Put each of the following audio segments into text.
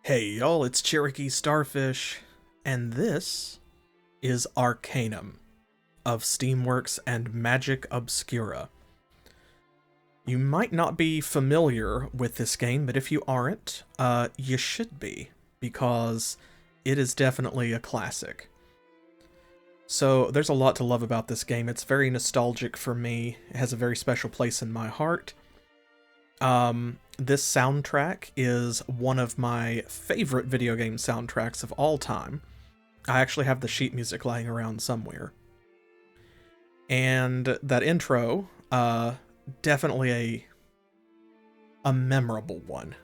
Hey y'all, it's CherokeeStarfish, and this is Arcanum of Steamworks and Magic Obscura. You might not be familiar with this game, but if you aren't, you should be, because it is definitely a classic. So there's a lot to love about this game. It's very nostalgic for me. It has a very special place in my heart. This soundtrack is one of my favorite video game soundtracks of all time. I actually have the sheet music lying around somewhere. And that intro, definitely a memorable one.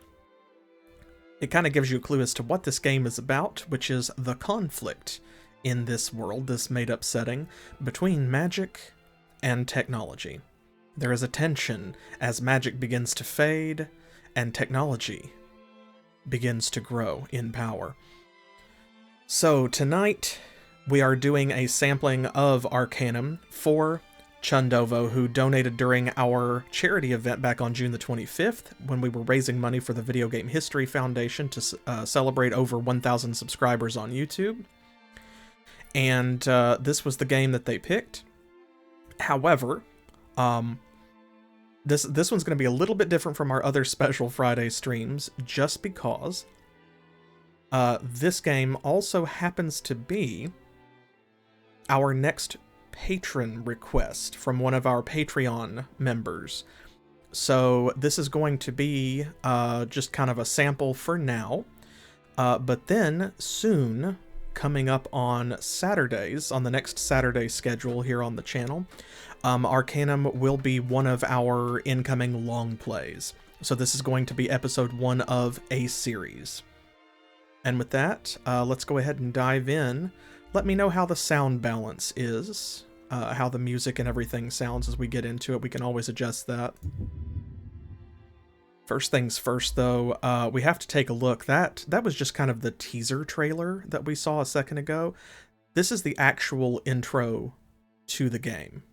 It kind of gives you a clue as to what this game is about, which is the conflict in this world, this made-up setting, between magic and technology. There is a tension as magic begins to fade and technology begins to grow in power. So tonight we are doing a sampling of Arcanum for Chundovo, who donated during our charity event back on June the 25th when we were raising money for the Video Game History Foundation to celebrate over 1,000 subscribers on YouTube. And this was the game that they picked. However, this one's going to be a little bit different from our other special Friday streams, just because this game also happens to be our next patron request from one of our Patreon members. So this is going to be just kind of a sample for now, but then soon, coming up on Saturdays, on the next Saturday schedule here on the channel, Arcanum will be one of our incoming long plays. So this is going to be episode 1 of a series. And with that, let's go ahead and dive in. Let me know how the sound balance is, how the music and everything sounds as we get into it. We can always adjust that. First things first, though, we have to take a look. That was just kind of the teaser trailer that we saw a second ago. This is the actual intro to the game.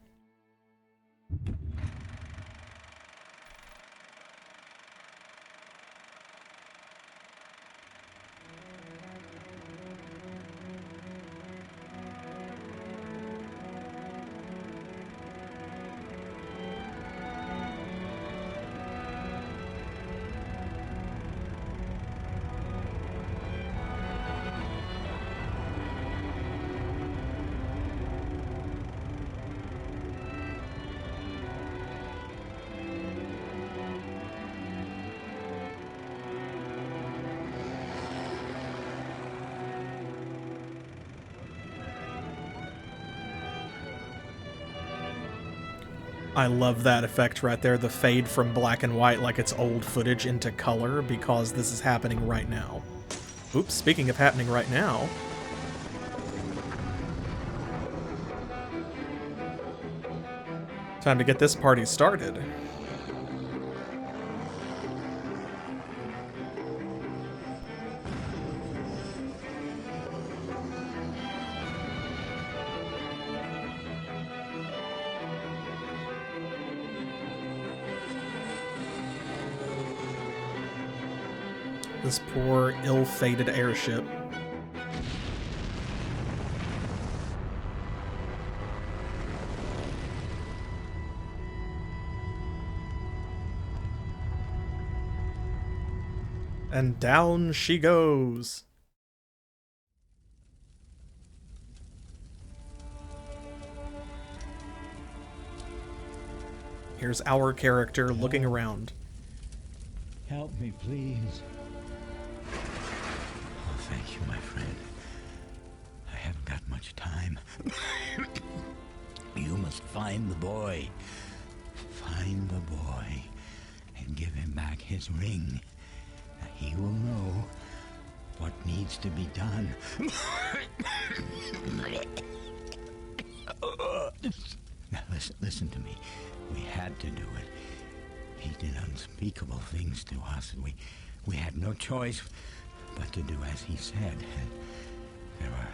I love that effect right there, the fade from black and white like it's old footage into color, because this is happening right now. Oops, speaking of happening right now, time to get this party started. This poor, ill-fated airship. And down she goes. Here's our character looking around. Help me, please. Oh, thank you, my friend. I haven't got much time. You must find the boy. Find the boy and give him back his ring. He will know what needs to be done. Now listen to me. We had to do it. He did unspeakable things to us. We had no choice but to do as he said. There are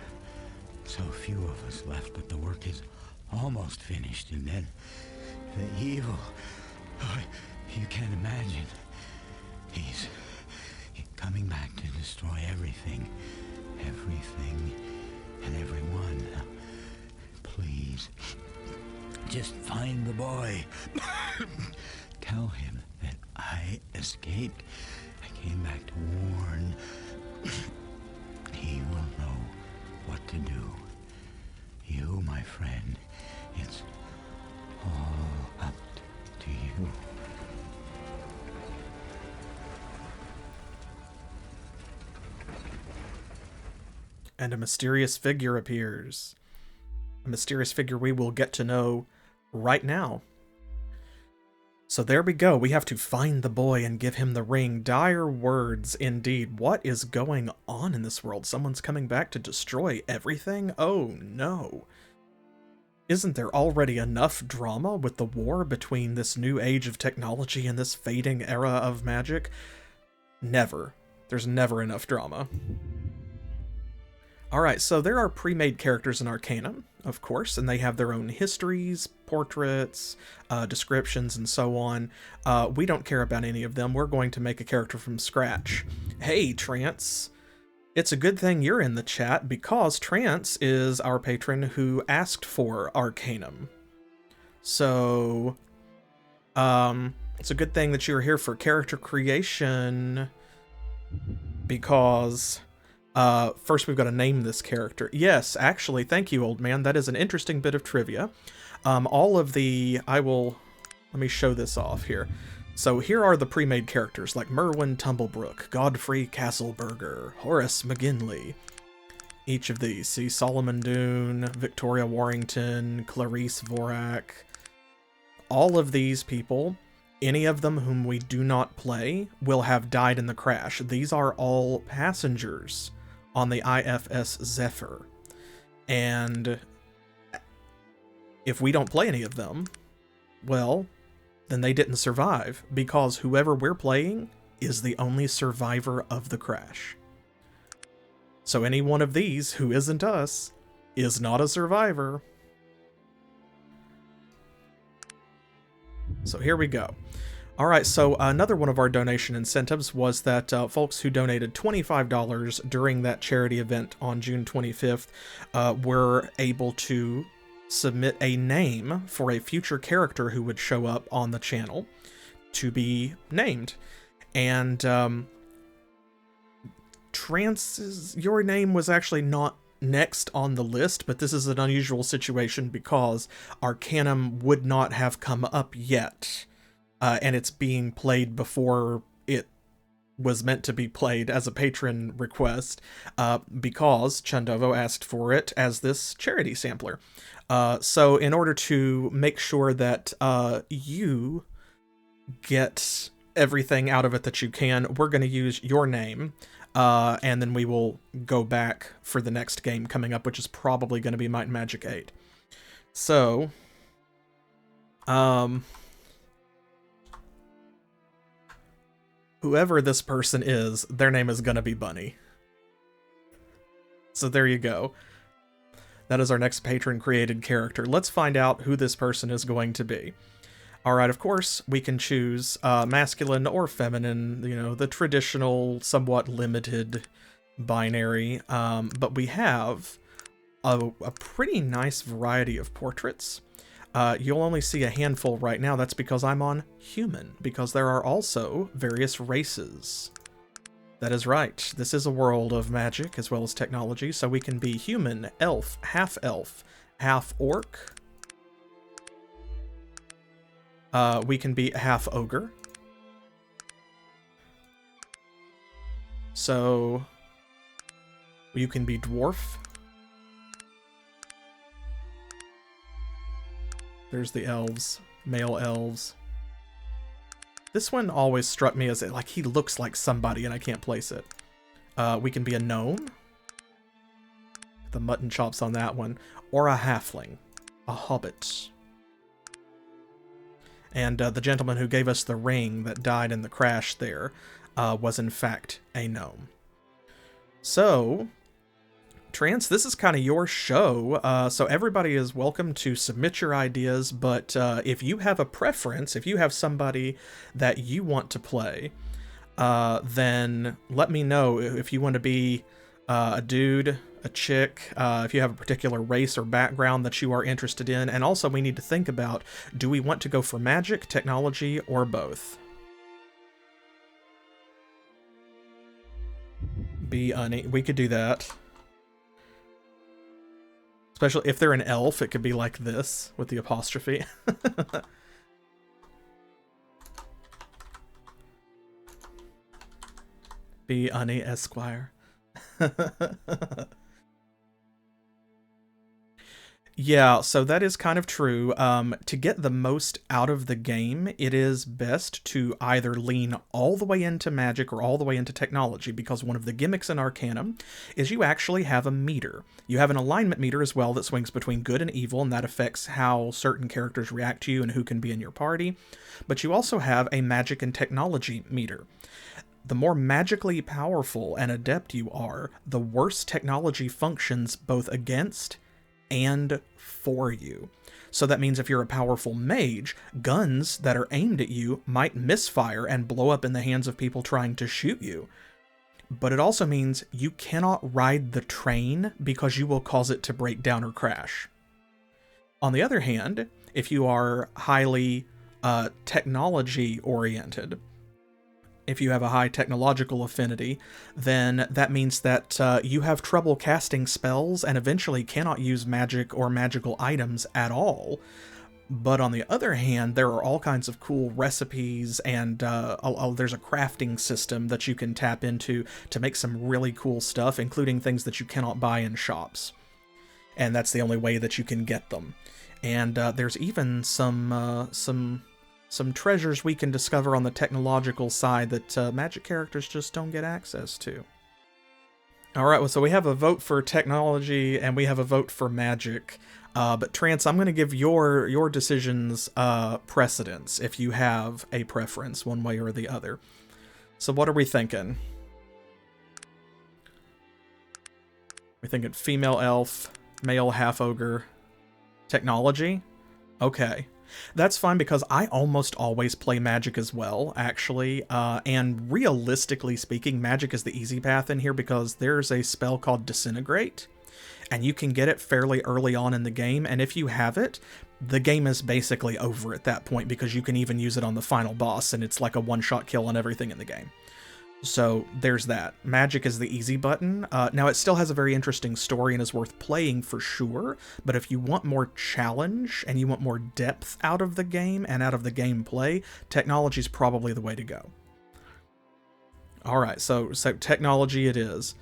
so few of us left, but the work is almost finished. And then the evil, oh, you can't imagine. He's coming back to destroy everything. Everything and everyone. Please, just find the boy. Tell him that I escaped. I came back to warn. He will know what to do. You, my friend, it's all up to you. And a mysterious figure appears. A mysterious figure we will get to know right now. So there we go. We have to find the boy and give him the ring. Dire words indeed. What is going on in this world? Someone's coming back to destroy everything? Oh no. Isn't there already enough drama with the war between this new age of technology and this fading era of magic? Never. There's never enough drama. Alright, so there are pre-made characters in Arcanum, of course, and they have their own histories, portraits, descriptions, and so on. We don't care about any of them. We're going to make a character from scratch. Hey, Trance! It's a good thing you're in the chat, because Trance is our patron who asked for Arcanum. So, it's a good thing that you're here for character creation, because... first we've got to name this character. Yes, actually, thank you, old man. That is an interesting bit of trivia. Let me show this off here. So here are the pre-made characters, like Merwin Tumblebrook, Godfrey Castleberger, Horace McGinley. Each of these. See, Solomon Doon, Victoria Warrington, Clarice Vorak. All of these people, any of them whom we do not play, will have died in the crash. These are all passengers on the IFS Zephyr. And if we don't play any of them, well, then they didn't survive, because whoever we're playing is the only survivor of the crash. So any one of these who isn't us is not a survivor. So here we go. Alright, so another one of our donation incentives was that folks who donated $25 during that charity event on June 25th were able to submit a name for a future character who would show up on the channel to be named. And your name was actually not next on the list, but this is an unusual situation because Arcanum would not have come up yet. And it's being played before it was meant to be played as a patron request, because Chandovo asked for it as this charity sampler. So in order to make sure that you get everything out of it that you can, we're going to use your name, and then we will go back for the next game coming up, which is probably going to be Might and Magic 8. So, whoever this person is, their name is gonna be Bunny. So there you go. That is our next patron-created character. Let's find out who this person is going to be. Alright, of course, we can choose masculine or feminine, you know, the traditional, somewhat limited binary, but we have a pretty nice variety of portraits. You'll only see a handful right now. That's because I'm on human, because there are also various races. That is right. This is a world of magic as well as technology, so we can be human, elf, half orc. We can be half ogre. So you can be dwarf. There's the elves, male elves. This one always struck me as like he looks like somebody and I can't place it. We can be a gnome. The mutton chops on that one. Or a halfling. A hobbit. And the gentleman who gave us the ring that died in the crash there was in fact a gnome. So, Trance, this is kind of your show, so everybody is welcome to submit your ideas, but if you have a preference, if you have somebody that you want to play, then let me know if you want to be a dude, a chick, if you have a particular race or background that you are interested in. And also we need to think about, do we want to go for magic, technology, or both? We could do that. Especially if they're an elf, it could be like this with the apostrophe. Be Unny Esquire. Yeah, so that is kind of true. To get the most out of the game, it is best to either lean all the way into magic or all the way into technology, because one of the gimmicks in Arcanum is you actually have a meter. You have an alignment meter as well that swings between good and evil, and that affects how certain characters react to you and who can be in your party. But you also have a magic and technology meter. The more magically powerful and adept you are, the worse technology functions both against and for you. So that means if you're a powerful mage, guns that are aimed at you might misfire and blow up in the hands of people trying to shoot you. But it also means you cannot ride the train because you will cause it to break down or crash. On the other hand, if you are highly technology oriented, if you have a high technological affinity, then that means that you have trouble casting spells and eventually cannot use magic or magical items at all. But on the other hand, there are all kinds of cool recipes and there's a crafting system that you can tap into to make some really cool stuff, including things that you cannot buy in shops. And that's the only way that you can get them. And there's even some treasures we can discover on the technological side that magic characters just don't get access to. Alright, well, so we have a vote for technology and we have a vote for magic. But Trance, I'm going to give your decisions precedence if you have a preference one way or the other. So what are we thinking? We're thinking female elf, male half-ogre, technology? Okay. That's fine because I almost always play magic as well, actually, and realistically speaking, magic is the easy path in here because there's a spell called Disintegrate, and you can get it fairly early on in the game, and if you have it, the game is basically over at that point because you can even use it on the final boss, and it's like a one-shot kill on everything in the game. So there's that. Magic is the easy button. Now it still has a very interesting story and is worth playing for sure, but if you want more challenge and you want more depth out of the game and out of the gameplay, technology is probably the way to go. Alright, so technology it is.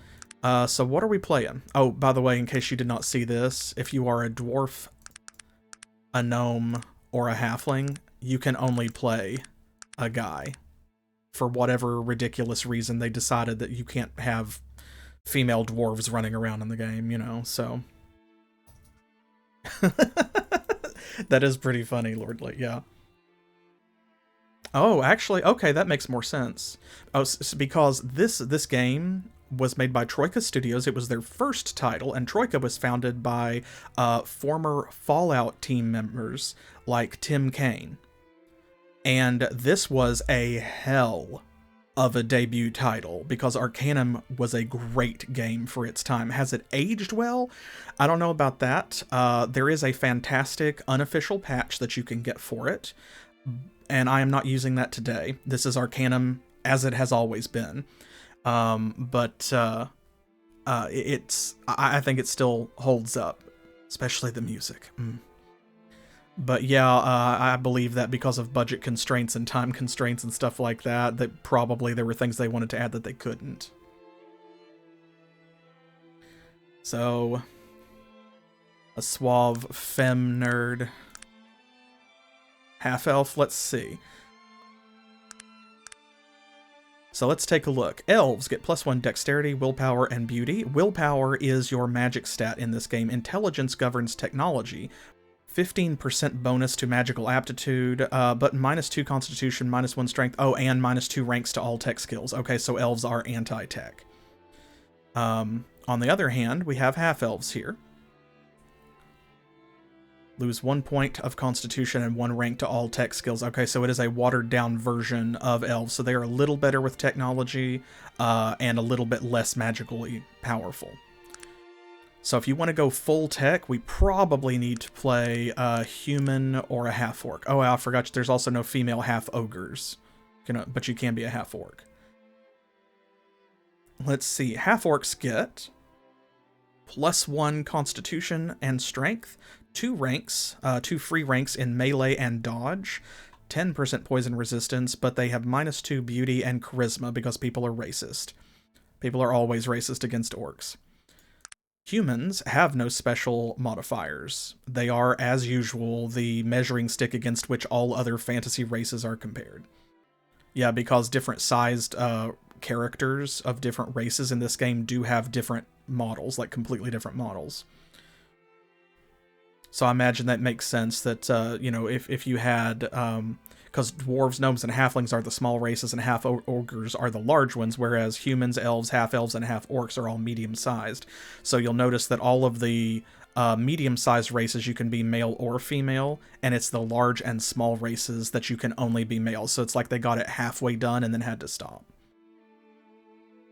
So what are we playing? Oh, by the way, in case you did not see this, if you are a dwarf, a gnome, or a halfling, you can only play a guy. For whatever ridiculous reason, they decided that you can't have female dwarves running around in the game, you know, so. That is pretty funny, Lordly, yeah. Oh, actually, okay, that makes more sense. Oh, because this game was made by Troika Studios. It was their first title, and Troika was founded by former Fallout team members like Tim Kaine. And this was a hell of a debut title because Arcanum was a great game for its time. Has it aged well? I don't know about that. There is a fantastic unofficial patch that you can get for it, and I am not using that today. This is Arcanum as it has always been. I think it still holds up, especially the music. But yeah, I believe that because of budget constraints and time constraints and stuff like that, that probably there were things they wanted to add that they couldn't. So, a suave femme nerd. Half-elf, let's see. So let's take a look. Elves get +1 dexterity, willpower, and beauty. Willpower is your magic stat in this game. Intelligence governs technology. 15% bonus to magical aptitude, but -2 constitution, -1 strength, oh, and -2 ranks to all tech skills. Okay, so elves are anti-tech. On the other hand, we have half-elves here. Lose 1 point of constitution and 1 rank to all tech skills. Okay, so it is a watered down version of elves, so they are a little better with technology and a little bit less magically powerful. So if you want to go full tech, we probably need to play a human or a half-orc. Oh, I forgot, there's also no female half-ogres, but you can be a half-orc. Let's see, half-orcs get +1 constitution and strength, 2 ranks, 2 free ranks in melee and dodge, 10% poison resistance, but they have -2 beauty and charisma because people are racist. People are always racist against orcs. Humans have no special modifiers. They are, as usual, the measuring stick against which all other fantasy races are compared. Yeah, because different sized characters of different races in this game do have different models, like completely different models. So I imagine that makes sense that, you know, if you had, because dwarves, gnomes, and halflings are the small races and half-ogres are the large ones, whereas humans, elves, half-elves, and half-orcs are all medium-sized. So you'll notice that all of the medium-sized races you can be male or female, and it's the large and small races that you can only be male. So it's like they got it halfway done and then had to stop.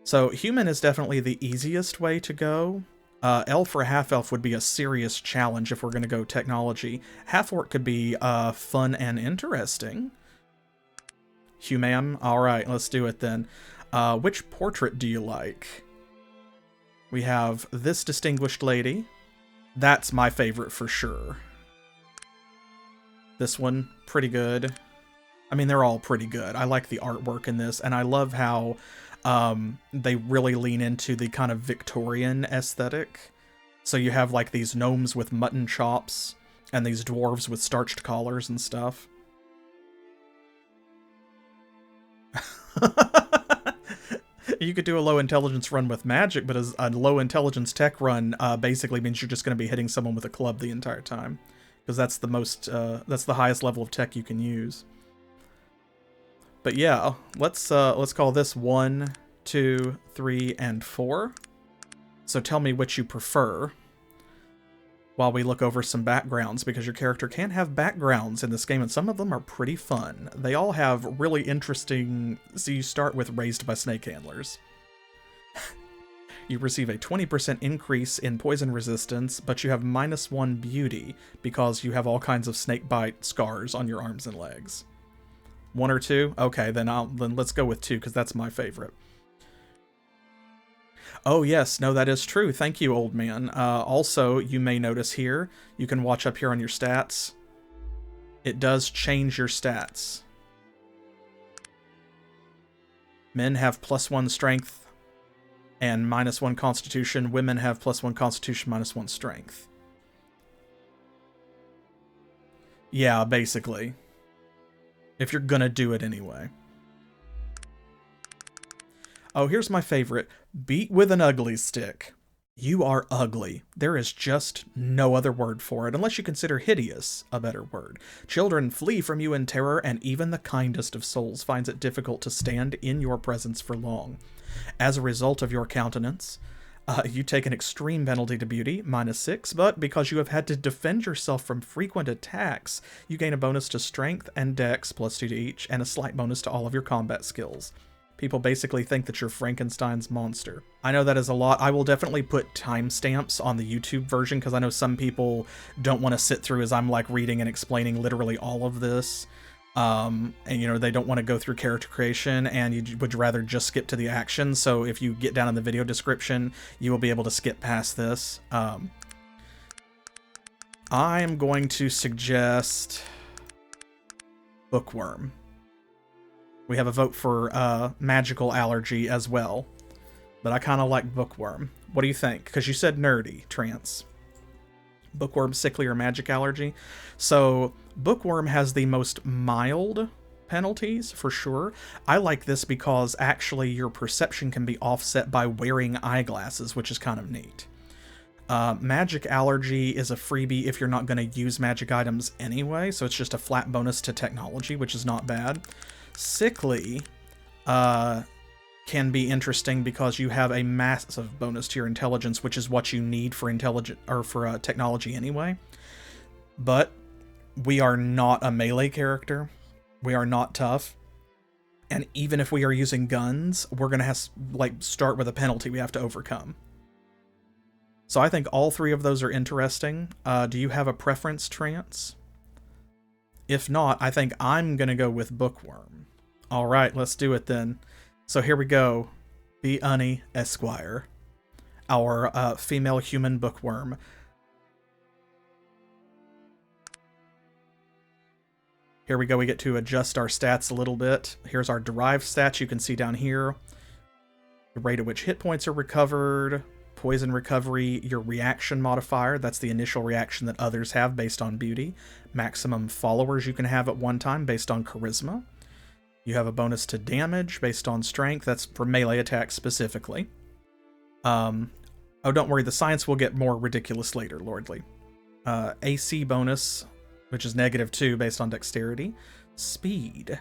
So human is definitely the easiest way to go. Elf or half-elf would be a serious challenge if we're going to go technology. Half-orc could be fun and interesting. Human. Alright, let's do it then. Which portrait do you like? We have this distinguished lady. That's my favorite for sure. This one, pretty good. I mean, they're all pretty good. I like the artwork in this, and I love how they really lean into the kind of Victorian aesthetic. So you have like these gnomes with mutton chops and these dwarves with starched collars and stuff. You could do a low intelligence run with magic, but a low intelligence tech run basically means you're just going to be hitting someone with a club the entire time, because that's the highest level of tech you can use. But yeah, let's call this 1, 2, 3, and 4. So tell me which you prefer while we look over some backgrounds, because your character can have backgrounds in this game, and some of them are pretty fun. They all have really interesting... So you start with Raised by Snake Handlers. You receive a 20% increase in poison resistance, but you have -1 beauty because you have all kinds of snake bite scars on your arms and legs. 1 or 2? Okay, then let's go with 2, because that's my favorite. Oh yes, no, that is true. Thank you, old man. Also, you may notice here, you can watch up here on your stats. It does change your stats. Men have +1 strength and -1 constitution. Women have +1 constitution, -1 strength. Yeah, basically. If you're gonna do it anyway. Oh, here's my favorite. Beat with an ugly stick. You are ugly. There is just no other word for it, unless you consider hideous a better word. Children flee from you in terror, and even the kindest of souls finds it difficult to stand in your presence for long. As a result of your countenance, you take an extreme penalty to beauty, -6, but because you have had to defend yourself from frequent attacks, you gain a bonus to strength and dex, +2 to each, and a slight bonus to all of your combat skills. People basically think that you're Frankenstein's monster. I know that is a lot. I will definitely put timestamps on the YouTube version, because I know some people don't want to sit through as I'm like reading and explaining literally all of this. And you know, they don't want to go through character creation, and you would rather just skip to the action. So if you get down in the video description, you will be able to skip past this. I'm going to suggest Bookworm. We have a vote for magical allergy as well, but I kind of like Bookworm. What do you think? Because you said nerdy, Trance. Bookworm, sickly, or magic allergy. So Bookworm has the most mild penalties, for sure. I like this because actually your perception can be offset by wearing eyeglasses, which is kind of neat. Magic allergy is a freebie if you're not going to use magic items anyway, so it's just a flat bonus to technology, which is not bad. Sickly can be interesting because you have a massive bonus to your intelligence, which is what you need for technology anyway. But we are not a melee character. We are not tough. And even if we are using guns, we're going to have start with a penalty we have to overcome. So I think all three of those are interesting. Do you have a preference, Trance? If not, I think I'm going to go with Bookworm. All right, let's do it then. So here we go. Be Unny Esquire, our female human bookworm. Here we go, we get to adjust our stats a little bit. Here's our derived stats you can see down here. The rate at which hit points are recovered, poison recovery, your reaction modifier, that's the initial reaction that others have based on beauty, maximum followers you can have at one time based on charisma. You have a bonus to damage based on strength, that's for melee attacks specifically. Oh, don't worry, the science will get more ridiculous later, Lordly. AC bonus, which is -2 based on dexterity. Speed.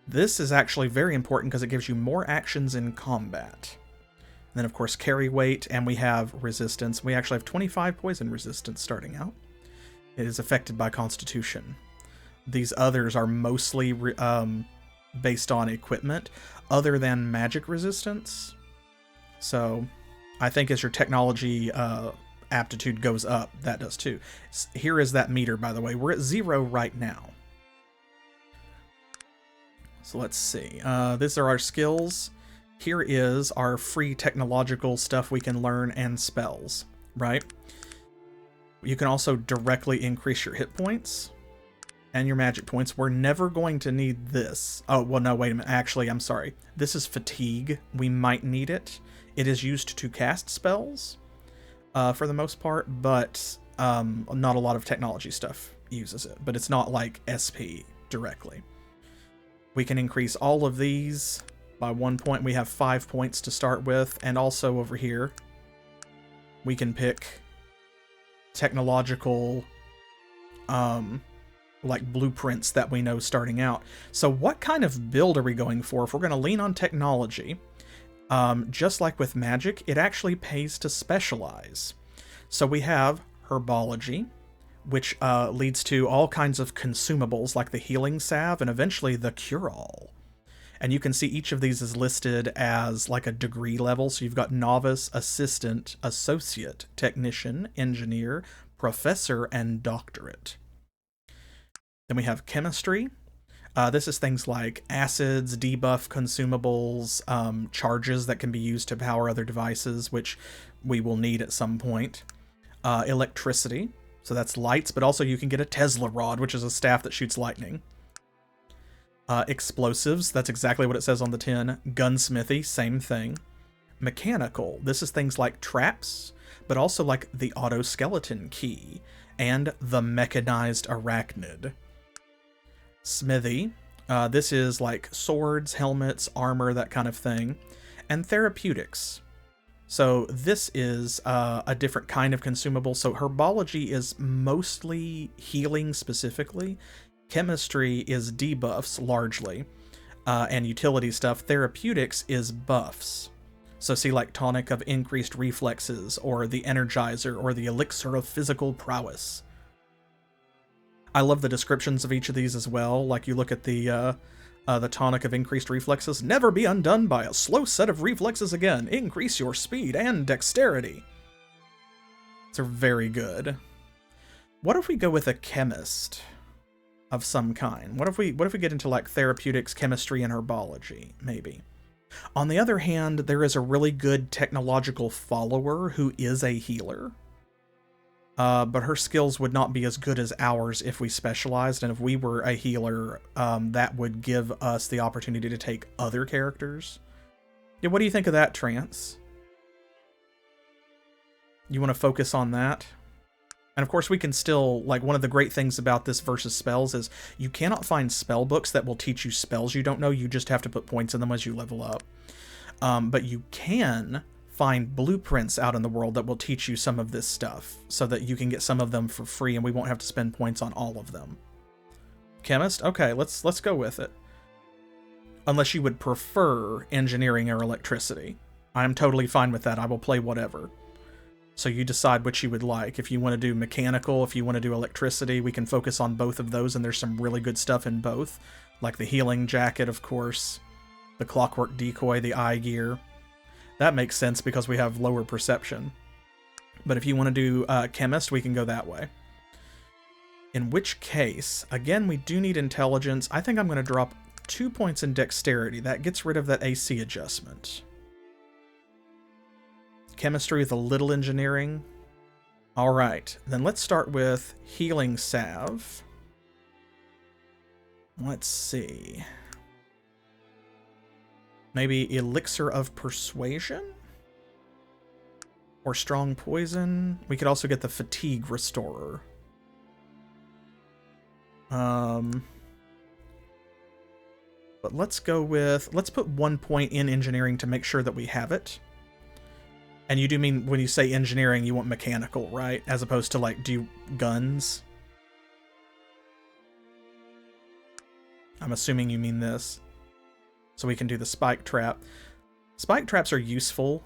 This is actually very important because it gives you more actions in combat. And then, of course, carry weight, and we have resistance. We actually have 25 poison resistance starting out. It is affected by constitution. These others are mostly based on equipment, other than magic resistance. So I think as your technology aptitude goes up, that does too. Here is that meter, by the way. We're at 0 right now. So let's see. These are our skills. Here is our free technological stuff we can learn and spells, right? You can also directly increase your hit points and your magic points. We're never going to need this. Oh, well, no, wait a minute. Actually, I'm sorry. This is fatigue. We might need it. It is used to cast spells for the most part, but not a lot of technology stuff uses it. But it's not like SP directly. We can increase all of these by 1 point. We have 5 points to start with. And also over here, we can pick technological like blueprints that we know starting out. So what kind of build are we going for? If we're going to lean on technology, just like with magic, it actually pays to specialize. So we have herbology, which leads to all kinds of consumables like the healing salve and eventually the cure-all. And you can see each of these is listed as like a degree level. So you've got novice, assistant, associate, technician, engineer, professor, and doctorate. Then we have chemistry. This is things like acids, debuff consumables, charges that can be used to power other devices, which we will need at some point. Electricity. So that's lights, but also you can get a Tesla rod, which is a staff that shoots lightning. Explosives, that's exactly what it says on the tin. Gunsmithy, same thing. Mechanical, this is things like traps, but also like the autoskeleton key and the mechanized arachnid. Smithy, this is like swords, helmets, armor, that kind of thing. And therapeutics. So this is a different kind of consumable. So herbology is mostly healing specifically. Chemistry is debuffs largely, and utility stuff. Therapeutics is buffs. So see like tonic of increased reflexes, or the energizer, or the elixir of physical prowess. I love the descriptions of each of these as well. Like you look at the tonic of increased reflexes. Never be undone by a slow set of reflexes again. Increase your speed and dexterity. They're very good. What if we go with a chemist of some kind? What if we get into like therapeutics, chemistry, and herbology, maybe? On the other hand, there is a really good technological follower who is a healer. But her skills would not be as good as ours if we specialized, and if we were a healer, that would give us the opportunity to take other characters. Yeah, what do you think of that, Trance? You want to focus on that? And of course we can still, like, one of the great things about this versus spells is you cannot find spell books that will teach you spells you don't know. You just have to put points in them as you level up. But you can find blueprints out in the world that will teach you some of this stuff so that you can get some of them for free and we won't have to spend points on all of them. Chemist? Okay, let's go with it. Unless you would prefer engineering or electricity. I'm totally fine with that. I will play whatever. So you decide which you would like. If you want to do mechanical, if you want to do electricity, we can focus on both of those, and there's some really good stuff in both. Like the healing jacket, of course, the clockwork decoy, the eye gear. That makes sense because we have lower perception. But if you want to do chemist, we can go that way. In which case, again, we do need intelligence. I think I'm going to drop 2 points in dexterity. That gets rid of that AC adjustment. Chemistry with a little engineering. All right, then let's start with healing salve. Let's see. Maybe elixir of persuasion? Or strong poison? We could also get the fatigue restorer. But let's go with, let's put 1 point in engineering to make sure that we have it. And you do mean, when you say engineering, you want mechanical, right? As opposed to, like, do you guns? I'm assuming you mean this. So we can do the spike trap. Spike traps are useful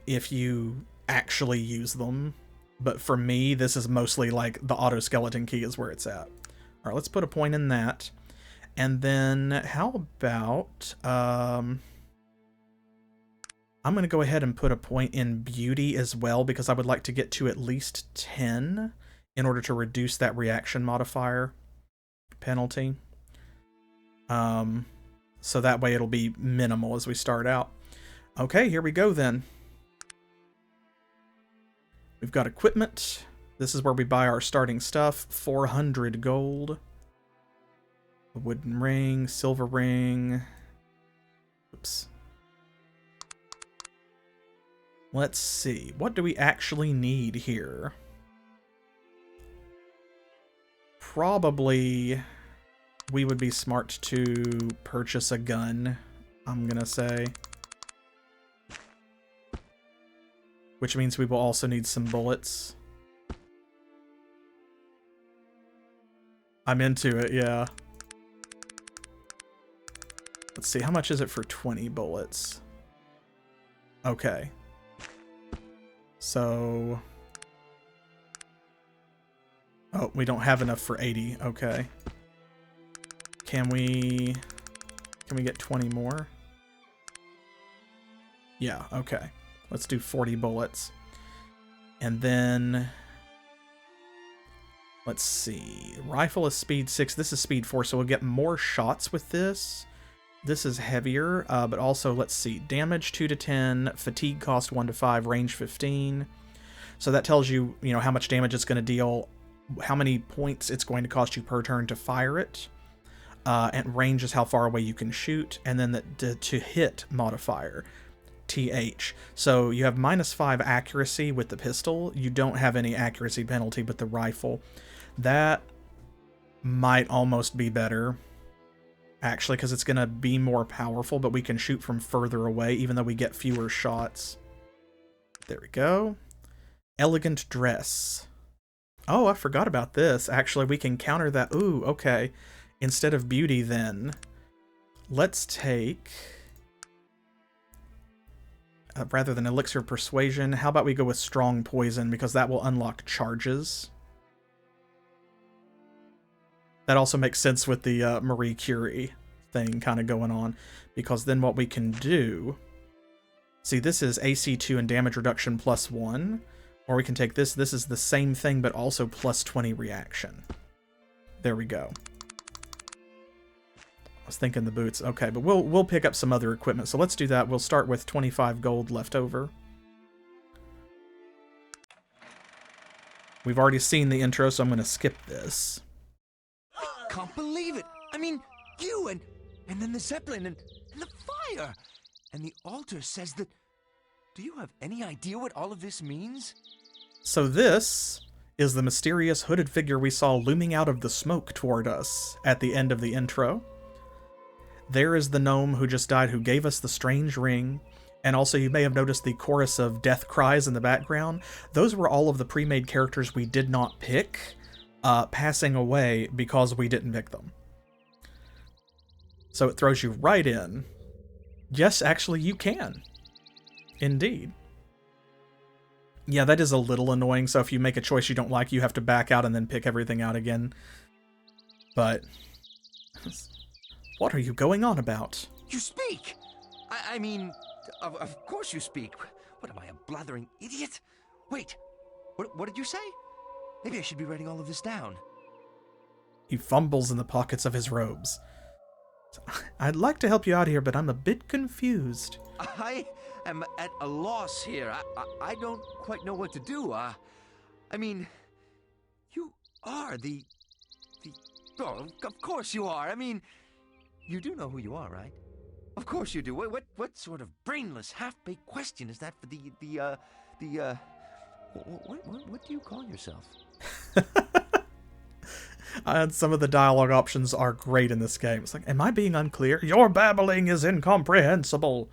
if you actually use them. But for me, this is mostly like the auto skeleton key is where it's at. All right, let's put a point in that. And then how about... I'm going to go ahead and put a point in beauty as well, because I would like to get to at least 10 in order to reduce that reaction modifier penalty. So that way it'll be minimal as we start out. Okay, here we go then. We've got equipment. This is where we buy our starting stuff. 400 gold. A wooden ring, silver ring. Oops. Let's see. What do we actually need here? Probably we would be smart to purchase a gun, I'm gonna say. Which means we will also need some bullets. I'm into it, yeah. Let's see, how much is it for 20 bullets? Okay. So... oh, we don't have enough for 80. Okay. Can we get 20 more? Yeah, okay. Let's do 40 bullets. And then... let's see. Rifle is speed 6. This is speed 4, so we'll get more shots with this. This is heavier, but also, let's see. Damage 2 to 10, fatigue cost 1 to 5, range 15. So that tells you, you know, how much damage it's going to deal, how many points it's going to cost you per turn to fire it. And range is how far away you can shoot. And then the to hit modifier, TH. So you have -5 accuracy with the pistol. You don't have any accuracy penalty with the rifle. That might almost be better, actually, because it's going to be more powerful, but we can shoot from further away, even though we get fewer shots. There we go. Elegant dress. Oh, I forgot about this. Actually, we can counter that. Ooh, okay. Instead of beauty, then, let's take... rather than elixir persuasion, how about we go with strong poison, because that will unlock charges. That also makes sense with the Marie Curie thing kind of going on, because then what we can do... see, this is AC 2 and damage reduction +1, or we can take this. This is the same thing, but also +20 reaction. There we go. I was thinking the boots. Okay, but we'll pick up some other equipment, so let's do that. We'll start with 25 gold left over. We've already seen the intro, so I'm going to skip this. Can't believe it. I mean, you and then the Zeppelin and the fire. And the altar says that... do you have any idea what all of this means? So this is the mysterious hooded figure we saw looming out of the smoke toward us at the end of the intro. There is the gnome who just died, who gave us the strange ring. And also, you may have noticed the chorus of death cries in the background. Those were all of the pre-made characters we did not pick, passing away because we didn't pick them. So it throws you right in. Yes, actually, you can. Indeed. Yeah, that is a little annoying, so if you make a choice you don't like, you have to back out and then pick everything out again. But... what are you going on about? You speak! I mean, of course you speak. What am I, a blathering idiot? Wait, what did you say? Maybe I should be writing all of this down. He fumbles in the pockets of his robes. I'd like to help you out here, but I'm a bit confused. I am at a loss here. I don't quite know what to do. I mean, you are the... Oh, of course you are. I mean, you do know who you are, right? Of course you do. What sort of brainless, half-baked question is that for what do you call yourself? And some of the dialogue options are great in this game. It's like, am I being unclear? Your babbling is incomprehensible.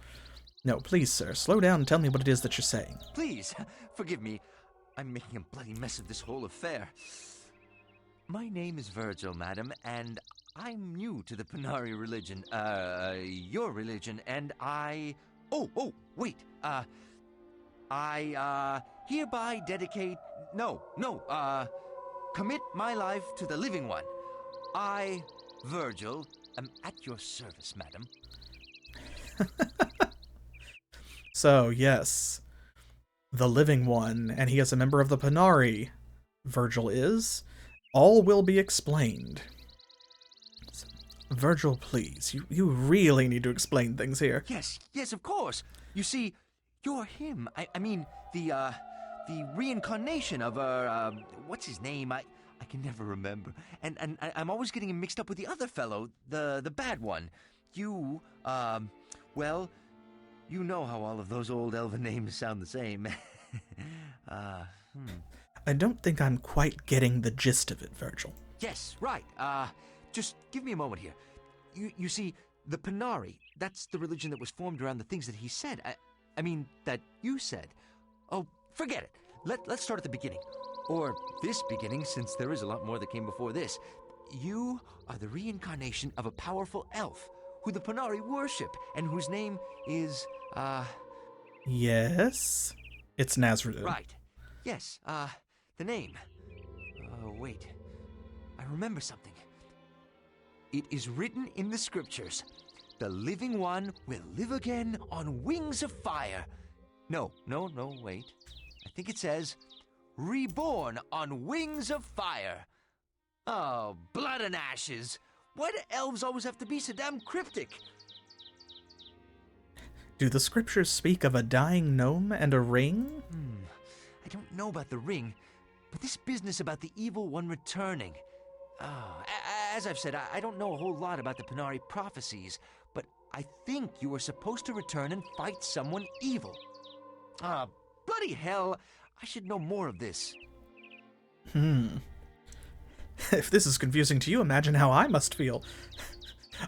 No, please, sir, slow down and tell me what it is that you're saying. Please, forgive me. I'm making a bloody mess of this whole affair. My name is Virgil, madam, and I'm new to the Panari religion. Your religion, and I... Oh, wait. I hereby dedicate... commit my life to the living one. I, Virgil, am at your service, madam. So, yes, the living one, and he is a member of the Panari. Virgil is. All will be explained. Virgil, please, you really need to explain things here. Yes, of course. You see, you're him. I mean, the reincarnation of what's his name? I can never remember. And I'm always getting him mixed up with the other fellow, the bad one. You, well, you know how all of those old elven names sound the same. I don't think I'm quite getting the gist of it, Virgil. Yes, right. Just give me a moment here. You see, the Panari, that's the religion that was formed around the things that he said. I mean, that you said. Oh, forget it. Let's start at the beginning. Or this beginning, since there is a lot more that came before this. You are the reincarnation of a powerful elf who the Panari worship, and whose name is, Yes? It's Nazareth. Right. Yes, the name. Wait. I remember something. It is written in the scriptures. The living one will live again on wings of fire. No, wait. I think it says, reborn on wings of fire. Oh, blood and ashes. Why do elves always have to be so damn cryptic? Do the scriptures speak of a dying gnome and a ring? I don't know about the ring, but this business about the evil one returning. As I've said, I don't know a whole lot about the Panari prophecies, but I think you were supposed to return and fight someone evil. Bloody hell, I should know more of this. If this is confusing to you, imagine how I must feel.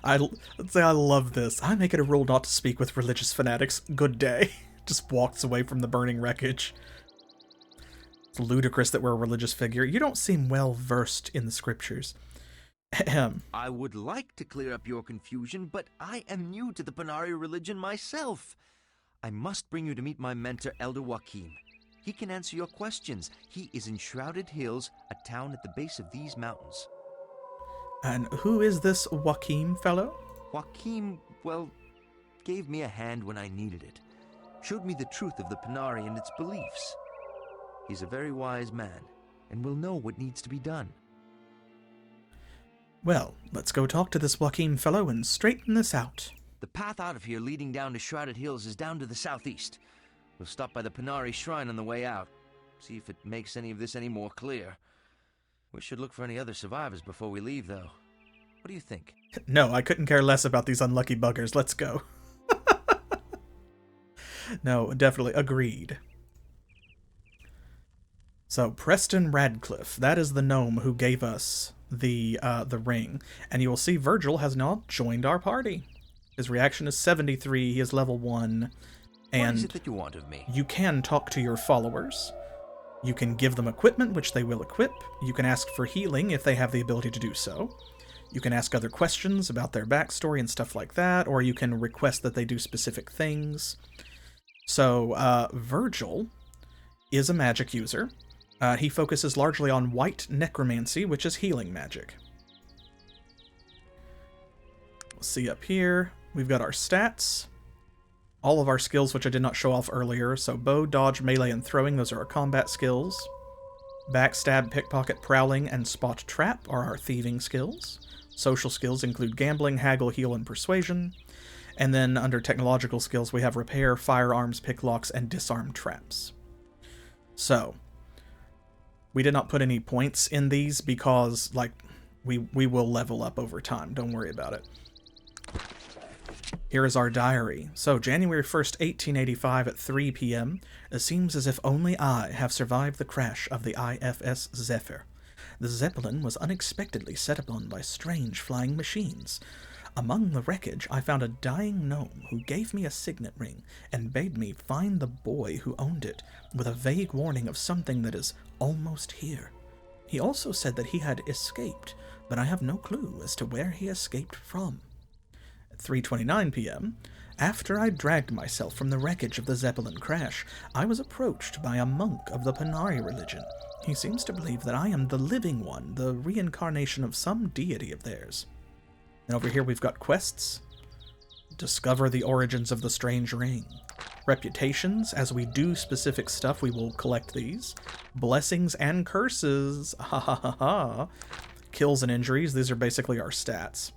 Let's say I love this. I make it a rule not to speak with religious fanatics. Good day. Just walks away from the burning wreckage. It's ludicrous that we're a religious figure. You don't seem well versed in the scriptures. Ahem. I would like to clear up your confusion, but I am new to the Panari religion myself. I must bring you to meet my mentor, Elder Joachim. He can answer your questions. He is in Shrouded Hills, a town at the base of these mountains. And who is this Joachim fellow? Joachim, well, gave me a hand when I needed it. Showed me the truth of the Panari and its beliefs. He's a very wise man, and will know what needs to be done. Well, let's go talk to this Joachim fellow and straighten this out. The path out of here leading down to Shrouded Hills is down to the southeast. We'll stop by the Panari shrine on the way out. See if it makes any of this any more clear. We should look for any other survivors before we leave, though. What do you think? No, I couldn't care less about these unlucky buggers. Let's go. No, definitely agreed. So, Preston Radcliffe, that is the gnome who gave us the ring. And you will see Virgil has now joined our party. His reaction is 73, he is level 1. And what is it that you want of me? You can talk to your followers. You can give them equipment, which they will equip. You can ask for healing if they have the ability to do so. You can ask other questions about their backstory and stuff like that, or you can request that they do specific things. So, Virgil is a magic user. He focuses largely on white necromancy, which is healing magic. We'll see up here, we've got our stats. All of our skills, which I did not show off earlier. So bow, dodge, melee, and throwing, those are our combat skills. Backstab, pickpocket, prowling, and spot trap are our thieving skills. Social skills include gambling, haggle, heal, and persuasion. And then under technological skills, we have repair, firearms, picklocks, and disarm traps. So, we did not put any points in these because, like, we will level up over time. Don't worry about it. Here is our diary. So, January 1st, 1885 at 3 p.m. It seems as if only I have survived the crash of the IFS Zephyr. The Zeppelin was unexpectedly set upon by strange flying machines. Among the wreckage, I found a dying gnome who gave me a signet ring and bade me find the boy who owned it, with a vague warning of something that is almost here. He also said that he had escaped, but I have no clue as to where he escaped from. 3:29 p.m., after I dragged myself from the wreckage of the Zeppelin crash, I was approached by a monk of the Panari religion. He seems to believe that I am the living one, the reincarnation of some deity of theirs. And over here we've got quests. Discover the origins of the strange ring. Reputations, as we do specific stuff, we will collect these. Blessings and curses. Ha ha ha ha. Kills and injuries, these are basically our stats.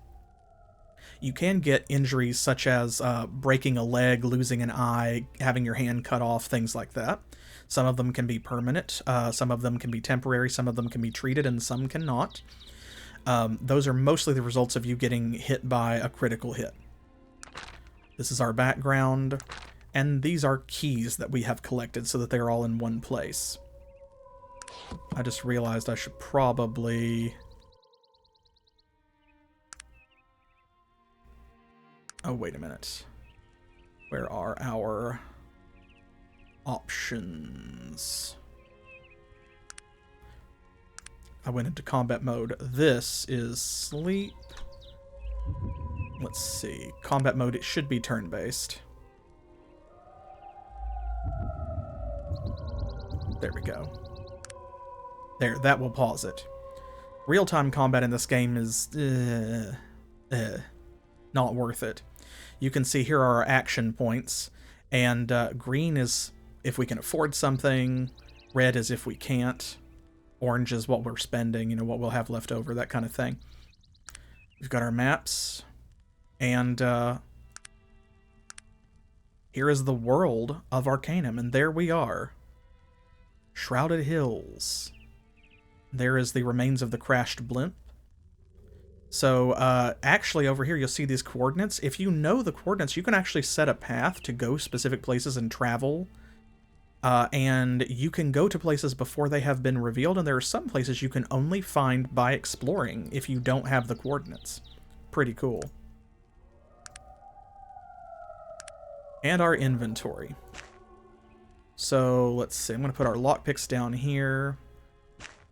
You can get injuries such as breaking a leg, losing an eye, having your hand cut off, things like that. Some of them can be permanent, some of them can be temporary, some of them can be treated, and some cannot. Those are mostly the results of you getting hit by a critical hit. This is our background, and these are keys that we have collected so that they're all in one place. I just realized I should probably... Oh, wait a minute. Where are our options? I went into combat mode. This is sleep. Let's see. Combat mode, it should be turn-based. There we go. There, that will pause it. Real-time combat in this game is... not worth it. You can see here are our action points, and green is if we can afford something, red is if we can't, orange is what we're spending, you know, what we'll have left over, that kind of thing. We've got our maps, and here is the world of Arcanum, and there we are. Shrouded Hills. There is the remains of the crashed blimp. So, actually over here you'll see these coordinates. If you know the coordinates, you can actually set a path to go specific places and travel. And you can go to places before they have been revealed, and there are some places you can only find by exploring if you don't have the coordinates. Pretty cool. And our inventory. So, let's see. I'm going to put our lockpicks down here.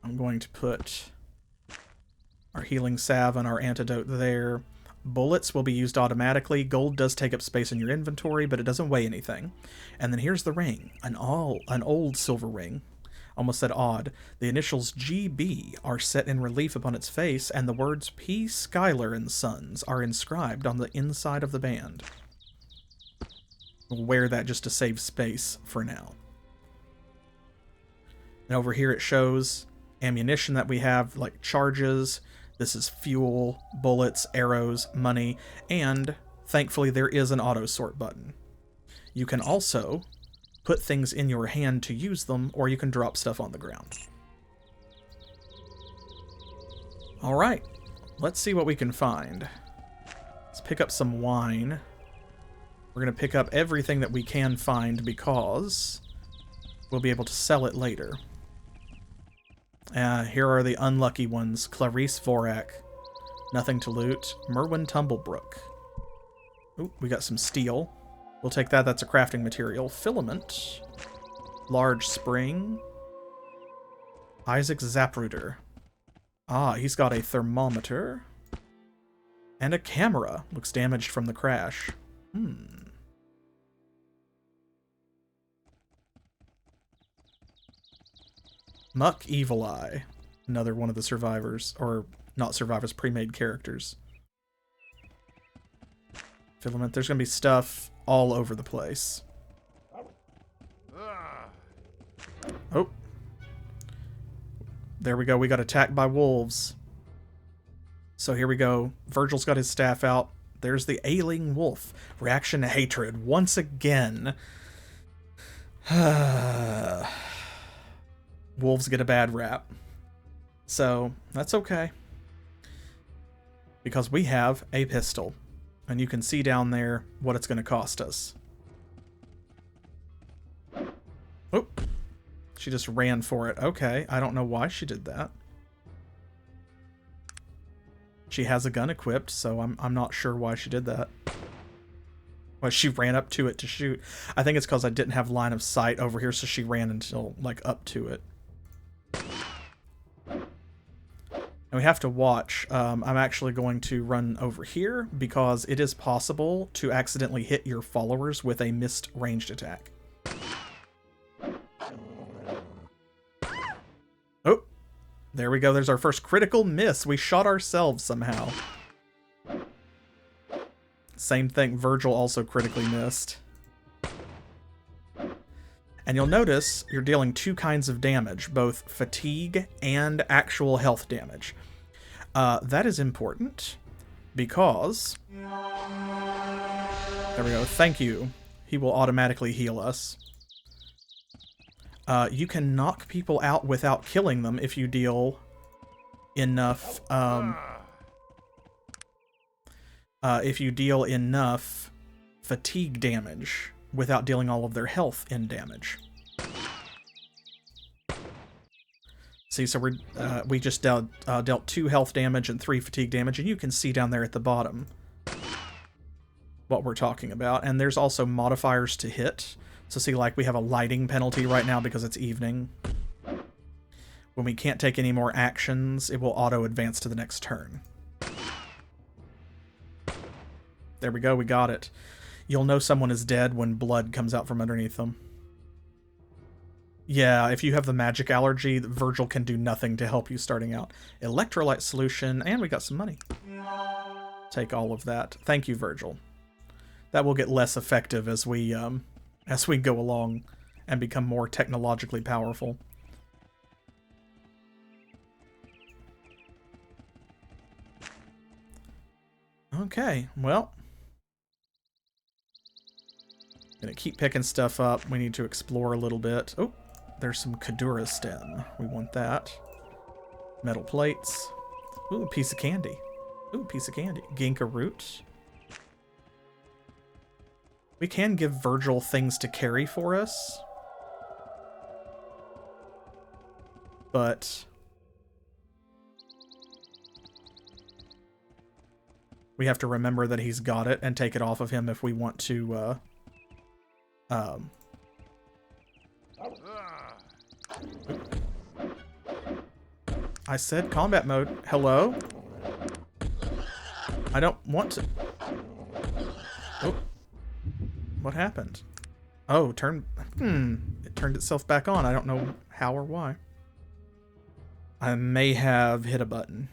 I'm going to put our healing salve and our antidote there. Bullets will be used automatically. Gold does take up space in your inventory, but it doesn't weigh anything. And then here's the ring. An old silver ring. Almost said odd. The initials GB are set in relief upon its face, and the words P. Schuyler and Sons are inscribed on the inside of the band. We'll wear that just to save space for now. And over here it shows ammunition that we have, like charges. This is fuel, bullets, arrows, money, and thankfully there is an auto sort button. You can also put things in your hand to use them, or you can drop stuff on the ground. Alright, let's see what we can find. Let's pick up some wine. We're going to pick up everything that we can find because we'll be able to sell it later. Here are the unlucky ones. Clarice Vorak. Nothing to loot. Merwin Tumblebrook. Ooh, we got some steel. We'll take that. That's a crafting material. Filament. Large spring. Isaac Zapruder. Ah, he's got a thermometer. And a camera. Looks damaged from the crash. Muck Evil Eye. Another one of the survivors. Or, not survivors, pre-made characters. Filament. There's going to be stuff all over the place. Oh. There we go. We got attacked by wolves. So here we go. Virgil's got his staff out. There's the ailing wolf. Reaction to hatred once again. Wolves get a bad rap. So, that's okay. Because we have a pistol. And you can see down there what it's going to cost us. Oh. She just ran for it. Okay, I don't know why she did that. She has a gun equipped, so I'm not sure why she did that. Well, she ran up to it to shoot. I think it's because I didn't have line of sight over here, so she ran until, like, up to it. And we have to watch. I'm actually going to run over here because it is possible to accidentally hit your followers with a missed ranged attack. Oh, there we go. There's our first critical miss. We shot ourselves somehow. Same thing. Virgil also critically missed. And you'll notice you're dealing two kinds of damage, both fatigue and actual health damage. That is important because... There we go. Thank you. He will automatically heal us. You can knock people out without killing them if you deal enough... if you deal enough fatigue damage without dealing all of their health in damage. See, so we just dealt 2 health damage and 3 fatigue damage, and you can see down there at the bottom what we're talking about. And there's also modifiers to hit. So see, like, we have a lighting penalty right now because it's evening. When we can't take any more actions, it will auto-advance to the next turn. There we go, we got it. You'll know someone is dead when blood comes out from underneath them. Yeah, if you have the magic allergy, Virgil can do nothing to help you starting out. Electrolyte solution, and we got some money. Take all of that. Thank you, Virgil. That will get less effective as we go along and become more technologically powerful. Okay, well... Gonna keep picking stuff up. We need to explore a little bit. Oh, there's some Kadura stem. We want that. Metal plates. Ooh, a piece of candy. Ooh, piece of candy. Ginkgo root. We can give Virgil things to carry for us. But... we have to remember that he's got it and take it off of him if we want to, I said combat mode. Hello? I don't want to... Oh. What happened? Oh, it turned itself back on. I don't know how or why. I may have hit a button.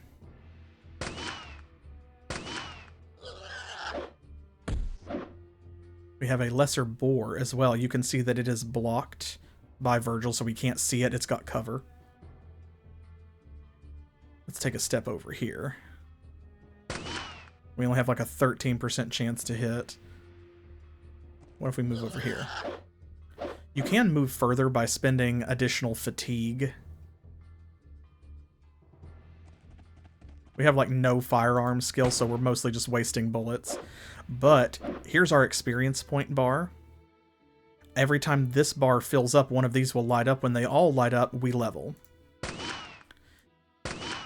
We have a lesser boar as well. You can see that it is blocked by Virgil, so we can't see it. It's got cover. Let's take a step over here. We only have like a 13% chance to hit. What if we move over here? You can move further by spending additional fatigue. We have like no firearm skill, so we're mostly just wasting bullets. But here's our experience point bar. Every time this bar fills up, one of these will light up. When they all light up, we level.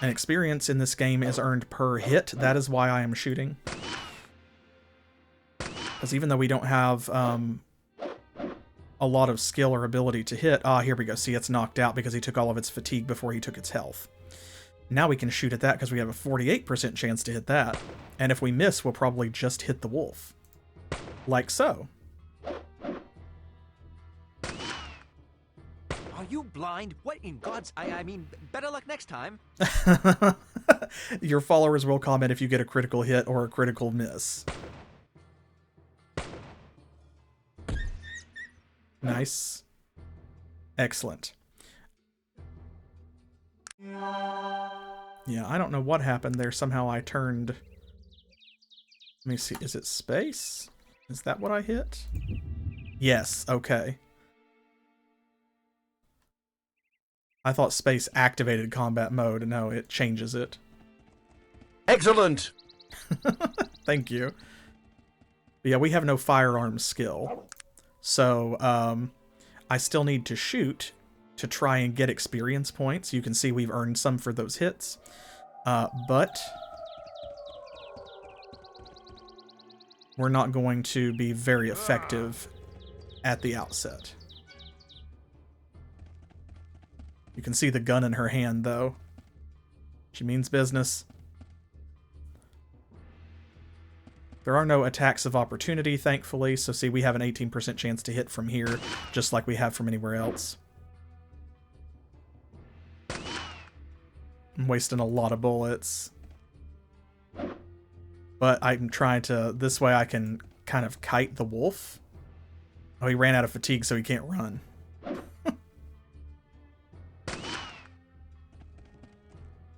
And experience in this game is earned per hit. That is why I am shooting. Because even though we don't have a lot of skill or ability to hit... Ah, here we go. See, it's knocked out because he took all of its fatigue before he took its health. Now we can shoot at that because we have a 48% chance to hit that. And if we miss, we'll probably just hit the wolf. Like so. Are you blind? What in God's... I mean, better luck next time. Your followers will comment if you get a critical hit or a critical miss. Nice. Excellent. Yeah, I don't know what happened there. Somehow I turned... Let me see. Is it space? Is that what I hit? Yes. Okay. I thought space activated combat mode. No, it changes it. Excellent! Thank you. But yeah, we have no firearms skill. So, I still need to shoot to try and get experience points. You can see we've earned some for those hits. But we're not going to be very effective at the outset. You can see the gun in her hand, though. She means business. There are no attacks of opportunity, thankfully, so see, we have an 18% chance to hit from here, just like we have from anywhere else. I'm wasting a lot of bullets. But I'm trying to... This way I can kind of kite the wolf. Oh, he ran out of fatigue, so he can't run.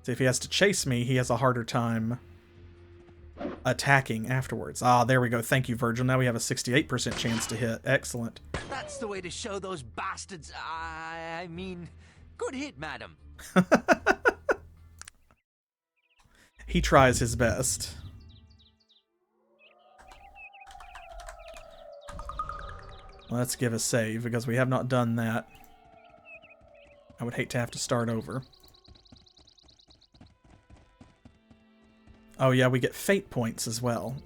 So if he has to chase me, he has a harder time attacking afterwards. Ah, there we go. Thank you, Virgil. Now we have a 68% chance to hit. Excellent. That's the way to show those bastards. I mean, good hit, madam. He tries his best. Let's give a save, because we have not done that. I would hate to have to start over. Oh yeah, we get fate points as well.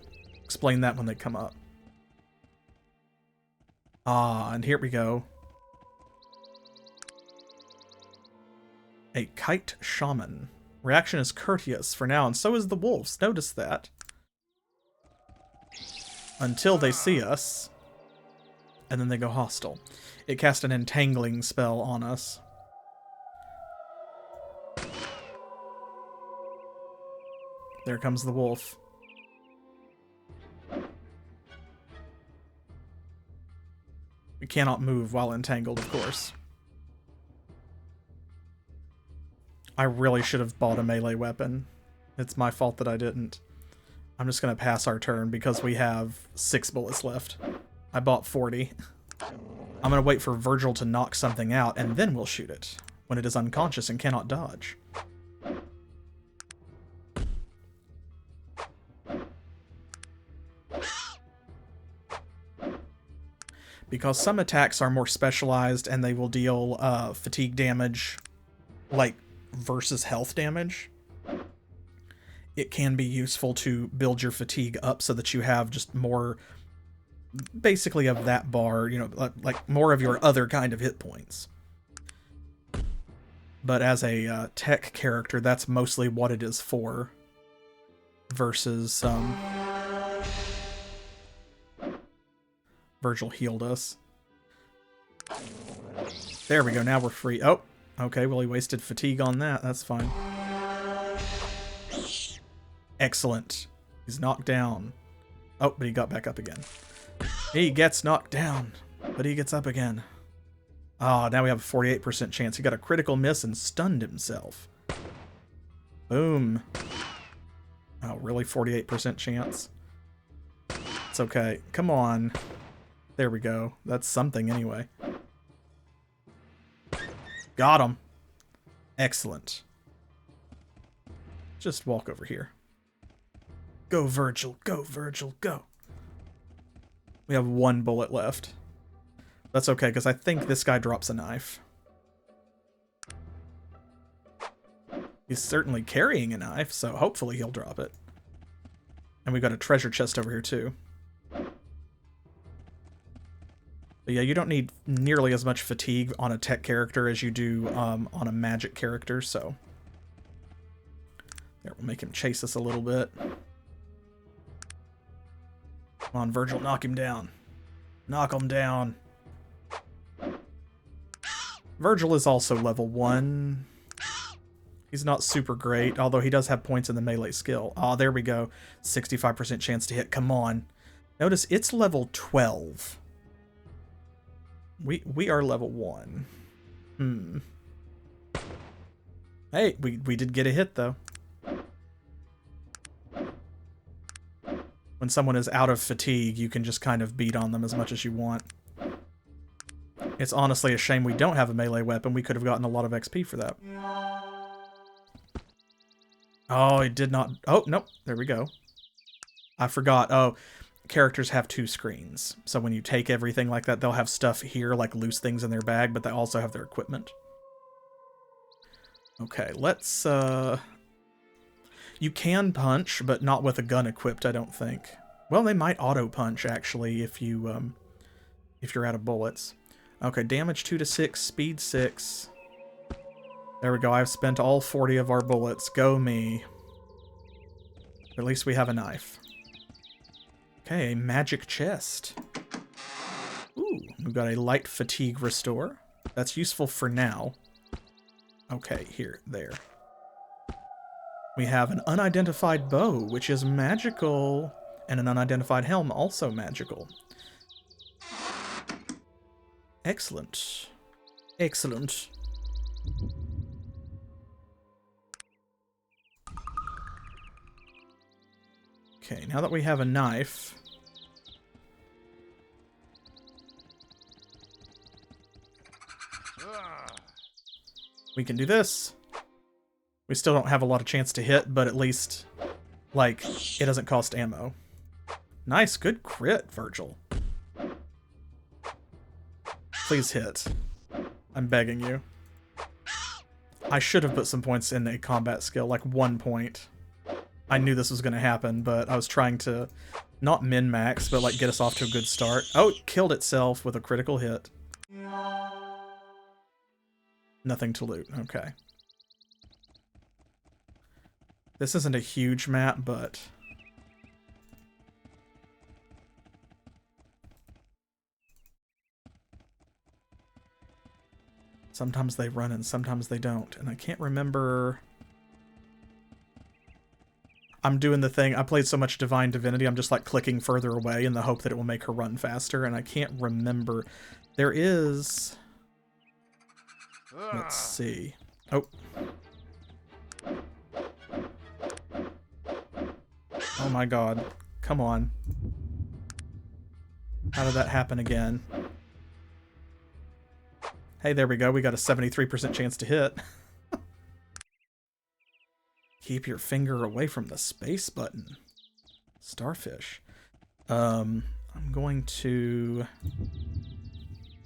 Explain that when they come up. Ah, and here we go. A kite shaman. Reaction is courteous for now, and so is the wolves. Notice that. Until they see us. And then they go hostile. It cast an entangling spell on us. There comes the wolf. We cannot move while entangled, of course. I really should have bought a melee weapon. It's my fault that I didn't. I'm just going to pass our turn because we have 6 bullets left. I bought 40. I'm going to wait for Virgil to knock something out, and then we'll shoot it when it is unconscious and cannot dodge. Because some attacks are more specialized and they will deal fatigue damage, like versus health damage. It can be useful to build your fatigue up so that you have just more, basically of that bar, you know, like more of your other kind of hit points. But as a tech character, that's mostly what it is for. Versus, Virgil healed us. There we go, now we're free. Oh, okay, well he wasted fatigue on that, that's fine. Excellent. He's knocked down. Oh, but he got back up again. He gets knocked down, but he gets up again. Ah, now we have a 48% chance. He got a critical miss and stunned himself. Boom. Oh, really? 48% chance? It's okay. Come on. There we go. That's something anyway. Got him. Excellent. Just walk over here. Go, Virgil. Go, Virgil. Go. We have 1 bullet left. That's okay, because I think this guy drops a knife. He's certainly carrying a knife, so hopefully he'll drop it. And we got a treasure chest over here, too. But yeah, you don't need nearly as much fatigue on a tech character as you do on a magic character, so... There, we'll make him chase us a little bit. Come on, Virgil, knock him down. Knock him down. Virgil is also level 1. He's not super great, although he does have points in the melee skill. Ah, there we go. 65% chance to hit. Come on. Notice it's level 12. We are level 1. Hey, we did get a hit, though. When someone is out of fatigue, you can just kind of beat on them as much as you want. It's honestly a shame we don't have a melee weapon. We could have gotten a lot of XP for that. Oh, it did not... Oh, nope. There we go. I forgot. Oh, characters have 2 screens. So when you take everything like that, they'll have stuff here, like loose things in their bag, but they also have their equipment. Okay, let's... You can punch, but not with a gun equipped, I don't think. Well, they might auto-punch, actually, if you're out of bullets. Okay, damage 2 to 6, speed 6. There we go, I've spent all 40 of our bullets. Go me. At least we have a knife. Okay, a magic chest. Ooh, we've got a light fatigue restore. That's useful for now. Okay, there. We have an unidentified bow, which is magical, and an unidentified helm, also magical. Excellent. Excellent. Okay, now that we have a knife... we can do this. We still don't have a lot of chance to hit, but at least, like, it doesn't cost ammo. Nice, good crit, Virgil. Please hit. I'm begging you. I should have put some points in a combat skill, like 1 point. I knew this was going to happen, but I was trying to not min-max, but like get us off to a good start. Oh, it killed itself with a critical hit. Nothing to loot, okay. This isn't a huge map, but... sometimes they run and sometimes they don't. And I can't remember... I'm doing the thing... I played so much Divine Divinity, I'm just like clicking further away in the hope that it will make her run faster, and I can't remember... There is... Let's see. Oh. Oh my god. Come on. How did that happen again? Hey, there we go. We got a 73% chance to hit. Keep your finger away from the space button. Starfish. I'm going to...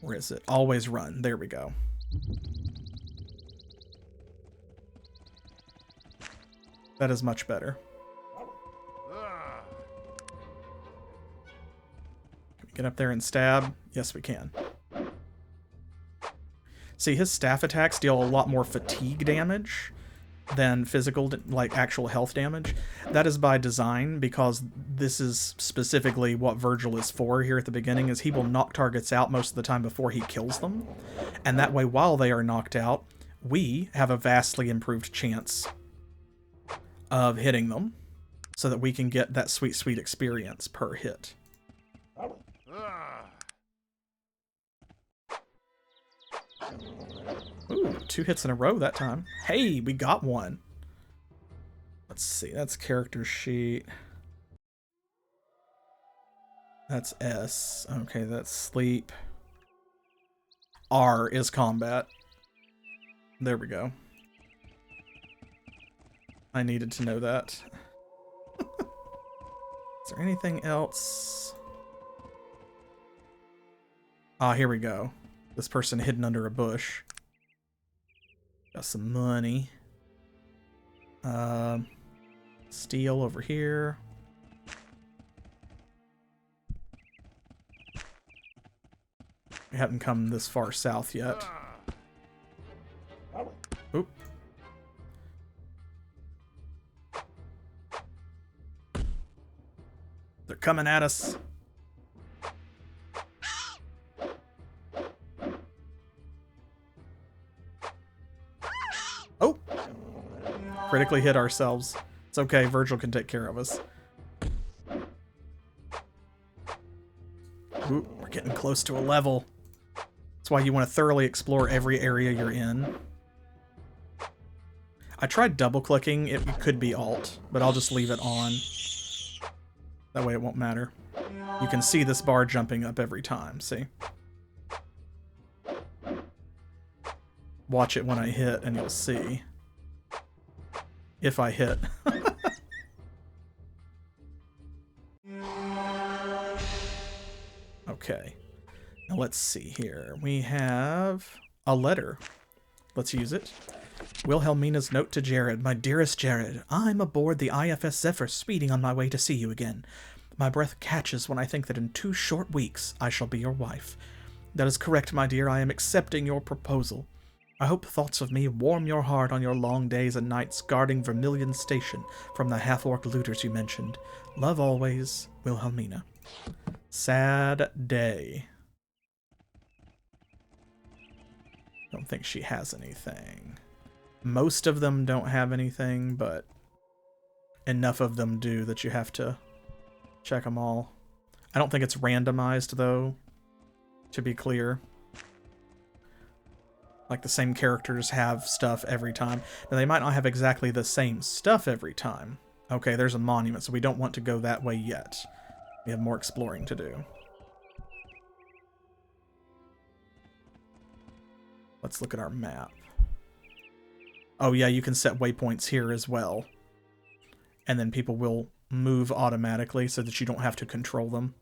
Where is it? Always run. There we go. That is much better. Can we get up there and stab? Yes, we can. See, his staff attacks deal a lot more fatigue damage than physical, like actual health damage. That is by design, because this is specifically what Virgil is for here at the beginning, is he will knock targets out most of the time before he kills them. And that way, while they are knocked out, we have a vastly improved chance of hitting them, so that we can get that sweet, sweet experience per hit. Ooh, 2 hits in a row that time. Hey, we got one. Let's see, that's character sheet. That's S. Okay, that's sleep. R is combat. There we go. I needed to know that. Is there anything else? Ah, here we go. This person hidden under a bush. Got some money. Steel over here. We haven't come this far south yet. Oop. They're coming at us. critically hit ourselves. It's okay, Virgil can take care of us. Ooh, we're getting close to a level. That's why you want to thoroughly explore every area you're in. I tried double-clicking. It could be Alt, but I'll just leave it on. That way it won't matter. You can see this bar jumping up every time, see? Watch it when I hit, and you'll see. If I hit. Okay. Now let's see here. We have a letter. Let's use it. Wilhelmina's note to Jared. My dearest Jared, I'm aboard the IFS Zephyr, speeding on my way to see you again. My breath catches when I think that in 2 short weeks I shall be your wife. That is correct, my dear. I am accepting your proposal. I hope thoughts of me warm your heart on your long days and nights guarding Vermilion Station from the half-orc looters you mentioned. Love always, Wilhelmina. Sad day. Don't think she has anything. Most of them don't have anything, but enough of them do that you have to check them all. I don't think it's randomized, though, to be clear. Like, the same characters have stuff every time. Now, they might not have exactly the same stuff every time. Okay, there's a monument, so we don't want to go that way yet. We have more exploring to do. Let's look at our map. Oh yeah, you can set waypoints here as well. And then people will move automatically so that you don't have to control them.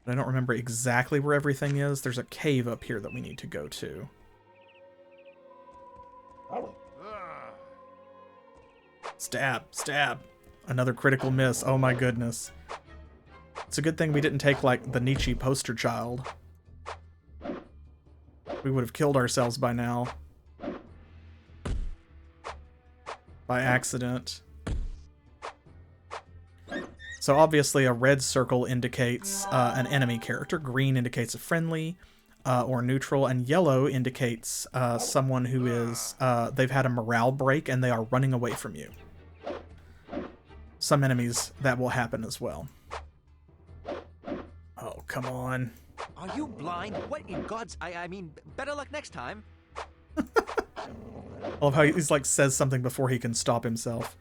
But I don't remember exactly where everything is. There's a cave up here that we need to go to. Stab, stab. Another critical miss. Oh my goodness. It's a good thing we didn't take, like, the Nietzsche poster child. We would have killed ourselves by now. By accident. So obviously a red circle indicates an enemy character, green indicates a friendly or neutral, and yellow indicates someone who is, they've had a morale break and they are running away from you. Some enemies, that will happen as well. Oh, come on. Are you blind? What in God's... I mean, better luck next time. I love how he's like says something before he can stop himself.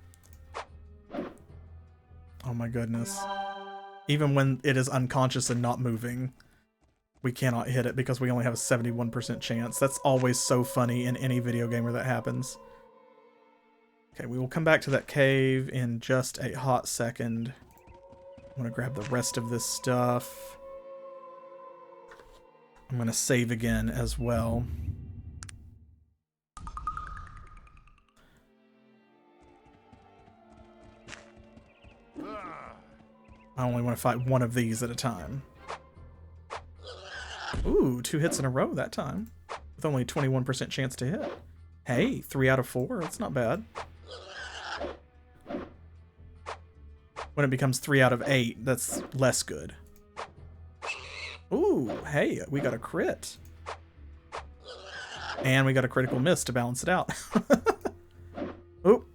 Oh my goodness. Even when it is unconscious and not moving, we cannot hit it because we only have a 71% chance. That's always so funny in any video game where that happens. Okay, we will come back to that cave in just a hot second. I'm gonna grab the rest of this stuff. I'm gonna save again as well. I only want to fight one of these at a time. Ooh, 2 hits in a row that time. With only a 21% chance to hit. Hey, 3 out of 4, that's not bad. When it becomes 3 out of 8, that's less good. Ooh, hey, we got a crit. And we got a critical miss to balance it out. Oop.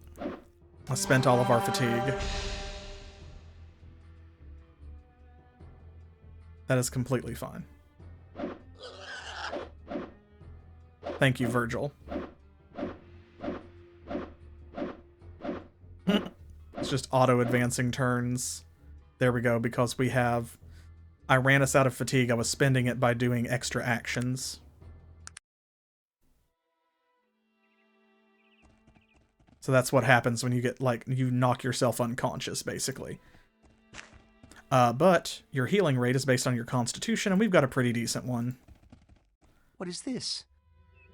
I spent all of our fatigue. That is completely fine. Thank you, Virgil. It's just auto-advancing turns. There we go, because we have... I ran us out of fatigue. I was spending it by doing extra actions. So that's what happens when you get, like, you knock yourself unconscious, basically. But your healing rate is based on your constitution, and we've got a pretty decent one. What is this?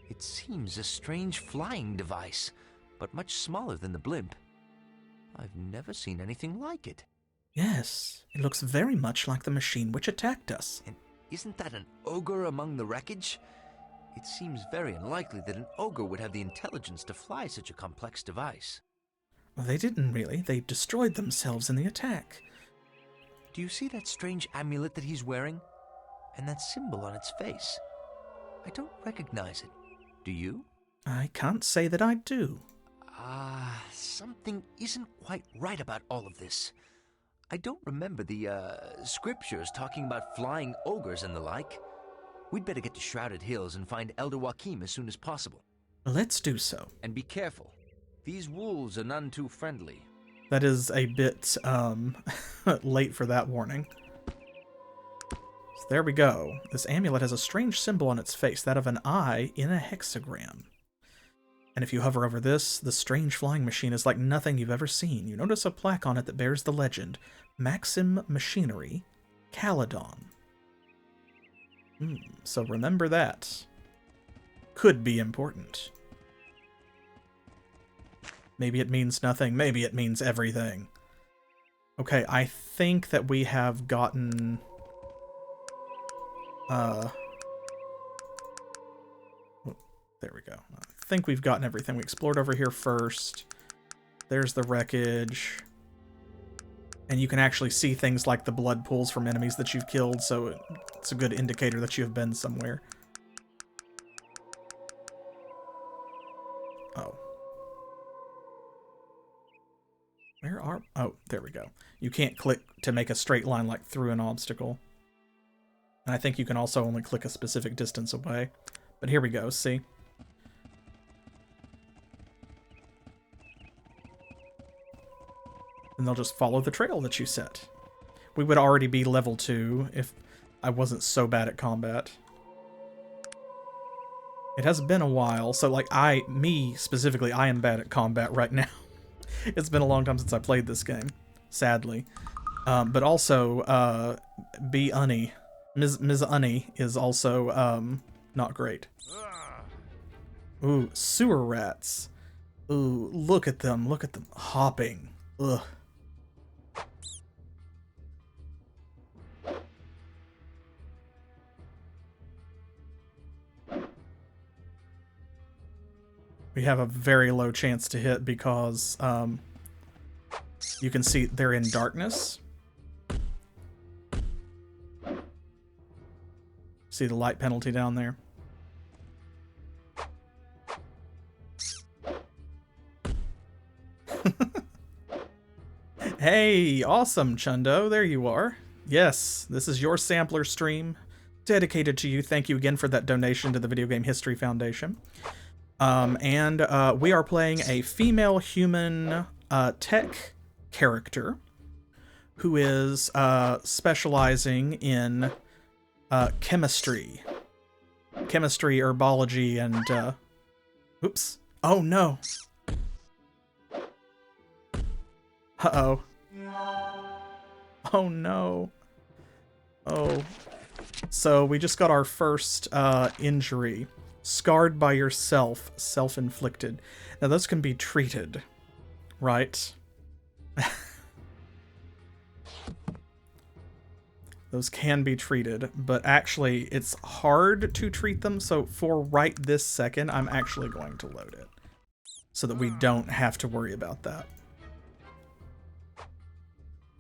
It seems a strange flying device, but much smaller than the blimp. I've never seen anything like it. Yes, it looks very much like the machine which attacked us. And isn't that an ogre among the wreckage? It seems very unlikely that an ogre would have the intelligence to fly such a complex device. Well, they didn't really. They destroyed themselves in the attack. Do you see that strange amulet that he's wearing? And that symbol on its face? I don't recognize it. Do you? I can't say that I do. Something isn't quite right about all of this. I don't remember the, scriptures talking about flying ogres and the like. We'd better get to Shrouded Hills and find Elder Joachim as soon as possible. Let's do so. And be careful. These wolves are none too friendly. That is a bit, late for that warning. So there we go. This amulet has a strange symbol on its face, that of an eye in a hexagram. And if you hover over this, the strange flying machine is like nothing you've ever seen. You notice a plaque on it that bears the legend, Maxim Machinery, Caledon. So remember that. Could be important. Maybe it means nothing, maybe it means everything. Okay, I think that we have gotten... there we go. I think we've gotten everything. We explored over here first. There's the wreckage. And you can actually see things like the blood pools from enemies that you've killed, so it's a good indicator that you have been somewhere. Oh. Where are... Oh, there we go. You can't click to make a straight line like through an obstacle. And I think you can also only click a specific distance away. But here we go, see? And they'll just follow the trail that you set. We would already be level 2 if I wasn't so bad at combat. It has been a while, so like me specifically, I am bad at combat right now. It's been a long time since I played this game, sadly. But also, Ms. Unny is also not great. Ooh, sewer rats. Ooh, look at them hopping. Ugh. We have a very low chance to hit because you can see they're in darkness. See the light penalty down there? Hey, awesome, Chundo. There you are. Yes, this is your sampler stream dedicated to you. Thank you again for that donation to the Video Game History Foundation. We are playing a female human tech character who is specializing in chemistry, herbology, and oops. Oh no. Uh-oh. Oh no. Oh. So we just got our first injury. Scarred by yourself, self-inflicted. Now those can be treated, right? Those can be treated, but actually it's hard to treat them, so for right this second, I'm actually going to load it. So that we don't have to worry about that.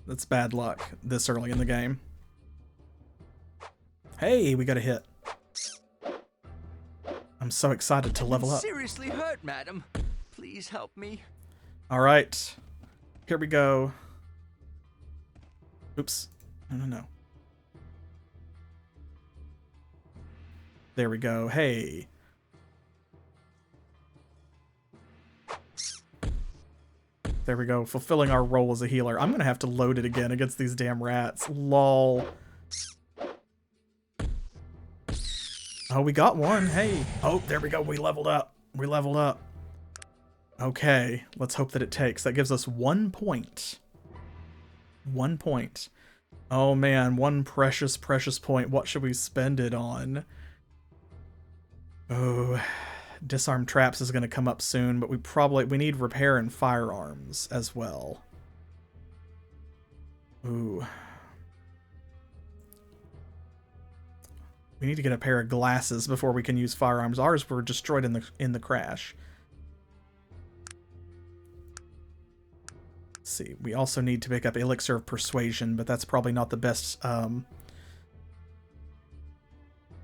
That's bad luck this early in the game. Hey, we got a hit. I'm so excited to level up. Seriously hurt, madam. Please help me. All right. Here we go. Oops. No. There we go. Hey. There we go. Fulfilling our role as a healer. I'm going to have to load it again against these damn rats. Lol. Oh, we got one. Hey. Oh, there we go. We leveled up. Okay. Let's hope that it takes. That gives us 1 point. 1 point. Oh, man. One precious point. What should we spend it on? Oh, disarm traps is going to come up soon, but we need repair and firearms as well. Ooh. We need to get a pair of glasses before we can use firearms. Ours were destroyed in the crash. Let's see. We also need to pick up Elixir of Persuasion, but that's probably not the best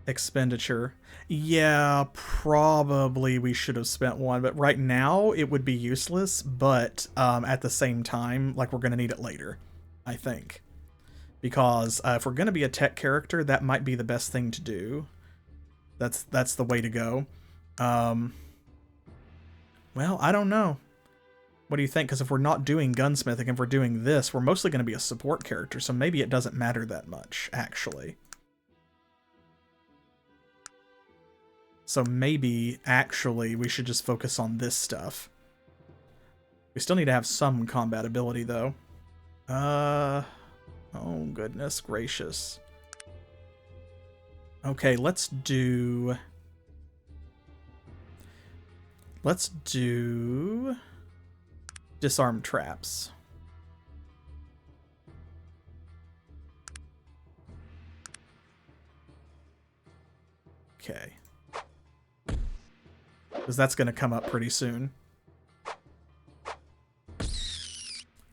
expenditure. Yeah, probably we should have spent one, but right now it would be useless, but at the same time, like, we're going to need it later, I think. Because if we're going to be a tech character, that might be the best thing to do. That's the way to go. Well, I don't know. What do you think? Because if we're not doing gunsmithing, if we're doing this, we're mostly going to be a support character, so maybe it doesn't matter that much, actually. So maybe, actually, we should just focus on this stuff. We still need to have some combat ability, though. Oh, goodness gracious. Okay, let's do disarm traps. Okay. Because that's going to come up pretty soon.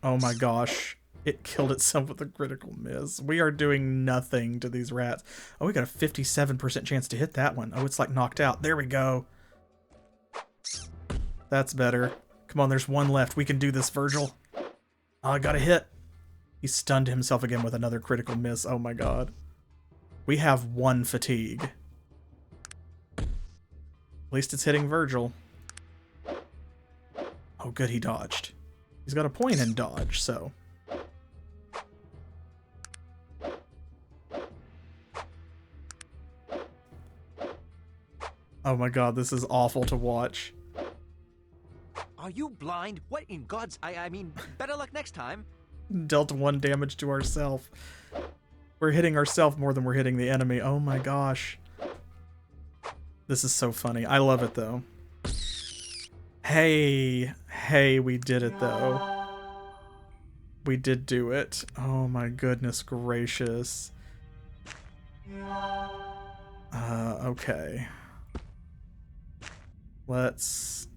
Oh my gosh. It killed itself with a critical miss. We are doing nothing to these rats. Oh, we got a 57% chance to hit that one. Oh, it's like knocked out. There we go. That's better. Come on, there's one left. We can do this, Virgil. Oh, I got a hit. He stunned himself again with another critical miss. Oh my god. We have 1 fatigue. At least it's hitting Virgil. Oh, good, he dodged. He's got a point in dodge, so... Oh my god, this is awful to watch. Are you blind? What in God's... I mean, better luck next time. Dealt 1 damage to ourselves. We're hitting ourselves more than we're hitting the enemy. Oh my gosh. This is so funny. I love it, though. Hey, we did it, though. We did do it. Oh my goodness gracious. Okay. Let's...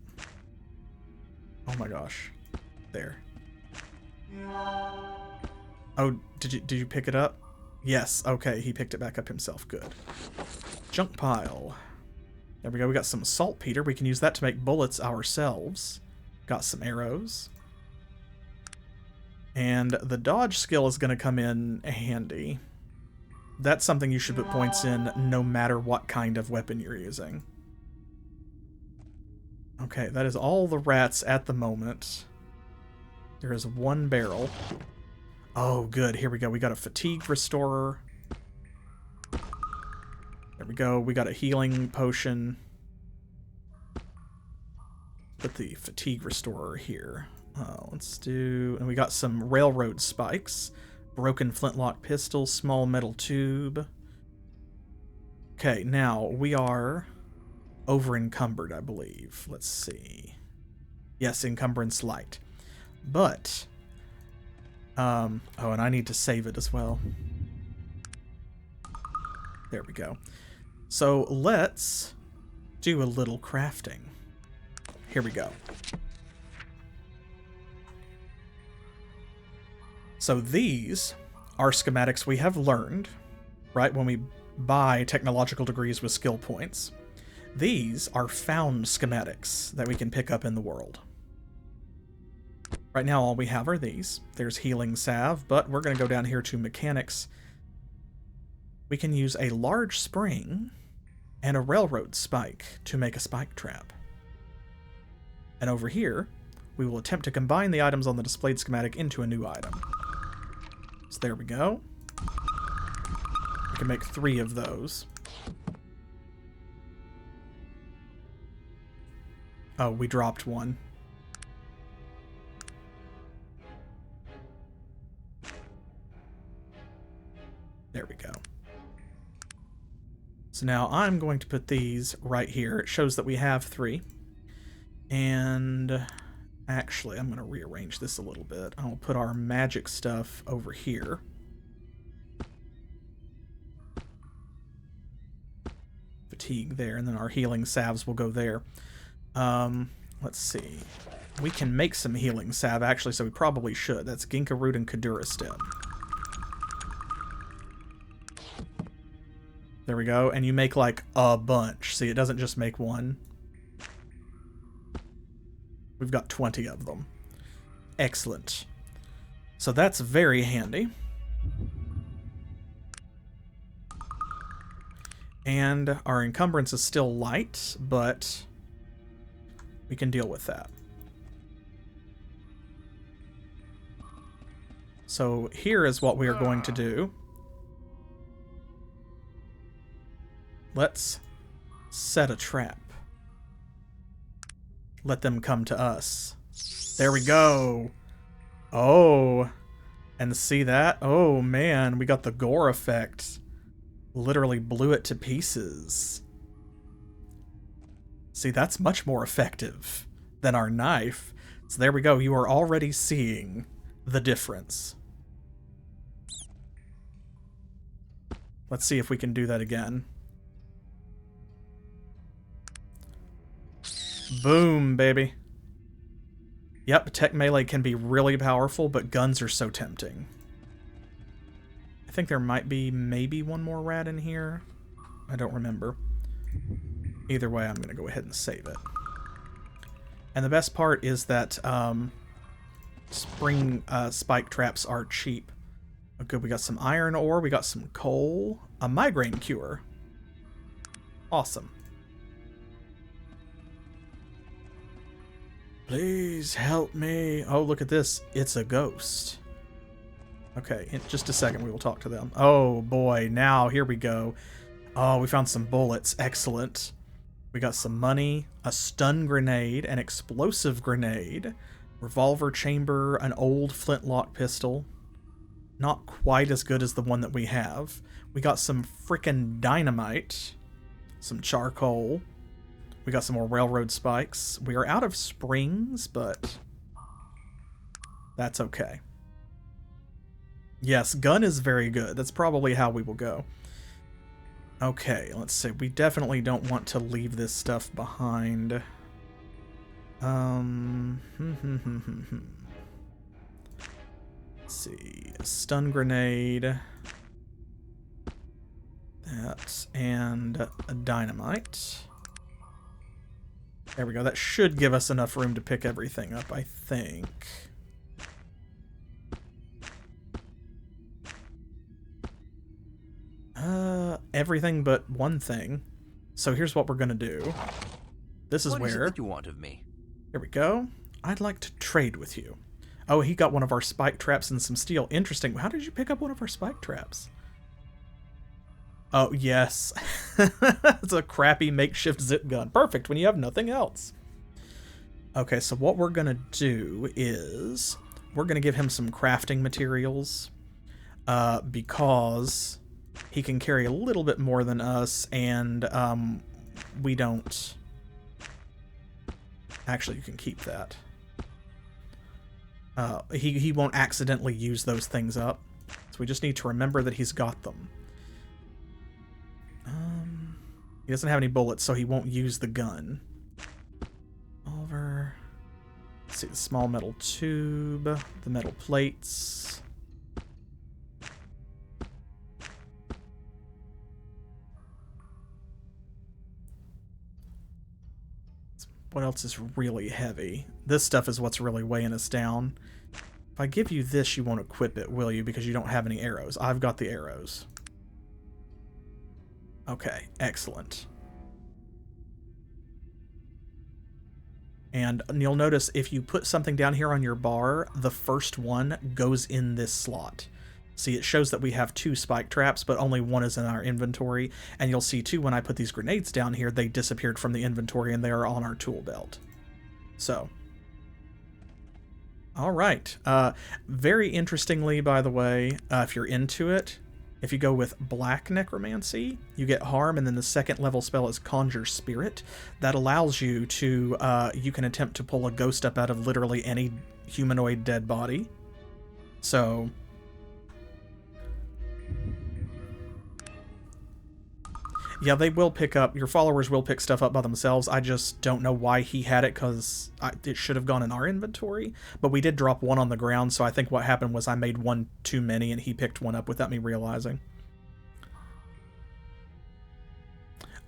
Oh my gosh. There. Oh, did you pick it up? Yes, okay, he picked it back up himself. Good. Junk pile. There we go, we got some saltpeter. We can use that to make bullets ourselves. Got some arrows. And the dodge skill is going to come in handy. That's something you should put points in no matter what kind of weapon you're using. Okay, that is all the rats at the moment. There is 1 barrel. Oh, good. Here we go. We got a fatigue restorer. There we go. We got a healing potion. Put the fatigue restorer here. Let's do... And we got some railroad spikes. Broken flintlock pistol. Small metal tube. Okay, now we are... over encumbered, I believe. Let's see. Yes, encumbrance light. But, oh, and I need to save it as well. There we go. So let's do a little crafting. Here we go. So these are schematics we have learned, right, when we buy technological degrees with skill points. These are found schematics that we can pick up in the world. Right now all we have are these. There's healing salve, but we're going to go down here to mechanics. We can use a large spring and a railroad spike to make a spike trap. And over here, we will attempt to combine the items on the displayed schematic into a new item. So there we go. We can make 3 of those. Oh, we dropped 1. There we go. So now I'm going to put these right here. It shows that we have 3. And actually, I'm going to rearrange this a little bit. I'll put our magic stuff over here. Fatigue there, and then our healing salves will go there. Let's see. We can make some healing salve, actually, so we probably should. That's ginkgo root and kadura stem. There we go. And you make like a bunch. See, it doesn't just make one. We've got 20 of them. Excellent. So that's very handy. And our encumbrance is still light, but we can deal with that. So here is what we are going to do. Let's set a trap. Let them come to us. There we go. Oh, and see that? Oh man, we got the gore effect. Literally blew it to pieces. See, that's much more effective than our knife. So there we go. You are already seeing the difference. Let's see if we can do that again. Boom, baby. Yep, tech melee can be really powerful, but guns are so tempting. I think there might be maybe one more rat in here. I don't remember. Either way, I'm going to go ahead and save it. And the best part is that spring spike traps are cheap. Oh, good, we got some iron ore, we got some coal, a migraine cure. Awesome. Please help me. Oh, look at this. It's a ghost. Okay, in just a second we will talk to them. Oh boy, now here we go. Oh, we found some bullets. Excellent. We got some money, a stun grenade, an explosive grenade, revolver chamber, an old flintlock pistol. Not quite as good as the one that we have. We got some frickin' dynamite, some charcoal. We got some more railroad spikes. We are out of springs, but that's okay. Yes, gun is very good. That's probably how we will go. Okay, let's see. We definitely don't want to leave this stuff behind. Let's see. A stun grenade. That, and a dynamite. There we go. That should give us enough room to pick everything up, I think. Everything but one thing. So here's what we're gonna do. This is What where... is it that you want of me? Here we go. I'd like to trade with you. Oh, he got one of our spike traps and some steel. Interesting. How did you pick up one of our spike traps? Oh, yes. It's a crappy makeshift zip gun. Perfect when you have nothing else. Okay, so what we're gonna do is we're gonna give him some crafting materials because he can carry a little bit more than us, and we don't. Actually, you can keep that. He won't accidentally use those things up, so we just need to remember that he's got them. He doesn't have any bullets, so he won't use the gun. Over. Let's see, the small metal tube, the metal plates. What else is really heavy? This stuff is what's really weighing us down. If I give you this, you won't equip it, will you? Because you don't have any arrows. I've got the arrows. Okay, excellent. And you'll notice if you put something down here on your bar, the first one goes in this slot. See, it shows that we have 2 spike traps, but only one is in our inventory. And you'll see, too, when I put these grenades down here, they disappeared from the inventory and they are on our tool belt. So. All right. Very interestingly, by the way, if you're into it, if you go with Black Necromancy, you get harm, and then the second level spell is Conjure Spirit. That allows you to, you can attempt to pull a ghost up out of literally any humanoid dead body. So... yeah, they will pick up, your followers will pick stuff up by themselves. I just don't know why he had it, because it should have gone in our inventory. But we did drop one on the ground, so I think what happened was I made one too many and he picked one up without me realizing.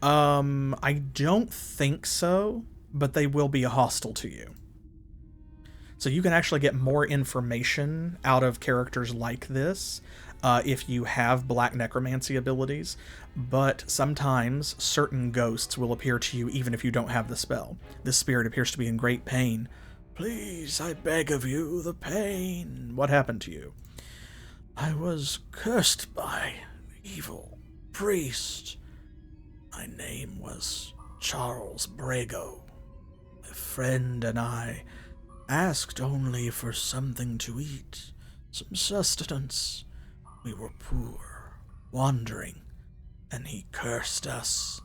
I don't think so, but they will be hostile to you. So you can actually get more information out of characters like this if you have black necromancy abilities, but sometimes certain ghosts will appear to you even if you don't have the spell. This spirit appears to be in great pain. Please, I beg of you, the pain. What happened to you? I was cursed by an evil priest. My name was Charles Brago. My friend and I asked only for something to eat, some sustenance. We were poor, wandering, and he cursed us.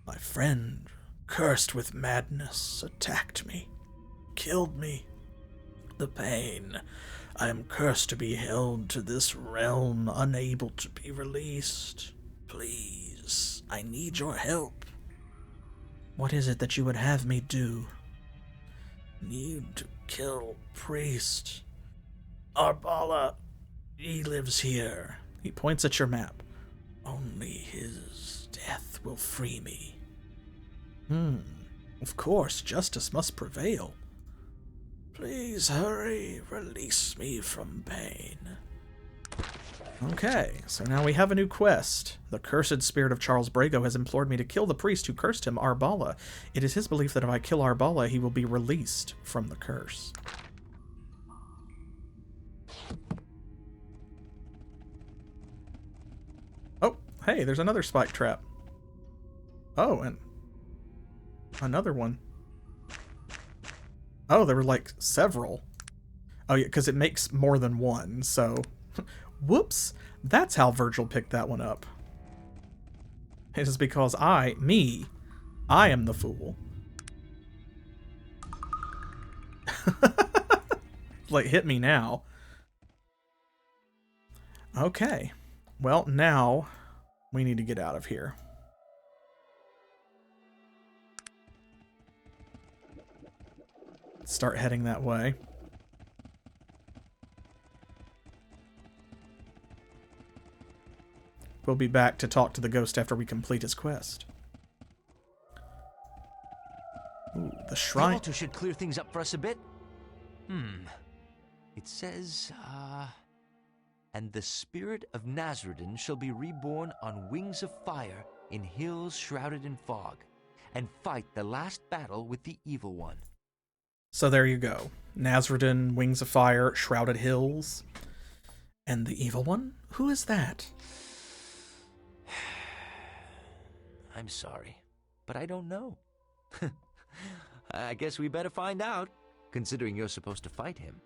My friend, cursed with madness, attacked me, killed me. The pain. I am cursed to be held to this realm, unable to be released. Please, I need your help. What is it that you would have me do? Need to kill priest. Arbala, he lives here. He points at your map. Only his death will free me. Of course, justice must prevail. Please hurry, release me from pain. Okay, so now we have a new quest. The cursed spirit of Charles Brago has implored me to kill the priest who cursed him, Arbala. It is his belief that if I kill Arbala, he will be released from the curse. Oh, hey, there's another spike trap. Oh, and another one. Oh, there were like several. Oh yeah, because it makes more than one, so... Whoops! That's how Virgil picked that one up. It is because I am the fool. Like, hit me now. Okay. Well, now we need to get out of here. Start heading that way. We'll be back to talk to the ghost after we complete his quest. Ooh, the shrine. The altar should clear things up for us a bit. It says, and the spirit of Nazarudin shall be reborn on wings of fire in hills shrouded in fog, and fight the last battle with the evil one. So there you go. Nazarudin, Wings of Fire, Shrouded Hills. And the evil one? Who is that? I'm sorry, but I don't know. I guess we better find out, considering you're supposed to fight him.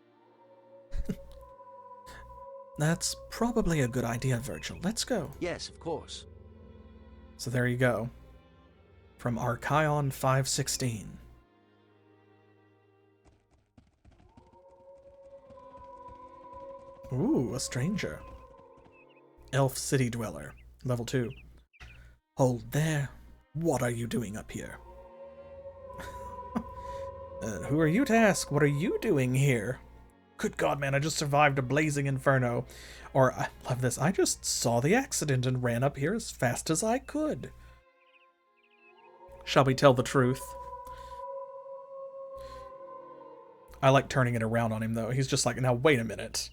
That's probably a good idea, Virgil. Let's go. Yes, of course. So there you go. From Arcanum 516. Ooh, a stranger. Elf City Dweller. Level 2. Hold there. What are you doing up here? Who are you to ask? What are you doing here? Good God, man, I just survived a blazing inferno. Or, I love this, I just saw the accident and ran up here as fast as I could. Shall we tell the truth? I like turning it around on him, though. He's just like, now wait a minute.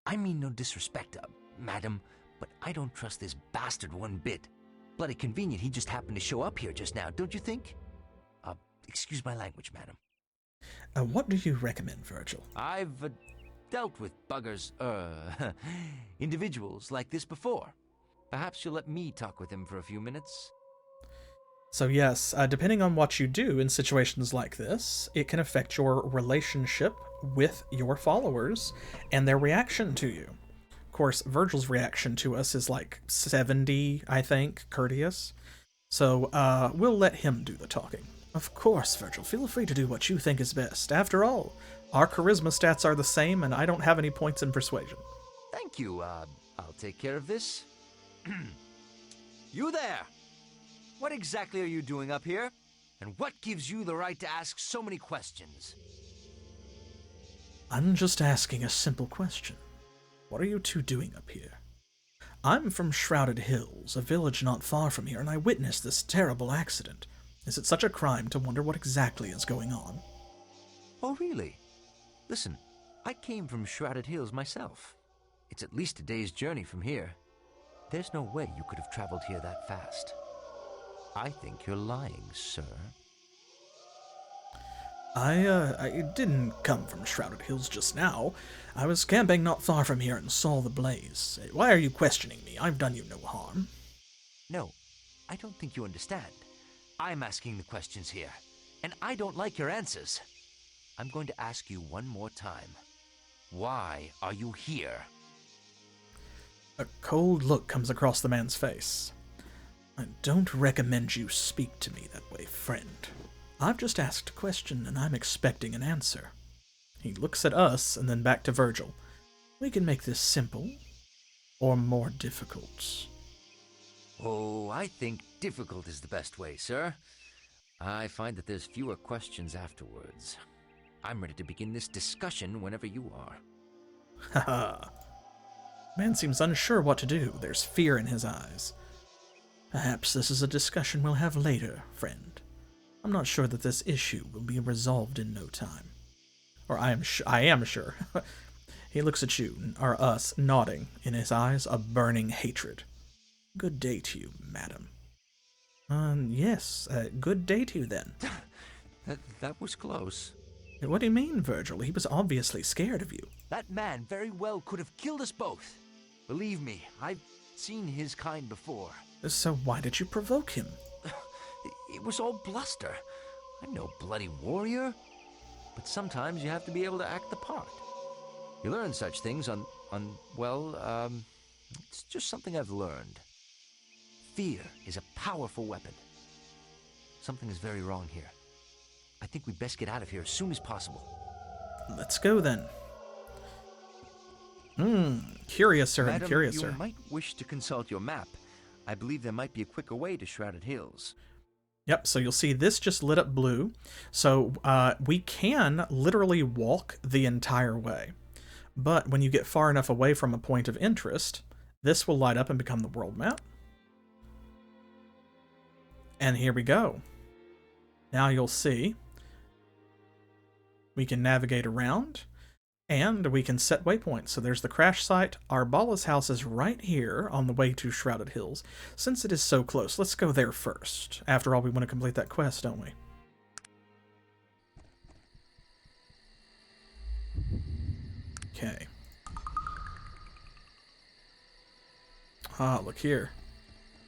I mean no disrespect, madam, but I don't trust this bastard one bit. Bloody convenient he just happened to show up here just now, don't you think? Excuse my language, madam. What do you recommend, Virgil? I've dealt with buggers, individuals like this before. Perhaps you'll let me talk with him for a few minutes. So yes, depending on what you do in situations like this, it can affect your relationship with your followers and their reaction to you. Of course, Virgil's reaction to us is like 70, I think, courteous. So we'll let him do the talking. Of course, Virgil, feel free to do what you think is best. After all, our charisma stats are the same and I don't have any points in persuasion. Thank you, I'll take care of this. You there! What exactly are you doing up here? And what gives you the right to ask so many questions? I'm just asking a simple question. What are you two doing up here? I'm from Shrouded Hills, a village not far from here, and I witnessed this terrible accident. Is it such a crime to wonder what exactly is going on? Oh, really? Listen, I came from Shrouded Hills myself. It's at least a day's journey from here. There's no way you could have traveled here that fast. I think you're lying, sir. I didn't come from Shrouded Hills just now. I was camping not far from here and saw the blaze. Why are you questioning me? I've done you no harm. No, I don't think you understand. I'm asking the questions here, and I don't like your answers. I'm going to ask you one more time. Why are you here? A cold look comes across the man's face. I don't recommend you speak to me that way, friend. I've just asked a question, and I'm expecting an answer. He looks at us, and then back to Virgil. We can make this simple, or more difficult. Oh, I think difficult is the best way, sir. I find that there's fewer questions afterwards. I'm ready to begin this discussion whenever you are. Haha. Man seems unsure what to do. There's fear in his eyes. Perhaps this is a discussion we'll have later, friend. I'm not sure that this issue will be resolved in no time. Or I am sure. He looks at you, or us, nodding, in his eyes a burning hatred. Good day to you, madam. Yes, good day to you then. That was close. What do you mean, Virgil? He was obviously scared of you. That man very well could have killed us both. Believe me, I've seen his kind before. So why did you provoke him? It was all bluster. I'm no bloody warrior. But sometimes you have to be able to act the part. You learn such things it's just something I've learned. Fear is a powerful weapon. Something is very wrong here. I think we'd best get out of here as soon as possible. Let's go then. Curiouser and Madam, curiouser. You might wish to consult your map. I believe there might be a quicker way to Shrouded Hills. Yep, so you'll see this just lit up blue. So we can literally walk the entire way. But when you get far enough away from a point of interest, this will light up and become the world map. And here we go. Now you'll see we can navigate around, and we can set waypoints. So there's the crash site. Arbala's house is right here on the way to Shrouded Hills. Since it is so close, let's go there first. After all, we want to complete that quest, don't we? Okay. Ah, look here.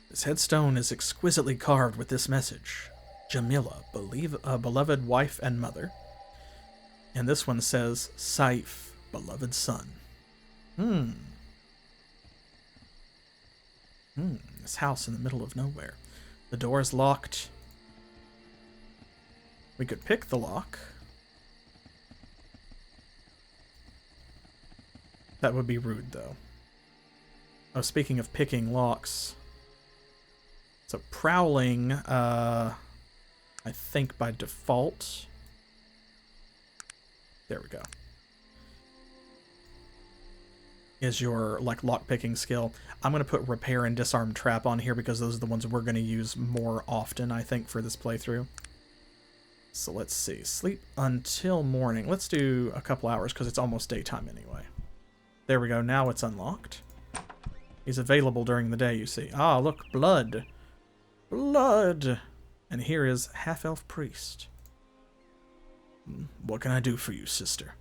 This headstone is exquisitely carved with this message. Jamila, beloved wife and mother. And this one says, Saif, beloved son. This house in the middle of nowhere. The door is locked. We could pick the lock. That would be rude, though. Oh, speaking of picking locks. So prowling, I think by default. There we go. Is your lock picking skill. I'm going to put repair and disarm trap on here because those are the ones we're going to use more often, I think, for this playthrough. So let's see. Sleep until morning. Let's do a couple hours because it's almost daytime anyway. There we go. Now it's unlocked. He's available during the day, you see. Ah, look. Blood. Blood. And here is half-elf priest. What can I do for you, sister?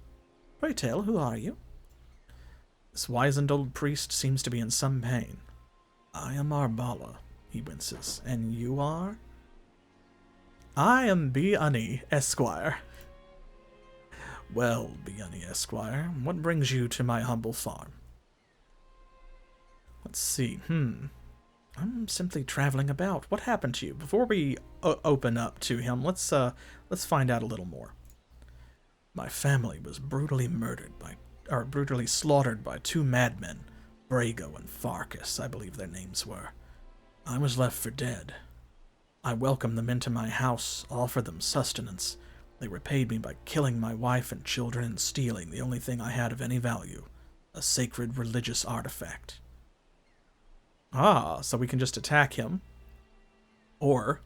Pray tell, who are you? This wizened old priest seems to be in some pain. I am Arbala, he winces. And you are? I am Biani, Esquire. Well, Biani, Esquire, what brings you to my humble farm? Let's see, I'm simply traveling about. What happened to you? Before we open up to him, let's find out a little more. My family was brutally slaughtered by two madmen, Brago and Farkas, I believe their names were. I was left for dead. I welcomed them into my house, offered them sustenance. They repaid me by killing my wife and children and stealing the only thing I had of any value, a sacred religious artifact. Ah, so we can just attack him. Or,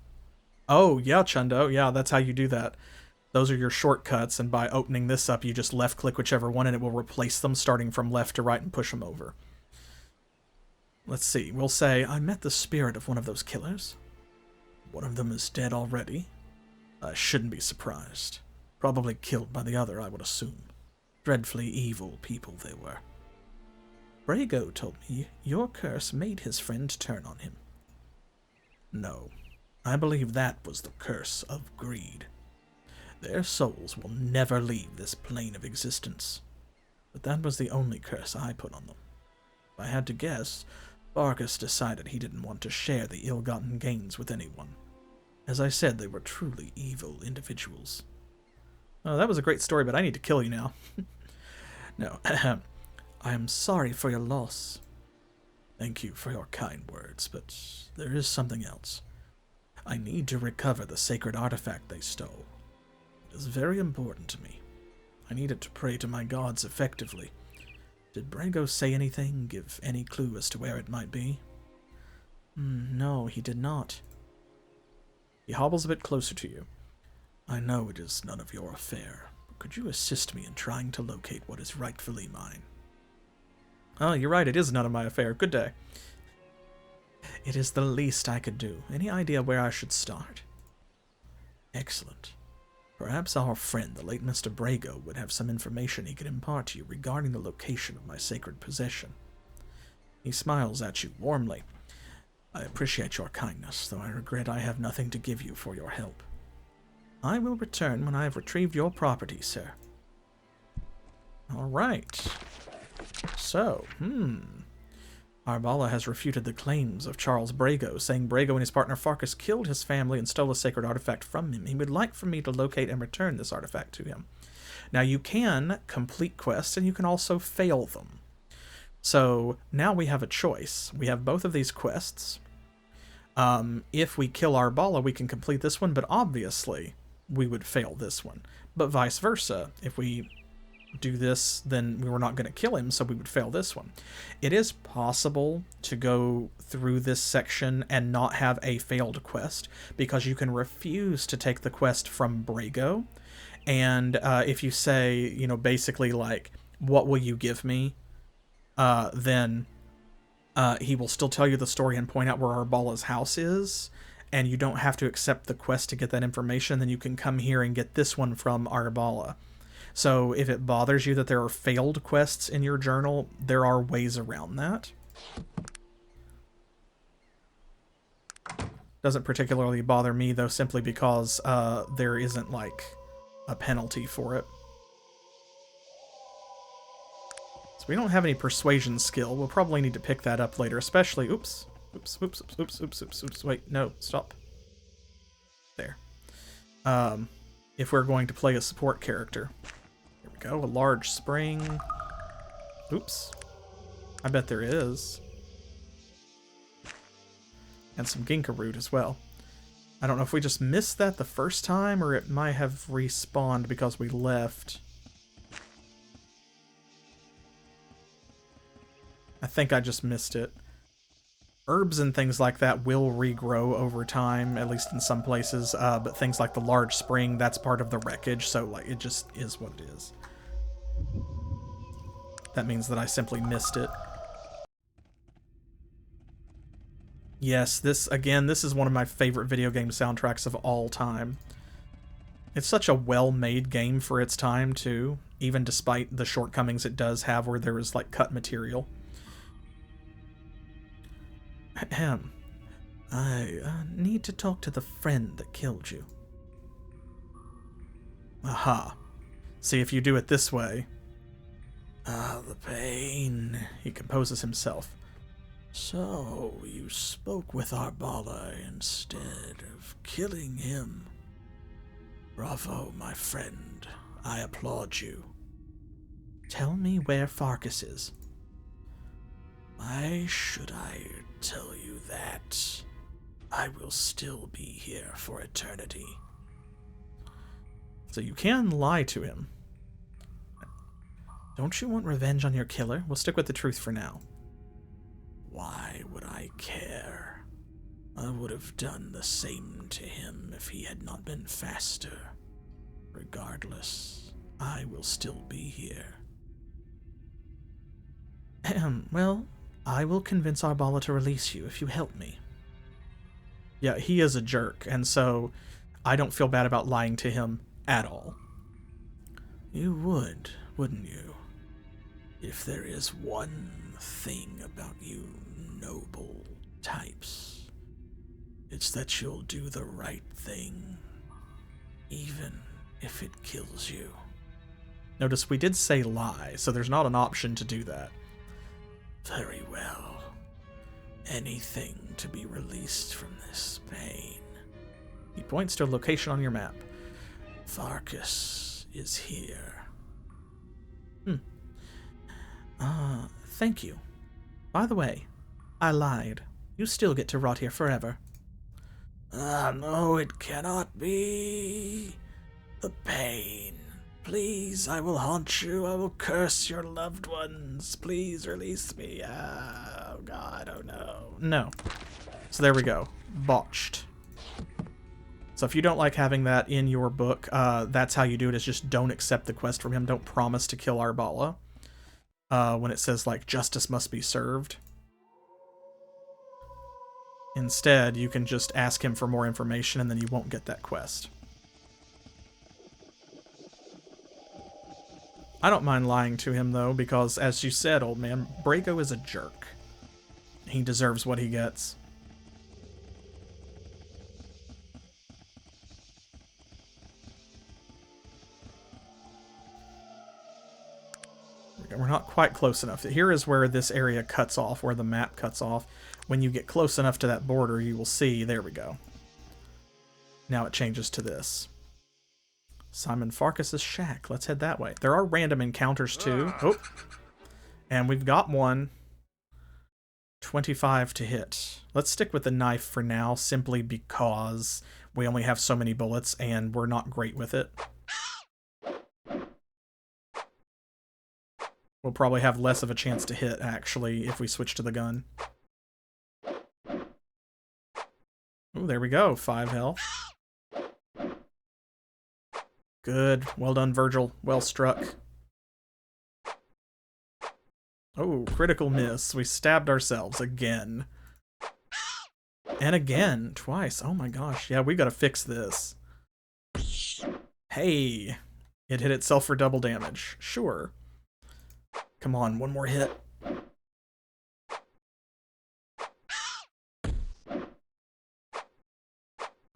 oh, yeah, Chundo, yeah, that's how you do that. Those are your shortcuts, and by opening this up, you just left-click whichever one, and it will replace them starting from left to right and push them over. Let's see, we'll say, I met the spirit of one of those killers. One of them is dead already. I shouldn't be surprised. Probably killed by the other, I would assume. Dreadfully evil people they were. Brago told me your curse made his friend turn on him. No, I believe that was the curse of greed. Their souls will never leave this plane of existence. But that was the only curse I put on them. If I had to guess, Vargas decided he didn't want to share the ill-gotten gains with anyone. As I said, they were truly evil individuals. Oh, that was a great story, but I need to kill you now. No, I am sorry for your loss. Thank you for your kind words, but there is something else. I need to recover the sacred artifact they stole. It is very important to me. I need it to pray to my gods effectively. Did Brago say anything, give any clue as to where it might be? No, he did not. He hobbles a bit closer to you. I know it is none of your affair, but could you assist me in trying to locate what is rightfully mine? Oh, you're right, it is none of my affair. Good day. It is the least I could do. Any idea where I should start? Excellent. Perhaps our friend, the late Mr. Brago, would have some information he could impart to you regarding the location of my sacred possession. He smiles at you warmly. I appreciate your kindness, though I regret I have nothing to give you for your help. I will return when I have retrieved your property, sir. All right. So, Arbala has refuted the claims of Charles Brago, saying Brago and his partner Farkas killed his family and stole a sacred artifact from him. He would like for me to locate and return this artifact to him. Now, you can complete quests, and you can also fail them. So, now we have a choice. We have both of these quests. If we kill Arbala, we can complete this one, but obviously, we would fail this one. But vice versa. If we do this, then we were not going to kill him, so we would fail this one. It is possible to go through this section and not have a failed quest, because you can refuse to take the quest from Brago, and if you say, you know, basically like, what will you give me, then he will still tell you the story and point out where Arbala's house is, and you don't have to accept the quest to get that information. Then you can come here and get this one from Arbala. So if it bothers you that there are failed quests in your journal, there are ways around that. Doesn't particularly bother me, though, simply because there isn't, like, a penalty for it. So we don't have any persuasion skill. We'll probably need to pick that up later, especially... Oops. Wait, no, stop. There. If we're going to play a support character. Here we go, a large spring. Oops. I bet there is. And some ginkgo root as well. I don't know if we just missed that the first time, or it might have respawned because we left. I think I just missed it. Herbs and things like that will regrow over time, at least in some places, but things like the large spring, that's part of the wreckage, so like it just is what it is. That means that I simply missed it. Yes, this is one of my favorite video game soundtracks of all time. It's such a well-made game for its time, too, even despite the shortcomings it does have where there is, like, cut material. Ahem. I need to talk to the friend that killed you. Aha. See, if you do it this way... Ah, the pain. He composes himself. So, you spoke with Arbala instead of killing him. Bravo, my friend. I applaud you. Tell me where Farkas is. Why should I tell you that? I will still be here for eternity. So you can lie to him. Don't you want revenge on your killer? We'll stick with the truth for now. Why would I care? I would have done the same to him if he had not been faster. Regardless, I will still be here. Well, I will convince Arbala to release you if you help me. Yeah, he is a jerk, and so I don't feel bad about lying to him at all. You would, wouldn't you? If there is one thing about you noble types, it's that you'll do the right thing, even if it kills you. Notice we did say lie, so there's not an option to do that. Very well. Anything to be released from this pain. He points to a location on your map. Farkas is here. Thank you. By the way, I lied. You still get to rot here forever. No, it cannot be. The pain. Please, I will haunt you. I will curse your loved ones. Please release me. Oh, God. Oh, no. No. So there we go. Botched. So if you don't like having that in your book, that's how you do it, is just don't accept the quest from him. Don't promise to kill Arbala. When it says, like, justice must be served. Instead, you can just ask him for more information, and then you won't get that quest. I don't mind lying to him, though, because, as you said, old man, Brago is a jerk. He deserves what he gets. We're not quite close enough. Here is where this area cuts off, where the map cuts off. When you get close enough to that border, you will see, there we go. Now it changes to this. Simon Farkas's shack. Let's head that way. There are random encounters too. Oh. And we've got one. 25 to hit. Let's stick with the knife for now, simply because we only have so many bullets and we're not great with it. We'll probably have less of a chance to hit, actually, if we switch to the gun. Oh, there we go. 5 health. Good. Well done, Virgil. Well struck. Oh, critical miss. We stabbed ourselves again. And again. Twice. Oh my gosh. Yeah, we gotta fix this. Hey! It hit itself for double damage. Sure. Come on, one more hit.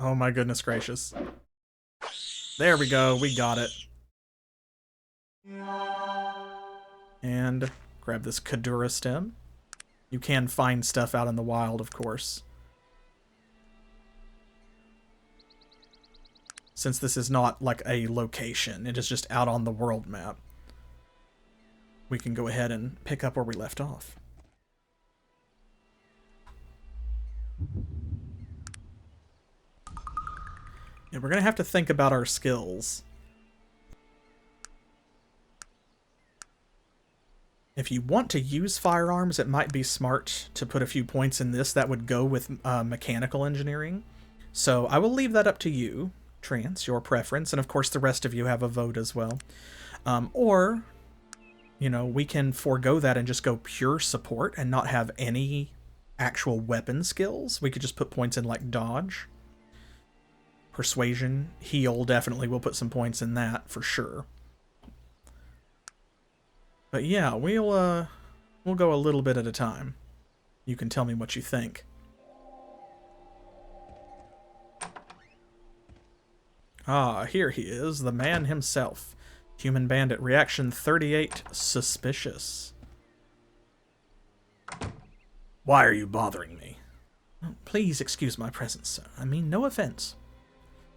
Oh my goodness gracious. There we go, we got it. And grab this Kadura stem. You can find stuff out in the wild, of course. Since this is not like a location, it is just out on the world map. We can go ahead and pick up where we left off. And we're going to have to think about our skills. If you want to use firearms, it might be smart to put a few points in this that would go with mechanical engineering. So I will leave that up to you, Trance, your preference, and of course the rest of you have a vote as well. Or, you know, we can forego that and just go pure support and not have any actual weapon skills. We could just put points in like dodge, persuasion, heal. Definitely we'll put some points in that for sure. But yeah, we'll go a little bit at a time. You can tell me what you think. Ah, here he is, the man himself. Human Bandit, reaction 38, suspicious. Why are you bothering me? Oh, please excuse my presence, sir. I mean no offense.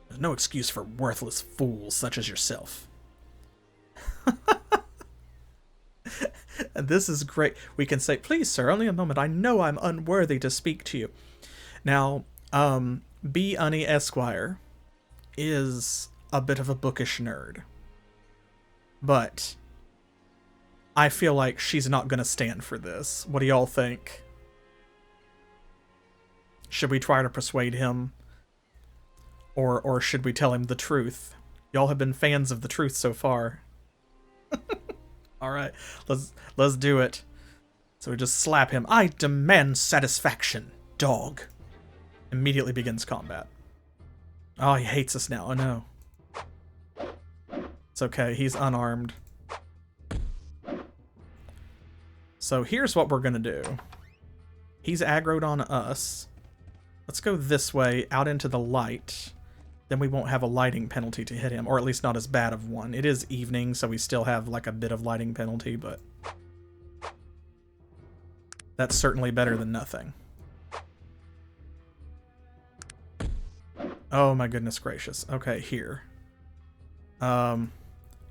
There's no excuse for worthless fools such as yourself. And this is great. We can say, please, sir, only a moment. I know I'm unworthy to speak to you. Now, B. Unny Esquire is a bit of a bookish nerd. But I feel like she's not going to stand for this. What do y'all think? Should we try to persuade him? Or should we tell him the truth? Y'all have been fans of the truth so far. Alright, let's do it. So we just slap him. I demand satisfaction, dog. Immediately begins combat. Oh, he hates us now. Oh no. It's okay, he's unarmed. So here's what we're gonna do. He's aggroed on us. Let's go this way, out into the light. Then we won't have a lighting penalty to hit him, or at least not as bad of one. It is evening, so we still have like a bit of lighting penalty, but that's certainly better than nothing. Oh my goodness gracious. Okay, here.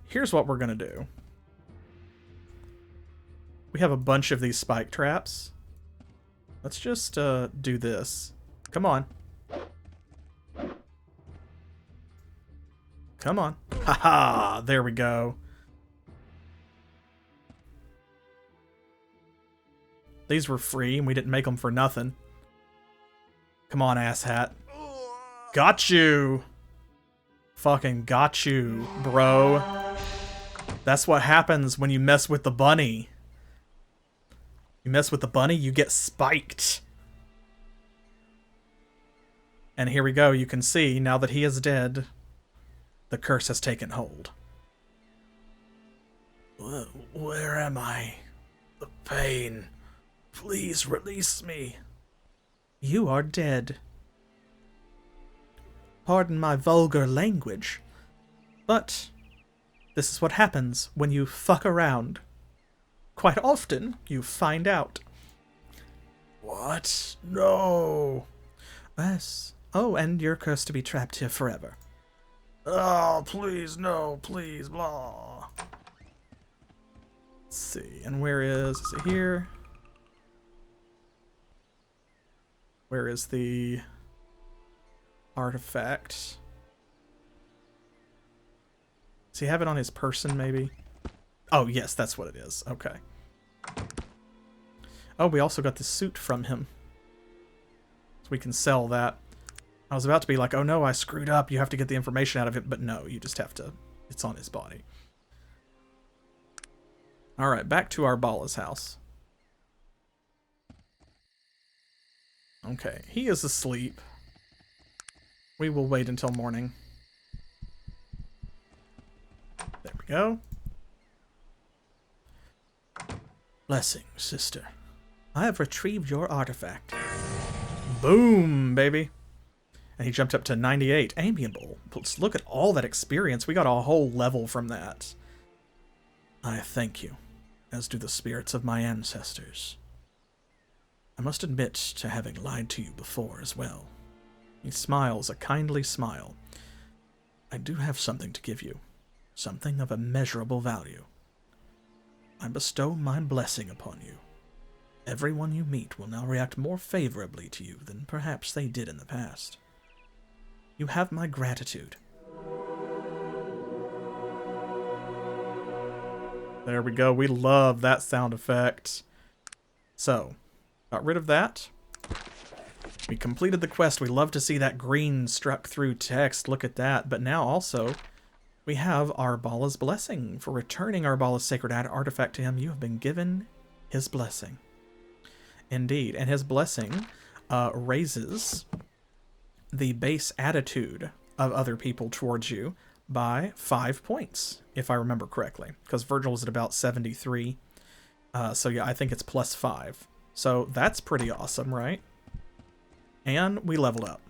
Here's what we're gonna do. We have a bunch of these spike traps. Let's just do this. Come on. Come on. Haha, there we go. These were free and we didn't make them for nothing. Come on, asshat. Got you. Fucking got you, bro. That's what happens when you mess with the bunny. You mess with the bunny, you get spiked. And here we go. You can see, now that he is dead, the curse has taken hold. Where am I? The pain. Please release me. You are dead. Pardon my vulgar language, but this is what happens when you fuck around. Quite often, you find out. What? No. Yes. Oh, and you're cursed to be trapped here forever. Oh, please, no, please, blah. Let's see, and where is it here? Where is the artifact? Does he have it on his person, maybe? Oh, yes, that's what it is. Okay. Oh, we also got the suit from him. So we can sell that. I was about to be like, oh no, I screwed up. You have to get the information out of it. But no, you just have to. It's on his body. Alright, back to our Bala's house. Okay, he is asleep. We will wait until morning. There we go. Blessing, sister. I have retrieved your artifact. Boom, baby. And he jumped up to 98. Amiable. Let's look at all that experience. We got a whole level from that. I thank you, as do the spirits of my ancestors. I must admit to having lied to you before as well. He smiles a kindly smile. I do have something to give you. Something of immeasurable value. I bestow my blessing upon you. Everyone you meet will now react more favorably to you than perhaps they did in the past. You have my gratitude. There we go. We love that sound effect. So, got rid of that. We completed the quest. We love to see that green struck through text. Look at that. But now also, we have Arbala's blessing. For returning Arbala's sacred artifact to him, you have been given his blessing. Indeed. And his blessing raises the base attitude of other people towards you by 5 points, if I remember correctly. Because Virgil is at about 73. So yeah, I think it's plus 5. So that's pretty awesome, right? And we leveled up.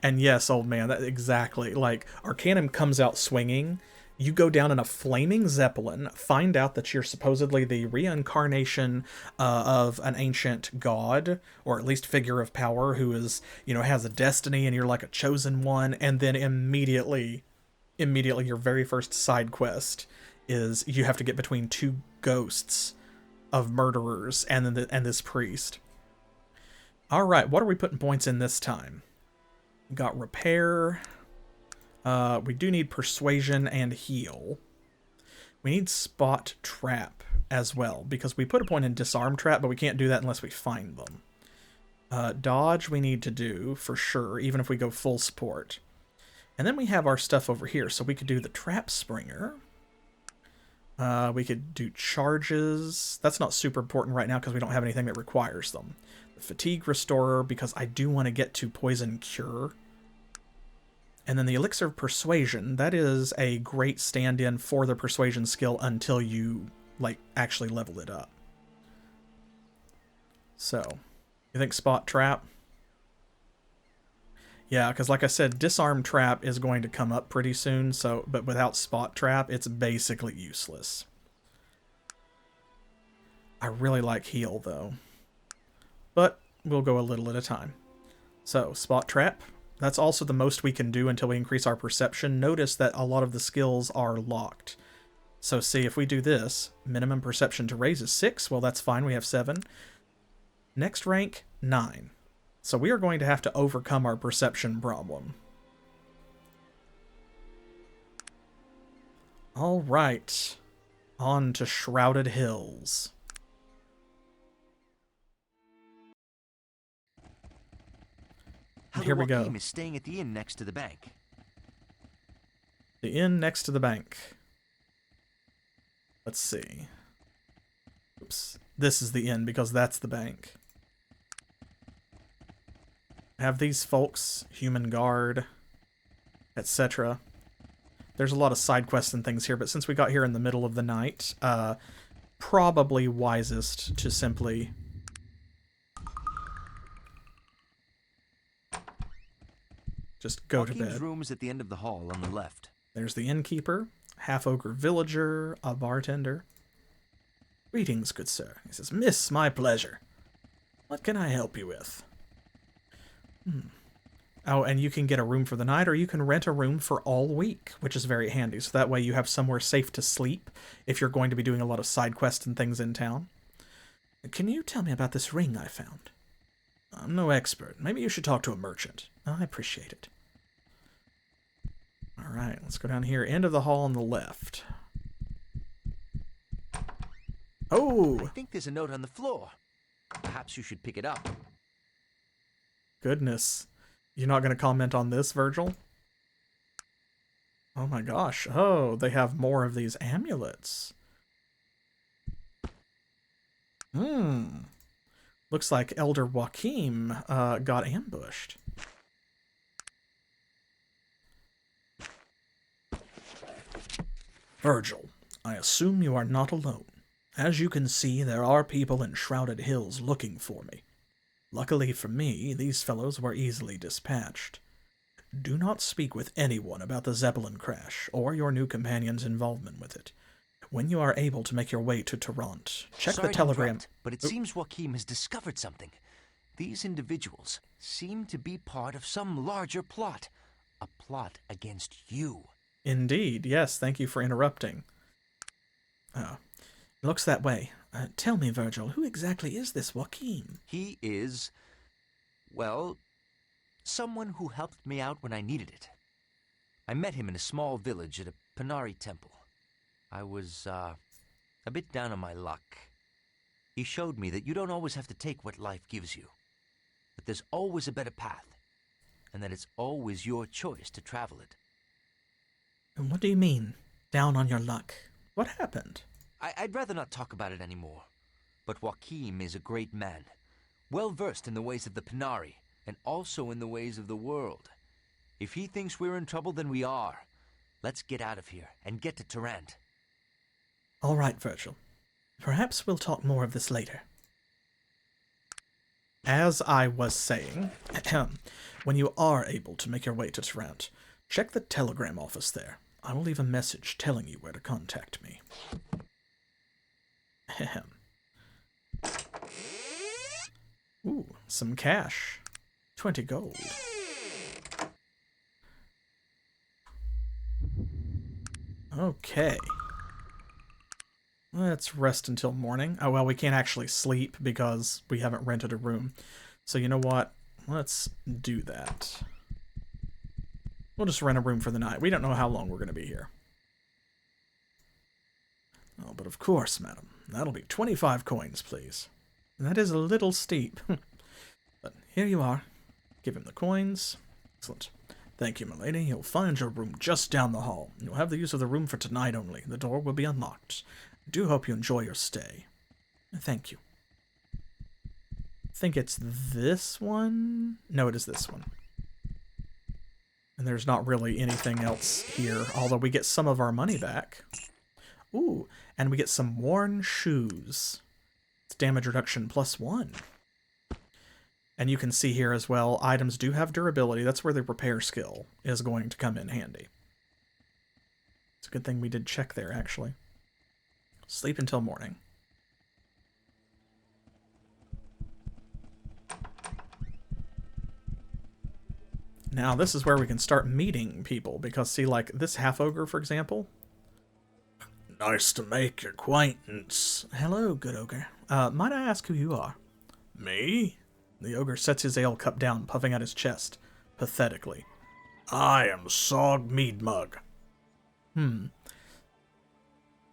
And yes, old man, that exactly. Like, Arcanum comes out swinging. You go down in a flaming zeppelin, find out that you're supposedly the reincarnation of an ancient god, or at least figure of power, who is, you know, has a destiny, and you're like a chosen one, and then immediately your very first side quest is you have to get between two ghosts of murderers and this priest. All right, what are we putting points in this time? We got repair. We do need persuasion and heal. We need spot trap as well, because we put a point in disarm trap, but we can't do that unless we find them. Dodge we need to do, for sure, even if we go full sport. And then we have our stuff over here, so we could do the Trap Springer. We could do charges. That's not super important right now because we don't have anything that requires them. The Fatigue Restorer, because I do want to get to Poison Cure. And then the Elixir of Persuasion. That is a great stand-in for the Persuasion skill until you, like, actually level it up. So, you think Spot Trap? Yeah, because like I said, Disarm Trap is going to come up pretty soon, so but without Spot Trap, it's basically useless. I really like Heal, though. But we'll go a little at a time. So, Spot Trap. That's also the most we can do until we increase our Perception. Notice that a lot of the skills are locked. So see, if we do this, minimum Perception to raise is 6. Well, that's fine, we have 7. Next rank, 9. So we are going to have to overcome our perception problem. All right, on to Shrouded Hills. Here we go. Joaquin is staying at the inn next to the bank. The inn next to the bank. Let's see. Oops. This is the inn because that's the bank. Have these folks, human guard, etc. There's a lot of side quests and things here, but since we got here in the middle of the night, probably wisest to simply just go to bed. Room is at the end of the hall on the left. There's the innkeeper, half-ogre villager, a bartender. Greetings, good sir. He says, Miss, my pleasure. What can I help you with? Oh, and you can get a room for the night, or you can rent a room for all week, which is very handy. So that way you have somewhere safe to sleep if you're going to be doing a lot of side quests and things in town. Can you tell me about this ring I found? I'm no expert. Maybe you should talk to a merchant. I appreciate it. All right, let's go down here. End of the hall on the left. Oh! I think there's a note on the floor. Perhaps you should pick it up. Goodness. You're not going to comment on this, Virgil? Oh my gosh. Oh, they have more of these amulets. Looks like Elder Joachim got ambushed. Virgil, I assume you are not alone. As you can see, there are people in Shrouded Hills looking for me. Luckily for me, these fellows were easily dispatched. Do not speak with anyone about the Zeppelin crash, or your new companion's involvement with it. When you are able to make your way to Toronto, check the telegram... But it seems Joachim has discovered something. These individuals seem to be part of some larger plot. A plot against you. Indeed, yes, thank you for interrupting. Looks that way. Tell me, Virgil, who exactly is this Joachim? He is, well, someone who helped me out when I needed it. I met him in a small village at a Panari temple. I was, a bit down on my luck. He showed me that you don't always have to take what life gives you, but there's always a better path, and that it's always your choice to travel it. And what do you mean, down on your luck? What happened? I'd rather not talk about it anymore, but Joachim is a great man, well-versed in the ways of the Panari, and also in the ways of the world. If he thinks we're in trouble, then we are. Let's get out of here and get to Tarant. All right, Virgil. Perhaps we'll talk more of this later. As I was saying, when you are able to make your way to Tarant, check the telegram office there. I will leave a message telling you where to contact me. Ooh, some cash. 20 gold. Okay. Let's rest until morning. Oh, well, we can't actually sleep because we haven't rented a room. So you know what? Let's do that. We'll just rent a room for the night. We don't know how long we're going to be here. Oh, but of course, madam. That'll be 25 coins, please. That is a little steep. But here you are. Give him the coins. Excellent. Thank you, milady. You'll find your room just down the hall. You'll have the use of the room for tonight only. The door will be unlocked. I do hope you enjoy your stay. Thank you. I think it's this one? No, it is this one. And there's not really anything else here, although we get some of our money back. Ooh, and we get some worn shoes. It's damage reduction +1. And you can see here as well, items do have durability. That's where the repair skill is going to come in handy. It's a good thing we did check there, actually. Sleep until morning. Now, this is where we can start meeting people, because see, like, this half-ogre, for example. Nice to make your acquaintance. Hello, good ogre. Might I ask who you are? Me? The ogre sets his ale cup down, puffing out his chest, pathetically. I am Sog Meadmug.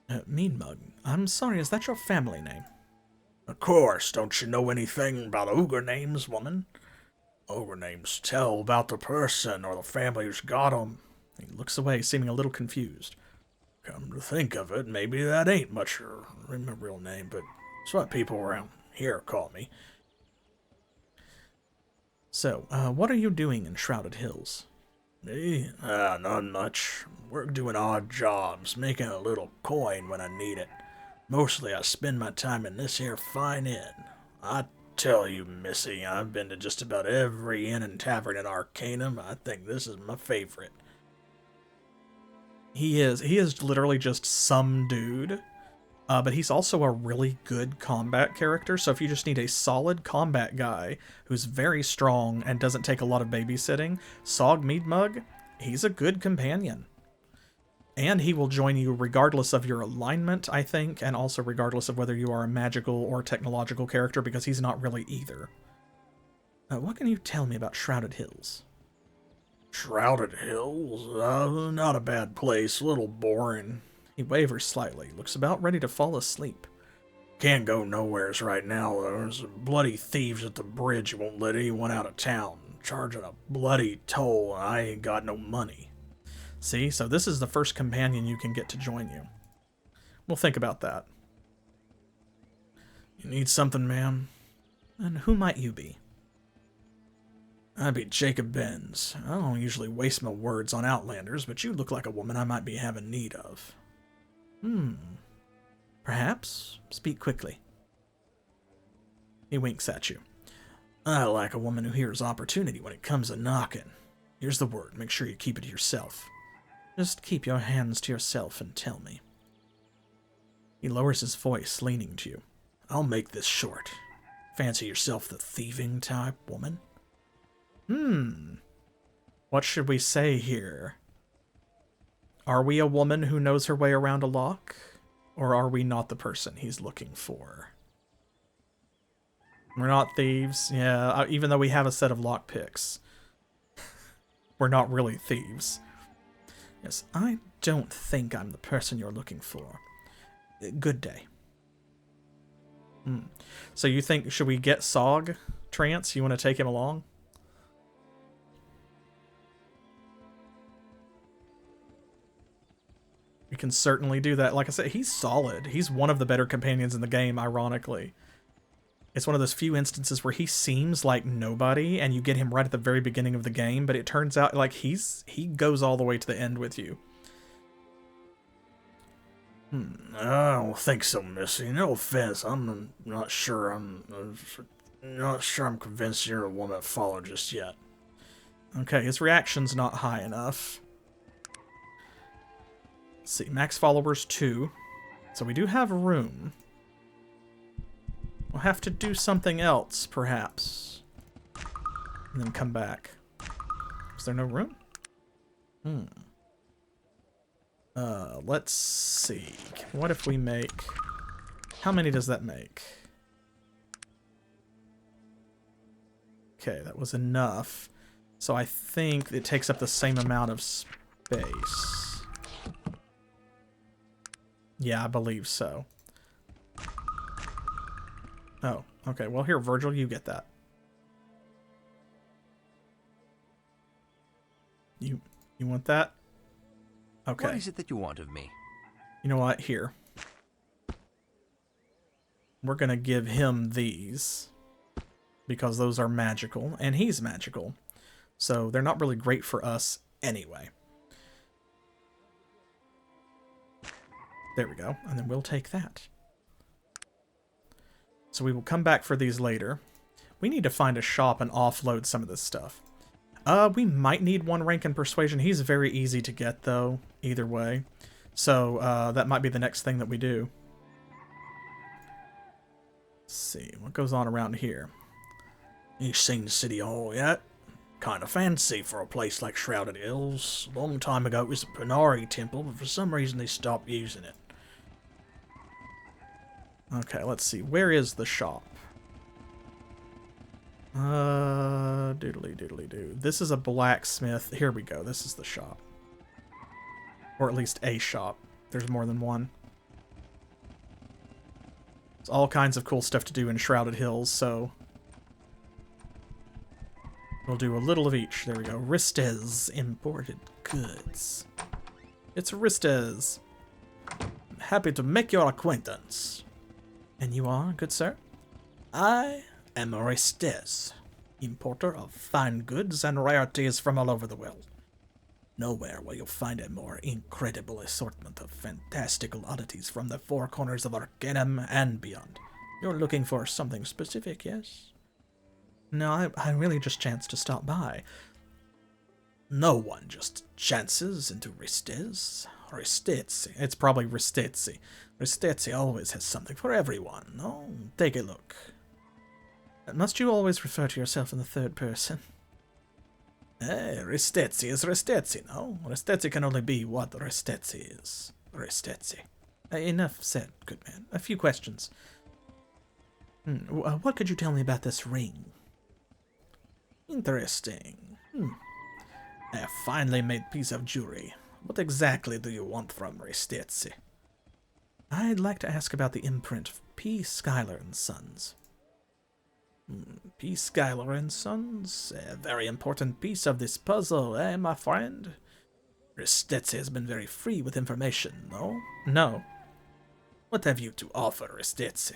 Meadmug. I'm sorry, is that your family name? Of course, don't you know anything about ogre names, woman? Ogre names tell about the person or the family who's got 'em. He looks away, seeming a little confused. Come to think of it, maybe that ain't much my real name, but it's what people around here call me. So, what are you doing in Shrouded Hills? Me? Not much. We're doing odd jobs, making a little coin when I need it. Mostly I spend my time in this here fine inn. I tell you, missy, I've been to just about every inn and tavern in Arcanum. I think this is my favorite. He is literally just some dude. But he's also a really good combat character, so if you just need a solid combat guy who's very strong and doesn't take a lot of babysitting, Sog Meadmug, he's a good companion. And he will join you regardless of your alignment, I think, and also regardless of whether you are a magical or technological character, because he's not really either. What can you tell me about Shrouded Hills? Shrouded Hills? Not a bad place, a little boring. He wavers slightly, looks about ready to fall asleep. Can't go nowheres right now. There's bloody thieves at the bridge who won't let anyone out of town, charging a bloody toll, and I ain't got no money. See, so this is the first companion you can get to join you. We'll think about that. You need something, ma'am? And who might you be? I'd be Jacob Benz. I don't usually waste my words on outlanders, but you look like a woman I might be having need of. Perhaps. Speak quickly. He winks at you. I like a woman who hears opportunity when it comes to knocking. Here's the word. Make sure you keep it to yourself. Just keep your hands to yourself and tell me. He lowers his voice, leaning to you. I'll make this short. Fancy yourself the thieving type woman? What should we say here? Are we a woman who knows her way around a lock? Or are we not the person he's looking for? We're not thieves. Yeah, even though we have a set of lockpicks. We're not really thieves. Yes, I don't think I'm the person you're looking for. Good day. So you think, should we get Sog Trance? You want to take him along? We can certainly do that. Like I said, he's solid. He's one of the better companions in the game, ironically. It's one of those few instances where he seems like nobody, and you get him right at the very beginning of the game, but it turns out like he goes all the way to the end with you. I don't think so, missy. No offense. I'm not sure. I'm convinced you're a woman to follow just yet. Okay, his reaction's not high enough. Let's see, max followers 2. So we do have room. We'll have to do something else, perhaps. And then come back. Is there no room? Let's see. What if we make... How many does that make? Okay, that was enough. So I think it takes up the same amount of space. Yeah, I believe so. Oh, okay. Well, here, Virgil, you get that. You want that? Okay. What is it that you want of me? You know what? Here. We're going to give him these because those are magical, and he's magical. So they're not really great for us anyway. There we go. And then we'll take that. So we will come back for these later. We need to find a shop and offload some of this stuff. We might need 1 rank in Persuasion. He's very easy to get, though, either way. So that might be the next thing that we do. Let's see, what goes on around here? You seen City Hall yet? Kinda fancy for a place like Shrouded Hills. A long time ago it was a Panari temple, but for some reason they stopped using it. Okay, let's see. Where is the shop? Doodly doodly doo. This is a blacksmith. Here we go. This is the shop. Or at least a shop. There's more than one. There's all kinds of cool stuff to do in Shrouded Hills, so we'll do a little of each. There we go. Ristez imported goods. It's Ristez. Happy to make your acquaintance. And you are, good sir? I am Ristez, importer of fine goods and rarities from all over the world. Nowhere will you find a more incredible assortment of fantastical oddities from the four corners of Arcanum and beyond. You're looking for something specific, yes? No, I really just chanced to stop by. No one just chances into Ristez. Ristezzi. It's probably Ristezzi. Ristezzi always has something for everyone. Oh, take a look. Must you always refer to yourself in the third person? Ristezzi is Ristezzi, no? Ristezzi can only be what Ristezzi is. Ristezzi. Enough said, good man. A few questions. What could you tell me about this ring? Interesting. A finely made piece of jewelry. What exactly do you want from Ristezzi? I'd like to ask about the imprint of P. Schuyler and Sons. P. Schuyler and Sons? A very important piece of this puzzle, eh, my friend? Ristezzi has been very free with information, no? No. What have you to offer, Ristezzi?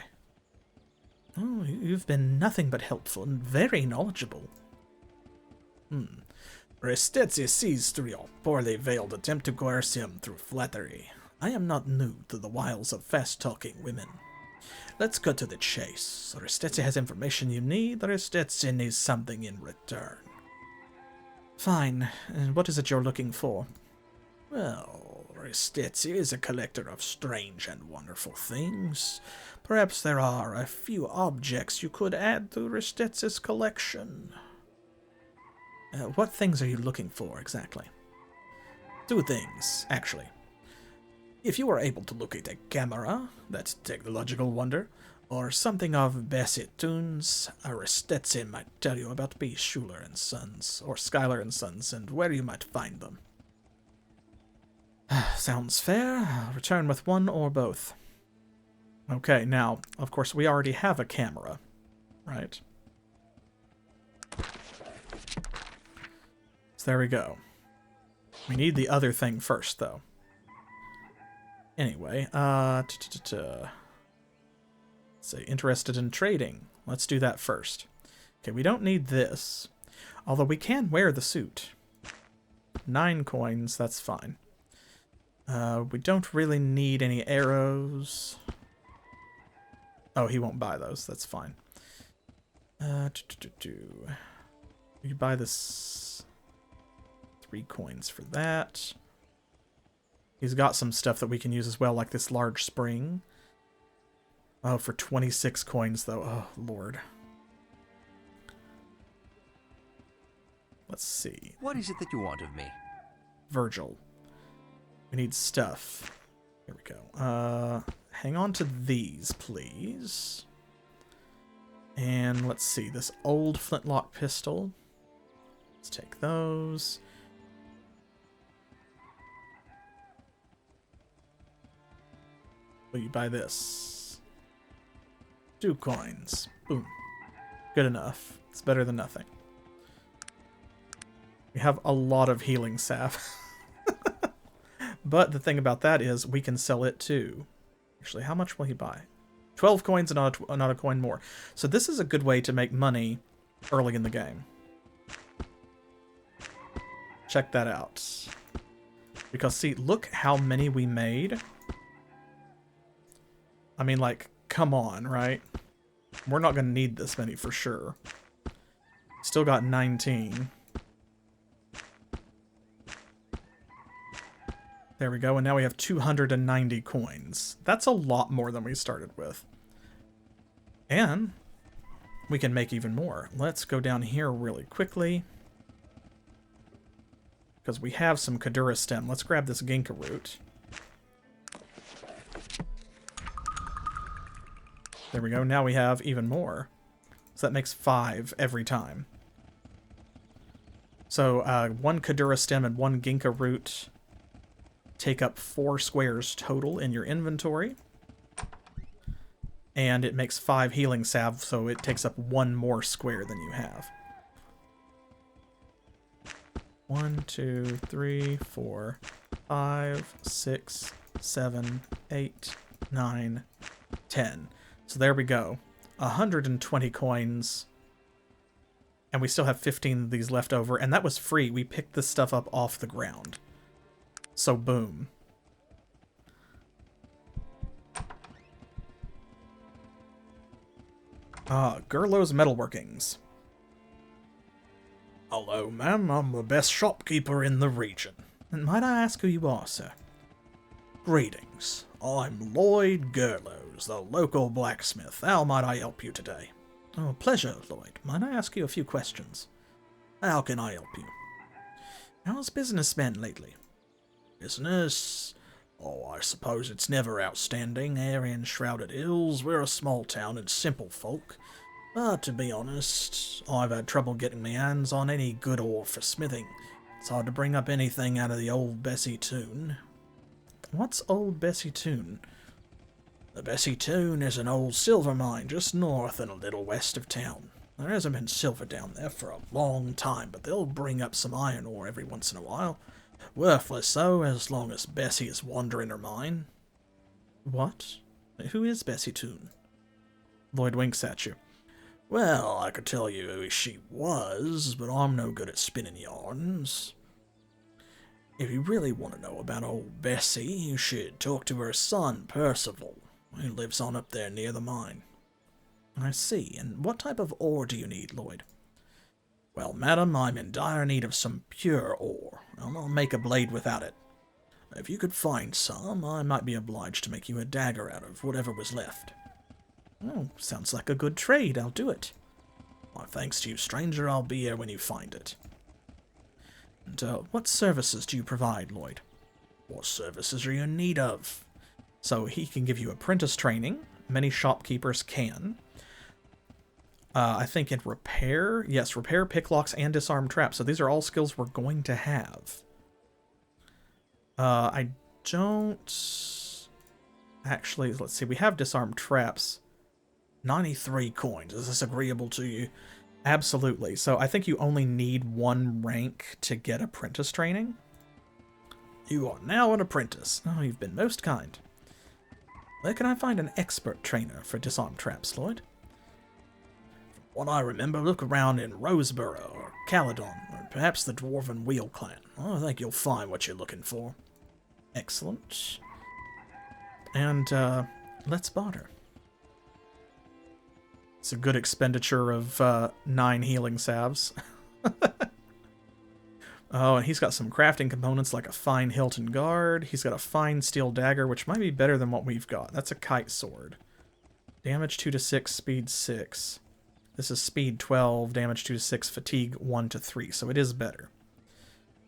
Oh, you've been nothing but helpful and very knowledgeable. Ristezzi sees through your poorly veiled attempt to coerce him through flattery. I am not new to the wiles of fast-talking women. Let's cut to the chase. Ristezzi has information you need. Ristezzi needs something in return. Fine. And what is it you're looking for? Well, Ristezzi is a collector of strange and wonderful things. Perhaps there are a few objects you could add to Ristezzi's collection. What things are you looking for, exactly? 2 things, actually. If you were able to locate a camera, that's technological wonder, or something of Bassett tunes, Ristezzi might tell you about P. Schuyler and Sons, or Schuyler and Sons, and where you might find them. Sounds fair. I'll return with one or both. Okay, now, of course, we already have a camera, right? So there we go. We need the other thing first, though. Anyway, let's say interested in trading. Let's do that first. Okay, we don't need this. Although we can wear the suit. 9 coins, that's fine. We don't really need any arrows. Oh, he won't buy those, that's fine. You buy this 3 coins for that. He's got some stuff that we can use as well, like this large spring. Oh, for 26 coins, though. Oh, Lord. Let's see. What is it that you want of me? Virgil. We need stuff. Here we go. Hang on to these, please. And let's see. This old flintlock pistol. Let's take those. Will you buy this? 2 coins. Boom. Good enough. It's better than nothing. We have a lot of healing salve. But the thing about that is we can sell it too. Actually, how much will he buy? 12 coins and not a coin more. So this is a good way to make money early in the game. Check that out. Because see, look how many we made. I mean, like, come on, right? We're not going to need this many for sure. Still got 19. There we go, and now we have 290 coins. That's a lot more than we started with. And we can make even more. Let's go down here really quickly. Because we have some Kadura stem. Let's grab this Ginkgo root. There we go, now we have even more. So that makes 5 every time. So 1 Kadura stem and 1 Ginkgo root take up 4 squares total in your inventory. And it makes 5 healing salve, so it takes up 1 more square than you have. 1, 2, 3, 4, 5, 6, 7, 8, 9, 10. So there we go. 120 coins. And we still have 15 of these left over. And that was free. We picked this stuff up off the ground. So boom. Gurlo's Metalworkings. Hello, ma'am. I'm the best shopkeeper in the region. And might I ask who you are, sir? Greetings. I'm Lloyd Gurlows, the local blacksmith. How might I help you today? Oh, pleasure, Lloyd. Might I ask you a few questions? How can I help you? How's business been lately? Business? Oh, I suppose it's never outstanding. Here in Shrouded Hills, we're a small town and simple folk. But to be honest, I've had trouble getting my hands on any good ore for smithing. It's hard to bring up anything out of the old Bessie Toon. What's Old Bessie Toon? The Bessie Toon is an old silver mine just north and a little west of town. There hasn't been silver down there for a long time, but they'll bring up some iron ore every once in a while. Worthless, though, as long as Bessie is wandering her mine. What? Who is Bessie Toon? Lloyd winks at you. Well, I could tell you who she was, but I'm no good at spinning yarns. If you really want to know about old Bessie, you should talk to her son, Percival, who lives on up there near the mine. I see. And what type of ore do you need, Lloyd? Well, madam, I'm in dire need of some pure ore, and I'll make a blade without it. If you could find some, I might be obliged to make you a dagger out of whatever was left. Oh, sounds like a good trade. I'll do it. Why, thanks to you, stranger. I'll be here when you find it. And what services do you provide, Lloyd? What services are you in need of? So he can give you apprentice training. Many shopkeepers can. I think in repair. Yes, repair, pick locks, and disarm traps. So these are all skills we're going to have. I don't... Actually, let's see. We have disarm traps. 93 coins. Is this agreeable to you? Absolutely. So I think you only need 1 rank to get apprentice training. You are now an apprentice. Oh, you've been most kind. Where can I find an expert trainer for disarm traps, Lloyd? From what I remember, look around in Roseboro or Caledon, or perhaps the Dwarven Wheel Clan. I think you'll find what you're looking for. Excellent. And let's barter. It's a good expenditure of 9 healing salves. Oh, and he's got some crafting components like a fine Hilton Guard. He's got a fine steel dagger, which might be better than what we've got. That's a kite sword. Damage 2 to 6, speed 6. This is speed 12, damage 2 to 6, fatigue 1 to 3, so it is better.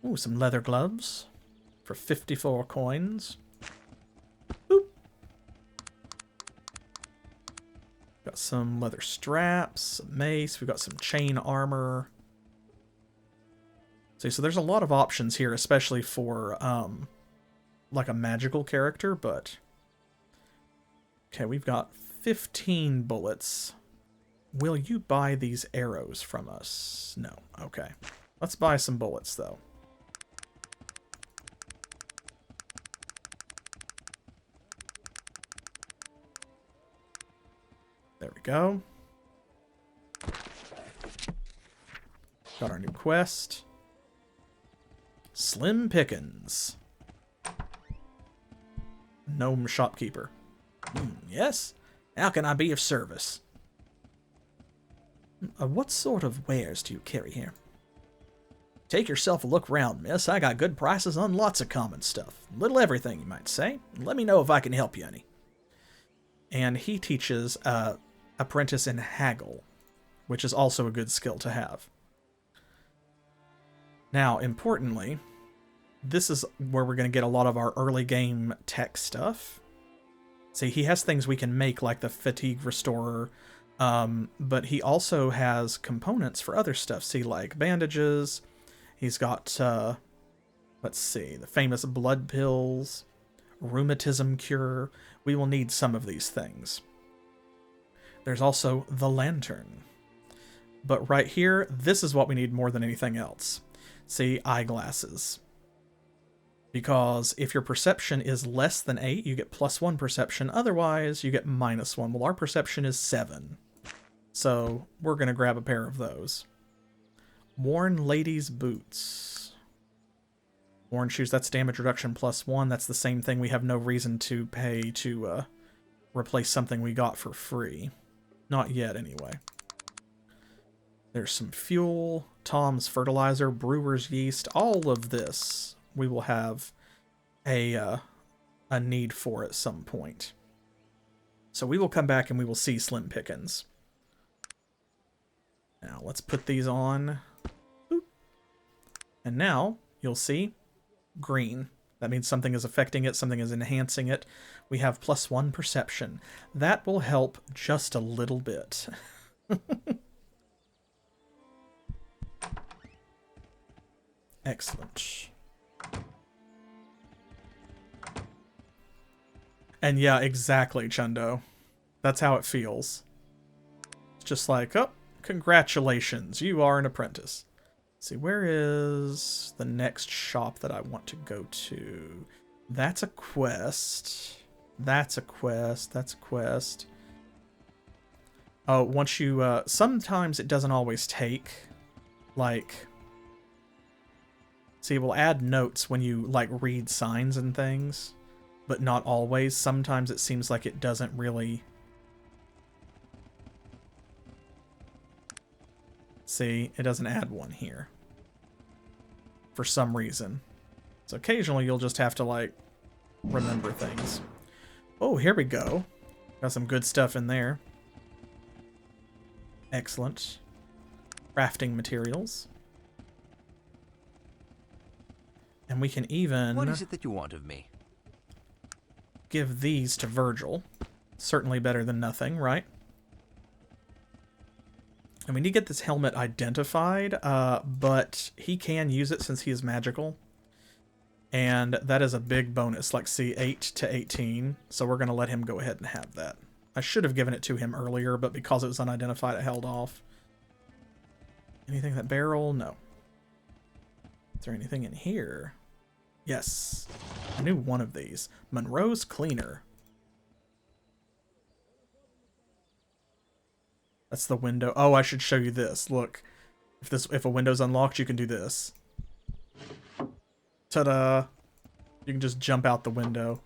Ooh, some leather gloves for 54 coins. Boop. Got some leather straps, some mace, we've got some chain armor. See, so there's a lot of options here, especially for, like a magical character, but... Okay, we've got 15 bullets. Will you buy these arrows from us? No. Okay. Let's buy some bullets, though. There we go. Got our new quest. Slim Pickens. Gnome shopkeeper. Yes? How can I be of service? What sort of wares do you carry here? Take yourself a look round, miss. I got good prices on lots of common stuff. Little everything, you might say. Let me know if I can help you any. And he teaches apprentice in haggle, which is also a good skill to have. Now, importantly, this is where we're going to get a lot of our early game tech stuff. See, he has things we can make, like the fatigue restorer, but he also has components for other stuff. See, like bandages. He's got, let's see, the famous blood pills, rheumatism cure. We will need some of these things. There's also the lantern. But right here, this is what we need more than anything else. See, eyeglasses. Because if your perception is less than 8, you get +1 perception. Otherwise, you get -1. Well, our perception is 7. So we're going to grab a pair of those. Worn ladies' boots. Worn shoes, that's damage reduction +1. That's the same thing. We have no reason to pay to replace something we got for free. Not yet, anyway. There's some fuel, Tom's fertilizer, brewer's yeast. All of this we will have a need for at some point. So we will come back and we will see Slim Pickens. Now let's put these on. Boop. And now you'll see green. That means something is affecting it, something is enhancing it. We have +1 perception. That will help just a little bit. Excellent. And yeah, exactly, Chundo. That's how it feels. It's just like, oh, congratulations, you are an apprentice. Let's see, where is the next shop that I want to go to? That's a quest. That's a quest. That's a quest. Oh, once you, sometimes it doesn't always take, like, see, it will add notes when you, like, read signs and things, but not always. Sometimes it seems like it doesn't really. See, it doesn't add one here. For some reason. So occasionally you'll just have to, like, remember things. Oh, here we go. Got some good stuff in there. Excellent. Crafting materials. And we can even... What is it that you want of me? Give these to Virgil. Certainly better than nothing, right? And we need to get this helmet identified, but he can use it since he is magical. And that is a big bonus, like, see, 8 to 18. So we're going to let him go ahead and have that. I should have given it to him earlier, but because it was unidentified, I held off. Anything in that barrel? No. Is there anything in here? Yes. I knew one of these. Monroe's Cleaner. That's the window. Oh, I should show you this. Look. If a window's unlocked, you can do this. Ta-da! You can just jump out the window.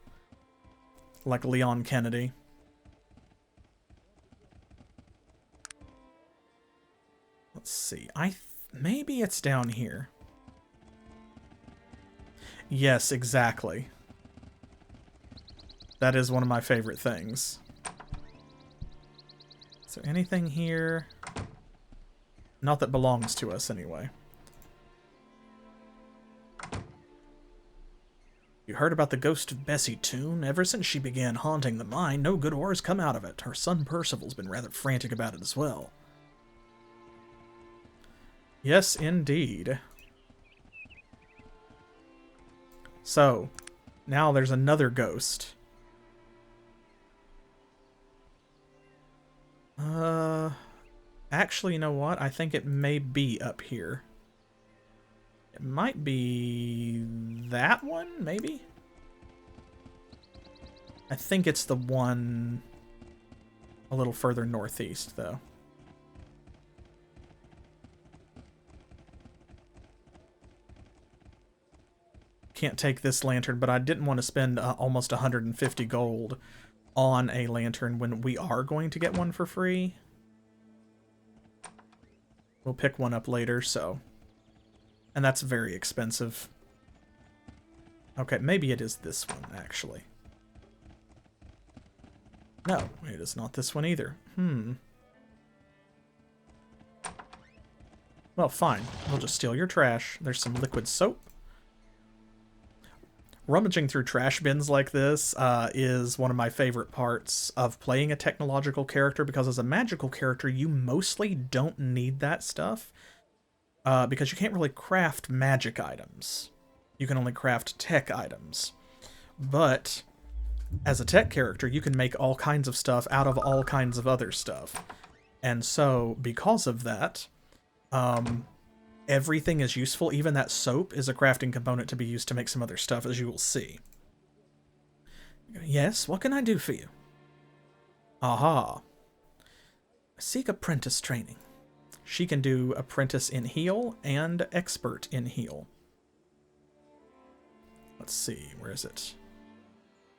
Like Leon Kennedy. Let's see. Maybe it's down here. Yes, exactly. That is one of my favorite things. Is there anything here? Not that belongs to us, anyway. You heard about the ghost of Bessie Toon? Ever since she began haunting the mine, no good ore has come out of it. Her son Percival's been rather frantic about it as well. Yes, indeed. So, now there's another ghost. Actually, you know what? I think it may be up here. It might be that one, maybe? I think it's the one a little further northeast, though. Can't take this lantern, but I didn't want to spend almost 150 gold on a lantern when we are going to get one for free. We'll pick one up later, so... And that's very expensive. Okay, maybe it is this one, actually. No, it is not this one either. Well, fine. We'll just steal your trash. There's some liquid soap. Rummaging through trash bins like this is one of my favorite parts of playing a technological character, because as a magical character, you mostly don't need that stuff because you can't really craft magic items. You can only craft tech items. But as a tech character, you can make all kinds of stuff out of all kinds of other stuff. And so, because of that, everything is useful. Even that soap is a crafting component to be used to make some other stuff, as you will see. Yes, what can I do for you? Aha. Seek apprentice training. She can do apprentice in heal and expert in heal. Let's see, where is it?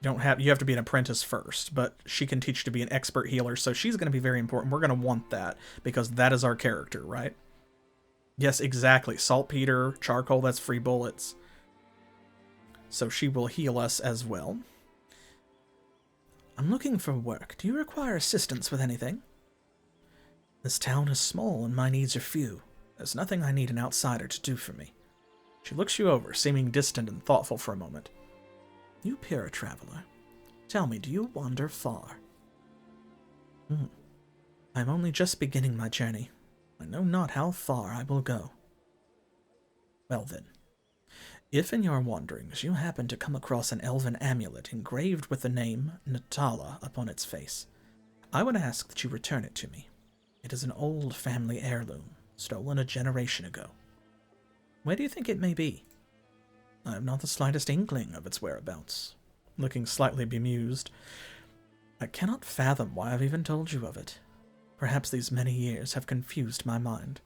You have to be an apprentice first, but she can teach you to be an expert healer, so she's going to be very important. We're going to want that, because that is our character, right? Yes, exactly. Saltpeter, charcoal, that's free bullets. So she will heal us as well. I'm looking for work. Do you require assistance with anything? This town is small and my needs are few. There's nothing I need an outsider to do for me. She looks you over, seeming distant and thoughtful for a moment. You appear a traveler. Tell me, do you wander far? I'm only just beginning my journey. I know not how far I will go. Well then, if in your wanderings you happen to come across an elven amulet engraved with the name Natala upon its face, I would ask that you return it to me. It is an old family heirloom, stolen a generation ago. Where do you think it may be? I have not the slightest inkling of its whereabouts. Looking slightly bemused, I cannot fathom why I've even told you of it. Perhaps these many years have confused my mind.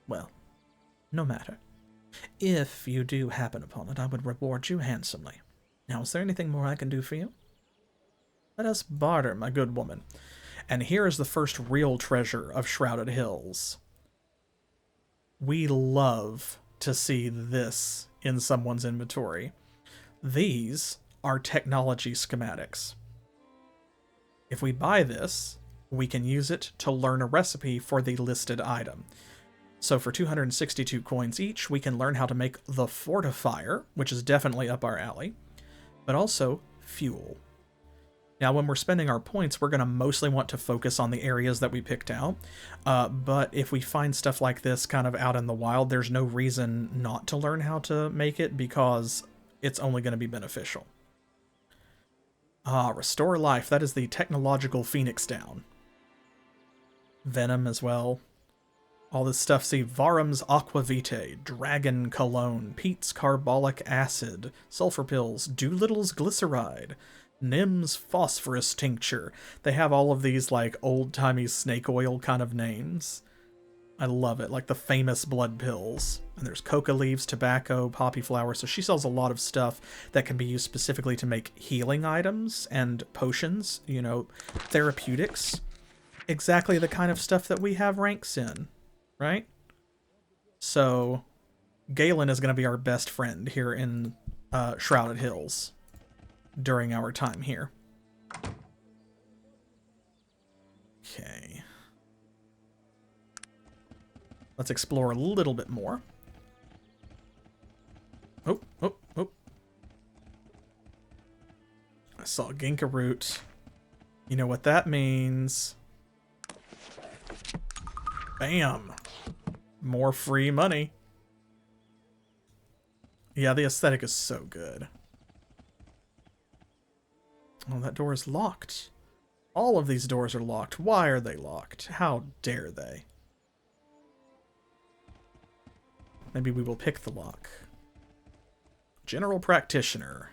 Well, no matter. If you do happen upon it, I would reward you handsomely. Now, is there anything more I can do for you? Let us barter, my good woman. And here is the first real treasure of Shrouded Hills. We love to see this in someone's inventory. These are technology schematics. If we buy this, we can use it to learn a recipe for the listed item. So for 262 coins each, we can learn how to make the fortifier, which is definitely up our alley, but also fuel. Now, when we're spending our points, we're going to mostly want to focus on the areas that we picked out. But if we find stuff like this kind of out in the wild, there's no reason not to learn how to make it, because it's only going to be beneficial. Restore life. That is the technological phoenix down. Venom as well. All this stuff. See, Varum's Aquavitae, Dragon Cologne, Pete's Carbolic Acid, Sulfur Pills, Doolittle's Glyceride, Nim's Phosphorus Tincture. They have all of these, like, old-timey snake oil kind of names. I love it. Like the famous blood pills. And there's coca leaves, tobacco, poppy flower. So she sells a lot of stuff that can be used specifically to make healing items and potions, you know, therapeutics. Exactly the kind of stuff that we have ranks in, right? So Galen is going to be our best friend here in Shrouded Hills during our time here. Okay. Let's explore a little bit more. Oh. I saw a Ginkgo root. You know what that means. Bam. More free money. Yeah, the aesthetic is so good. Oh, that door is locked. All of these doors are locked. Why are they locked? How dare they? Maybe we will pick the lock. General practitioner.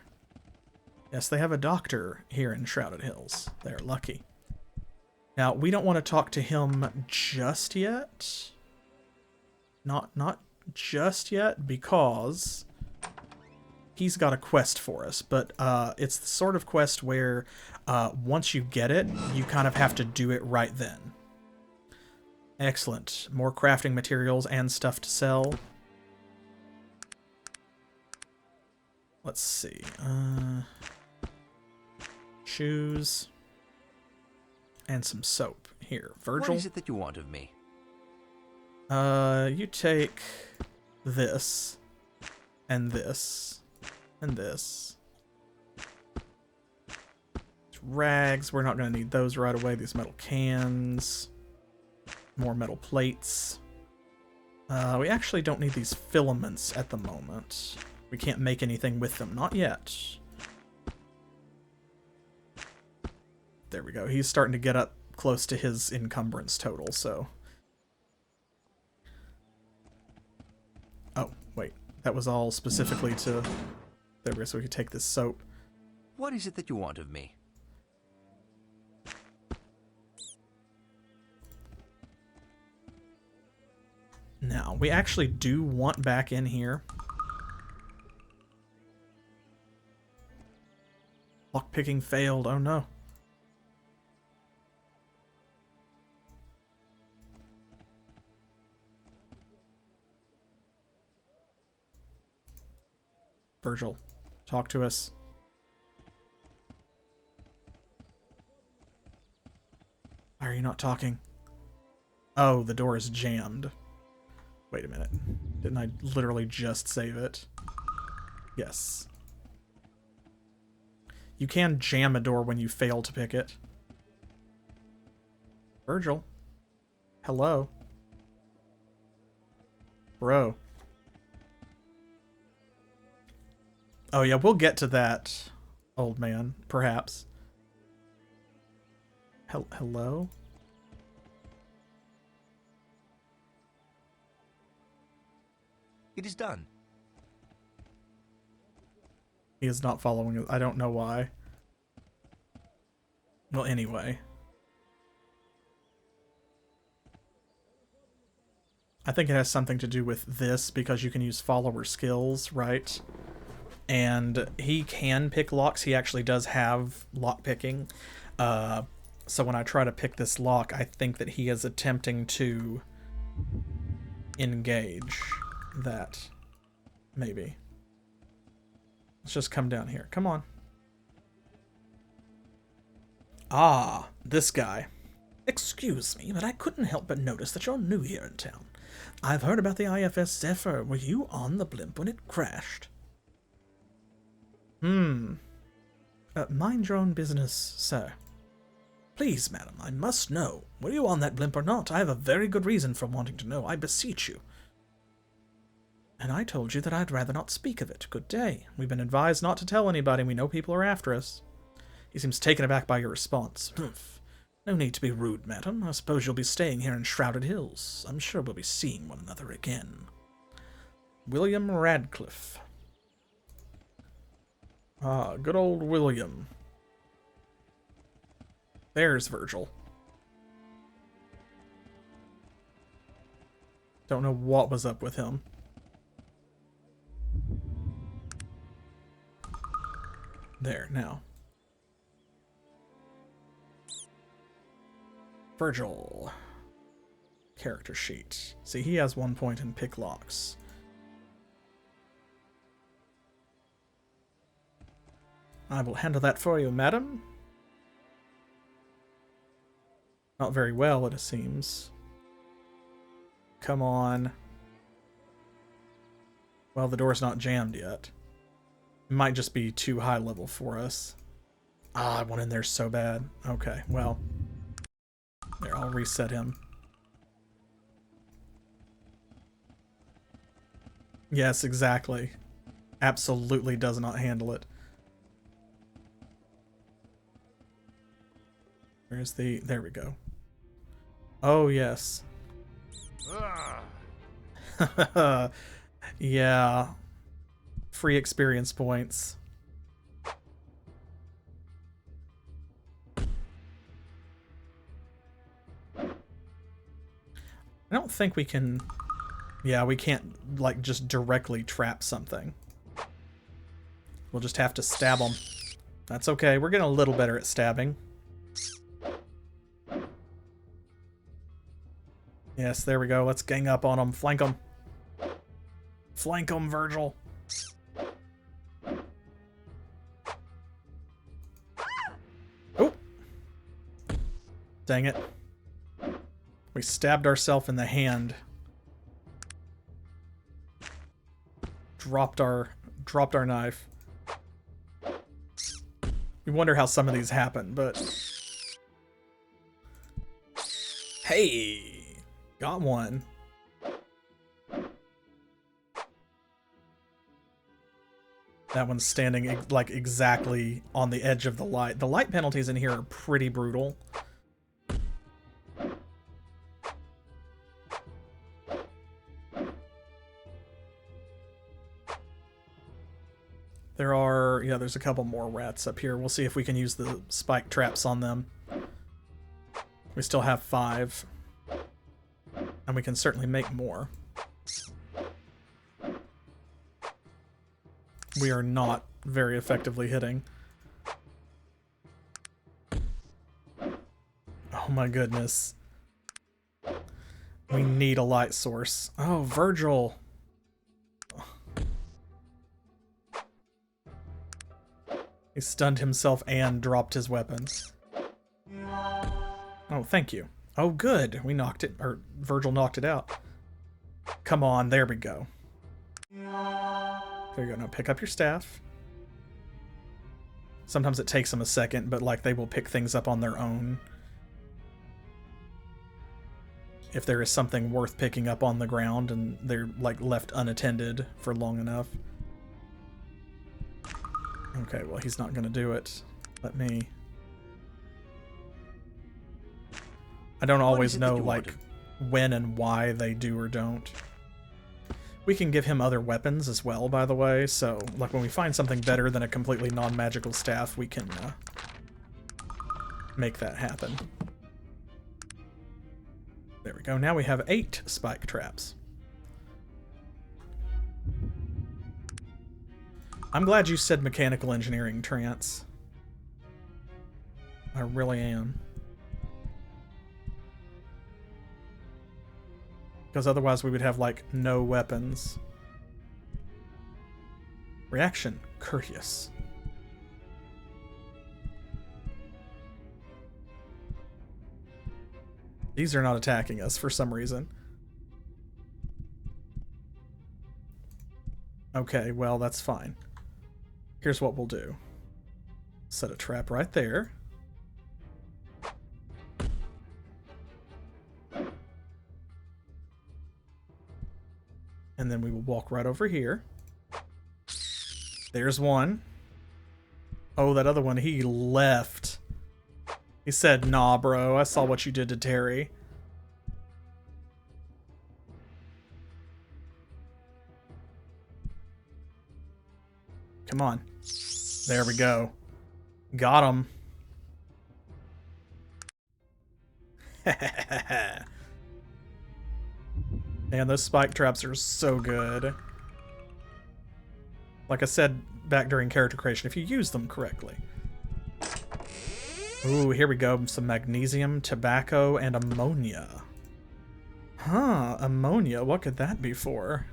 Yes, they have a doctor here in Shrouded Hills. They're lucky. Now, we don't want to talk to him just yet. Not just yet, because he's got a quest for us. But it's the sort of quest where once you get it, you kind of have to do it right then. Excellent. More crafting materials and stuff to sell. Let's see. Shoes. And some soap. Here, Virgil. What is it that you want of me? You take this. And this. And this. Rags. We're not going to need those right away. These metal cans. More metal plates. We actually don't need these filaments at the moment. We can't make anything with them. Not yet. There we go. He's starting to get up close to his encumbrance total, so... Oh, wait. That was all specifically to... There we go, so we could take this soap. What is it that you want of me? Now, we actually do want back in here. Lockpicking failed. Oh no. Virgil, talk to us. Why are you not talking? Oh, the door is jammed. Wait a minute. Didn't I literally just save it? Yes. You can jam a door when you fail to pick it. Virgil. Hello. Bro. Oh yeah, we'll get to that, old man, perhaps. Hello? It is done. He is not following us. I don't know why. Well, anyway. I think it has something to do with this, because you can use follower skills, right? And he can pick locks. He actually does have lock picking. So when I try to pick this lock, I think that he is attempting to engage that. Maybe. Let's just come down here. Come on. Ah, this guy. Excuse me, but I couldn't help but notice that you're new here in town. I've heard about the IFS Zephyr. Were you on the blimp when it crashed? Mind your own business, sir. Please, madam, I must know. Were you on that blimp or not? I have a very good reason for wanting to know. I beseech you. And I told you that I'd rather not speak of it. Good day. We've been advised not to tell anybody. We know people are after us. He seems taken aback by your response. Humph. No need to be rude, madam. I suppose you'll be staying here in Shrouded Hills. I'm sure we'll be seeing one another again. William Radcliffe. Ah, good old William. There's Virgil. Don't know what was up with him. There, now. Virgil. Character sheet. See, he has 1 point in pick locks. I will handle that for you, madam. Not very well, it seems. Come on. Well, the door's not jammed yet. It might just be too high level for us. Ah, I want in there so bad. Okay, well. There, I'll reset him. Yes, exactly. Absolutely does not handle it. Where's the... There we go. Oh, yes. Yeah. Free experience points. I don't think we can... Yeah, we can't, like, just directly trap something. We'll just have to stab them. That's okay. We're getting a little better at stabbing. Yes, there we go. Let's gang up on them. Flank them. Flank them, Virgil. Oh! Dang it. We stabbed ourselves in the hand. Dropped our knife. We wonder how some of these happen, but... Hey! Got one. That one's standing like exactly on the edge of the light. The light penalties in here are pretty brutal. There are, yeah, there's a couple more rats up here. We'll see if we can use the spike traps on them. We still have 5. And we can certainly make more. We are not very effectively hitting. Oh my goodness. We need a light source. Oh, Virgil. He stunned himself and dropped his weapon. Oh, thank you. Oh, good. We knocked it, or Virgil knocked it out. Come on, there we go. There you go. Now pick up your staff. Sometimes it takes them a second, but like they will pick things up on their own. If there is something worth picking up on the ground and they're like left unattended for long enough. Okay, well, he's not going to do it. Let me... I don't always know, like, when and why they do or don't. We can give him other weapons as well, by the way, so, like, when we find something better than a completely non-magical staff, we can make that happen. There we go. Now we have 8 spike traps. I'm glad you said mechanical engineering, Trance. I really am. Because otherwise we would have, like, no weapons. Reaction, courteous. These are not attacking us for some reason. Okay, well, that's fine. Here's what we'll do. Set a trap right there. And then we will walk right over here. There's one. Oh, that other one, he left. He said, nah, bro, I saw what you did to Terry. Come on. There we go. Got him. Man, those spike traps are so good. Like I said back during character creation, if you use them correctly. Ooh, here we go. Some magnesium, tobacco, and ammonia. Huh, ammonia. What could that be for?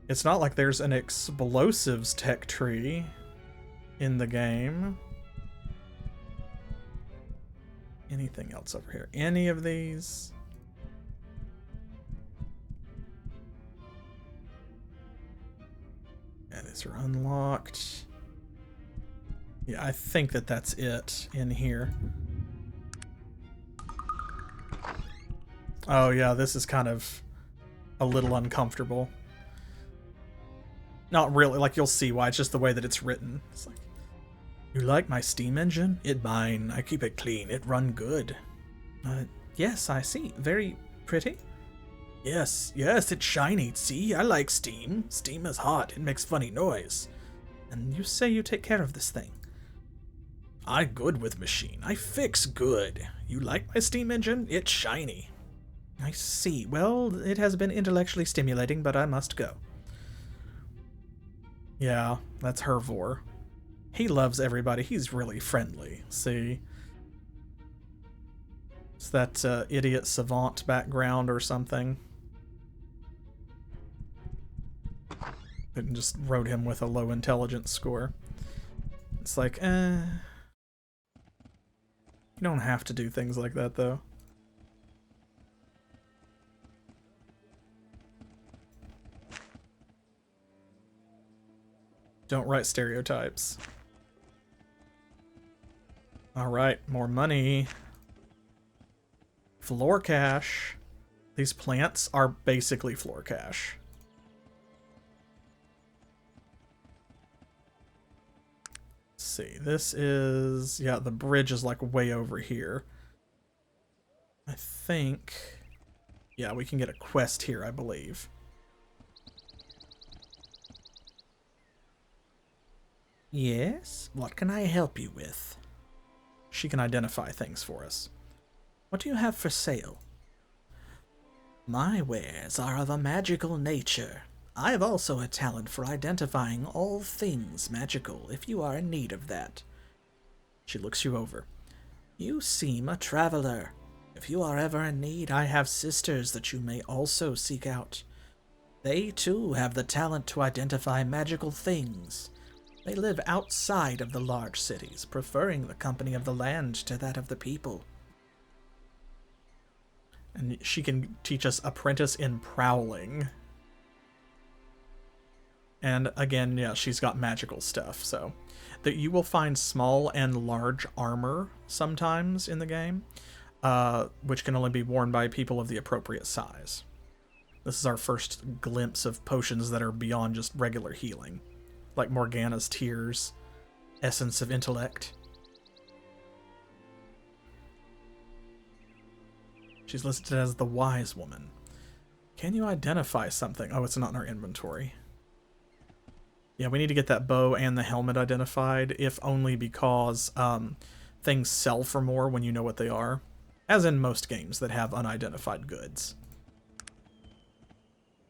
It's not like there's an explosives tech tree in the game. Anything else over here? Any of these? Yeah, these are unlocked. Yeah, I think that that's it in here. Oh yeah, this is kind of a little uncomfortable. Not really, like you'll see why, it's just the way that it's written. It's like, you like my steam engine? It mine. I keep it clean. It run good. Yes, I see. Very pretty. Yes, yes, it's shiny. See, I like steam. Steam is hot. It makes funny noise. And you say you take care of this thing? I good with machine. I fix good. You like my steam engine? It's shiny. I see. Well, it has been intellectually stimulating, but I must go. Yeah, that's Hervor. He loves everybody. He's really friendly. See? It's that idiot savant background or something. And just wrote him with a low intelligence score. It's like, you don't have to do things like that, though. Don't write stereotypes. Alright, more money. Floor cash. These plants are basically floor cash. Let's see, this is... yeah, the bridge is like way over here. I think... yeah, we can get a quest here, I believe. Yes? What can I help you with? She can identify things for us. What do you have for sale? My wares are of a magical nature. I have also a talent for identifying all things magical, if you are in need of that. She looks you over. You seem a traveler. If you are ever in need, I have sisters that you may also seek out. They, too, have the talent to identify magical things. They live outside of the large cities, preferring the company of the land to that of the people. And she can teach us Apprentice in Prowling. And again, yeah, she's got magical stuff, so... that you will find small and large armor sometimes in the game, which can only be worn by people of the appropriate size. This is our first glimpse of potions that are beyond just regular healing. Like Morgana's Tears, Essence of Intellect. She's listed as the Wise Woman. Can you identify something? Oh, it's not in our inventory. Yeah, we need to get that bow and the helmet identified, if only because things sell for more when you know what they are. As in most games that have unidentified goods.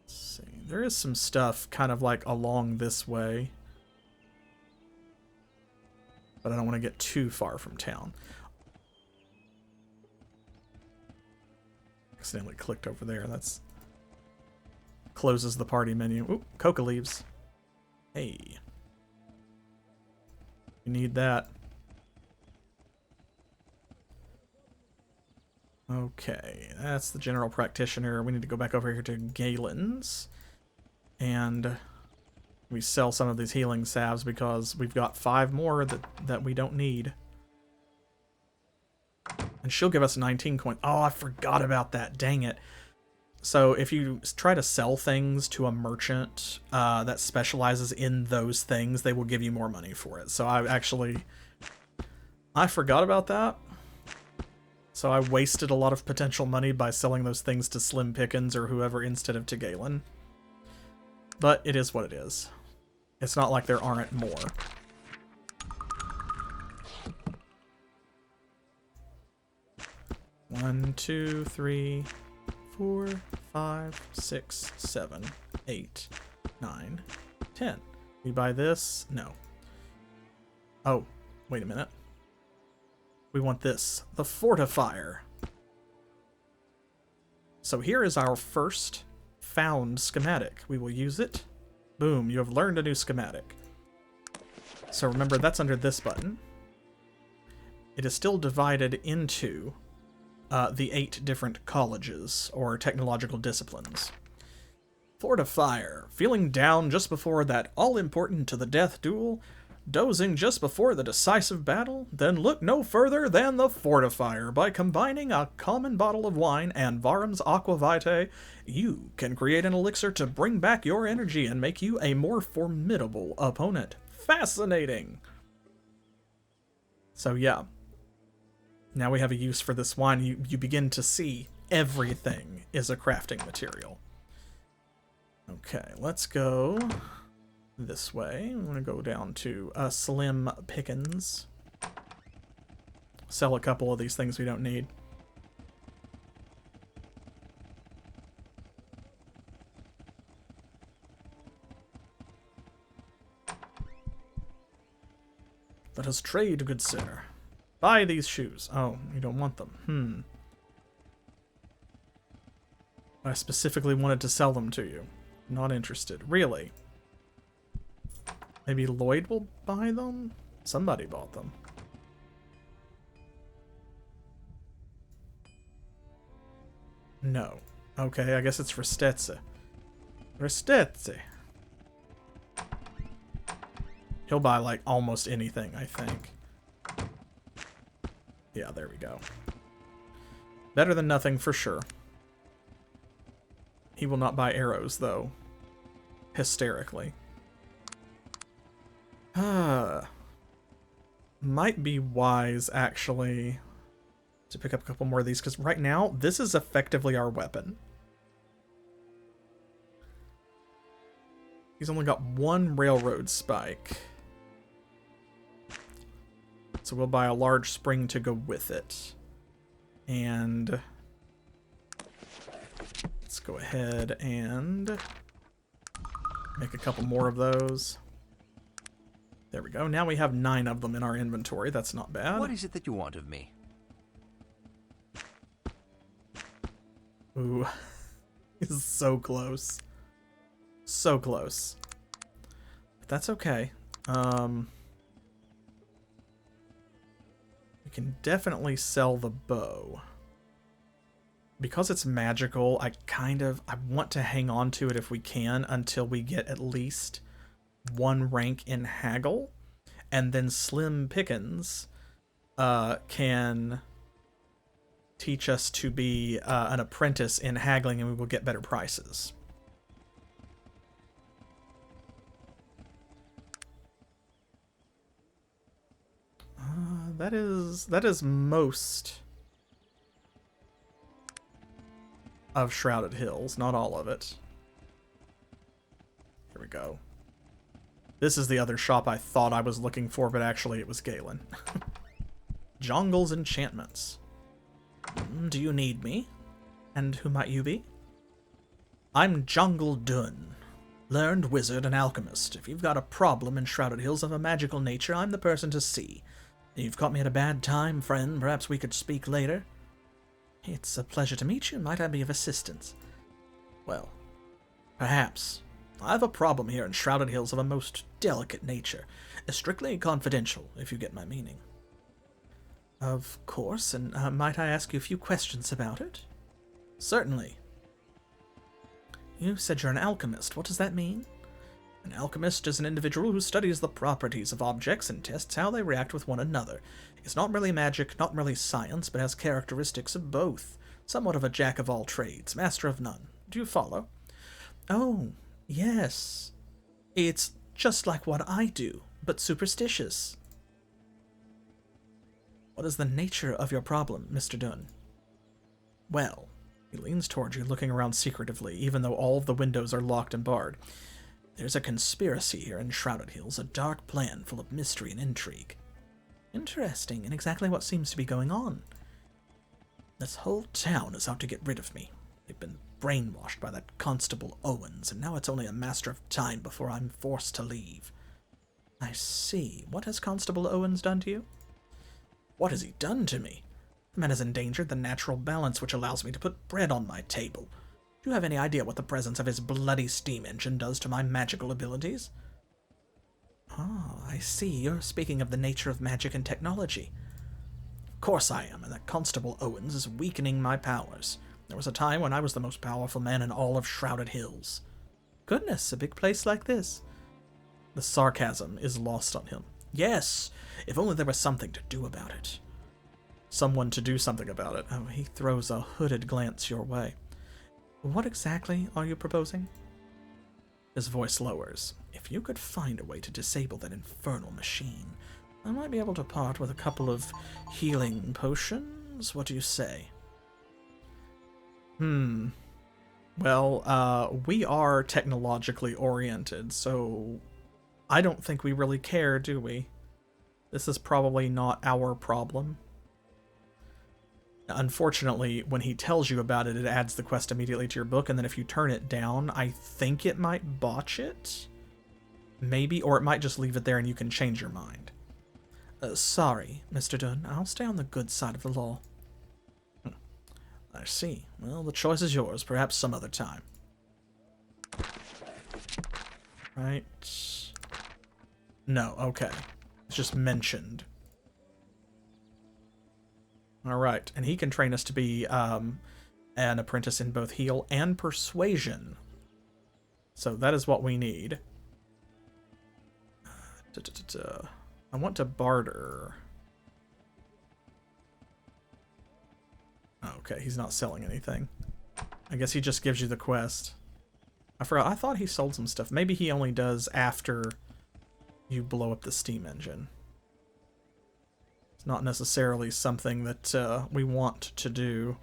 Let's see. There is some stuff kind of like along this way. But I don't want to get too far from town. Accidentally clicked over there. That's closes the party menu. Ooh, coca leaves. Hey. You need that. Okay, that's the general practitioner. We need to go back over here to Galen's. And we sell some of these healing salves because we've got 5 more that we don't need. And she'll give us 19 coins. Oh, I forgot about that. Dang it. So if you try to sell things to a merchant that specializes in those things, they will give you more money for it. So I forgot about that. So I wasted a lot of potential money by selling those things to Slim Pickens or whoever instead of to Galen. But it is what it is. It's not like there aren't more. One, 2, 3, 4, 5, 6, 7, 8, 9, 10. We buy this? No. Oh, wait a minute. We want this. The Fortifier. So here is our first found schematic. We will use it. Boom, you have learned a new schematic. So remember, that's under this button. It is still divided into the 8 different colleges, or technological disciplines. Fortifier. Feeling down just before that all-important to the death duel? Dozing just before the decisive battle? Then look no further than the Fortifier. By combining a common bottle of wine and Varum's Aqua Vitae, you can create an elixir to bring back your energy and make you a more formidable opponent. Fascinating! So yeah. Now we have a use for this wine. You begin to see everything is a crafting material. Okay, let's go this way. I'm going to go down to Slim Pickens. Sell a couple of these things we don't need. Let us trade, good sir. Buy these shoes. Oh, you don't want them. I specifically wanted to sell them to you. Not interested. Really? Maybe Lloyd will buy them? Somebody bought them. No. Okay, I guess it's Restetse. Restetse. He'll buy, like, almost anything, I think. Yeah, there we go. Better than nothing, for sure. He will not buy arrows, though. Hysterically. Might be wise, actually, to pick up a couple more of these, because right now, this is effectively our weapon. He's only got one railroad spike. So we'll buy a large spring to go with it. And let's go ahead and make a couple more of those. There we go. Now we have 9 of them in our inventory. That's not bad. What is it that you want of me? Ooh. This is so close. So close. But that's okay. We can definitely sell the bow. Because it's magical, I want to hang on to it if we can until we get at least 1 rank in haggle, and then Slim Pickens can teach us to be an apprentice in haggling, and we will get better prices. That is most of Shrouded Hills, not all of it. Here we go. This is the other shop I thought I was looking for, but actually it was Galen. Jongle's Enchantments. Do you need me? And who might you be? I'm Jongle Dun, learned wizard and alchemist. If you've got a problem in Shrouded Hills of a magical nature, I'm the person to see. You've caught me at a bad time, friend. Perhaps we could speak later. It's a pleasure to meet you. Might I be of assistance? Well, perhaps. I have a problem here in Shrouded Hills of a most delicate nature. Strictly confidential, if you get my meaning. Of course, and might I ask you a few questions about it? Certainly. You said you're an alchemist. What does that mean? An alchemist is an individual who studies the properties of objects and tests how they react with one another. It's not really magic, not really science, but has characteristics of both. Somewhat of a jack of all trades, master of none. Do you follow? Oh, yes. It's just like what I do, but superstitious. What is the nature of your problem, Mr. Dunn? Well, he leans towards you, looking around secretively, even though all of the windows are locked and barred. There's a conspiracy here in Shrouded Hills, a dark plan full of mystery and intrigue. Interesting, and exactly what seems to be going on. This whole town is out to get rid of me. They've been brainwashed by that Constable Owens, and now it's only a matter of time before I'm forced to leave. I see. What has Constable Owens done to you? What has he done to me? The man has endangered the natural balance which allows me to put bread on my table. Do you have any idea what the presence of his bloody steam engine does to my magical abilities? Ah, I see. You're speaking of the nature of magic and technology. Of course I am, and that Constable Owens is weakening my powers. There was a time when I was the most powerful man in all of Shrouded Hills. Goodness, a big place like this. The sarcasm is lost on him. Yes, if only there was something to do about it. Someone to do something about it. Oh, he throws a hooded glance your way. What exactly are you proposing? His voice lowers. If you could find a way to disable that infernal machine, I might be able to part with a couple of healing potions. What do you say? Well, we are technologically oriented, so I don't think we really care, do we? This is probably not our problem. Unfortunately, when he tells you about it, it adds the quest immediately to your book, and then if you turn it down, I think it might botch it. Maybe, or it might just leave it there and you can change your mind. Sorry, Mr. Dunn, I'll stay on the good side of the law. I see. Well, the choice is yours, perhaps some other time. Right. No, okay. It's just mentioned. Alright, and he can train us to be an apprentice in both heal and persuasion. So that is what we need. I want to barter. Okay, he's not selling anything. I guess he just gives you the quest. I forgot, I thought he sold some stuff. Maybe he only does after you blow up the steam engine. It's not necessarily something that we want to do.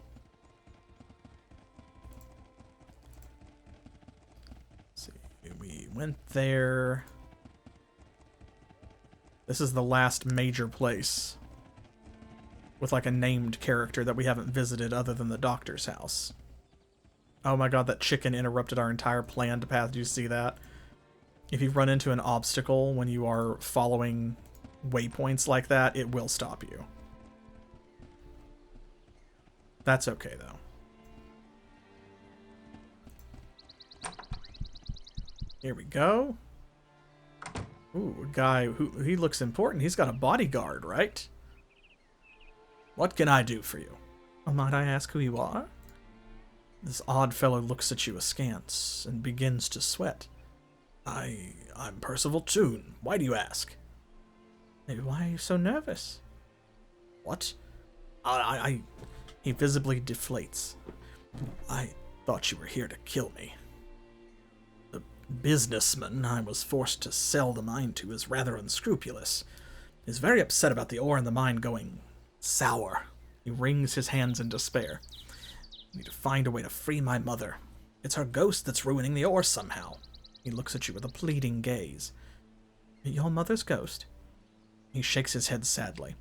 Let's see, we went there. This is the last major place with like a named character that we haven't visited other than the doctor's house. Oh my god, that chicken interrupted our entire planned path. Did you see that? If you run into an obstacle when you are following waypoints like that, it will stop you. That's okay, though. Here we go. Ooh, a guy who he looks important. He's got a bodyguard, right? What can I do for you? Oh, might I ask who you are? This odd fellow looks at you askance and begins to sweat. I'm Percival Toon. Why do you ask? Why are you so nervous? What? He visibly deflates. I thought you were here to kill me. The businessman I was forced to sell the mine to is rather unscrupulous. He's very upset about the ore in the mine going sour. He wrings his hands in despair. I need to find a way to free my mother. It's her ghost that's ruining the ore somehow. He looks at you with a pleading gaze. Your mother's ghost? He shakes his head sadly.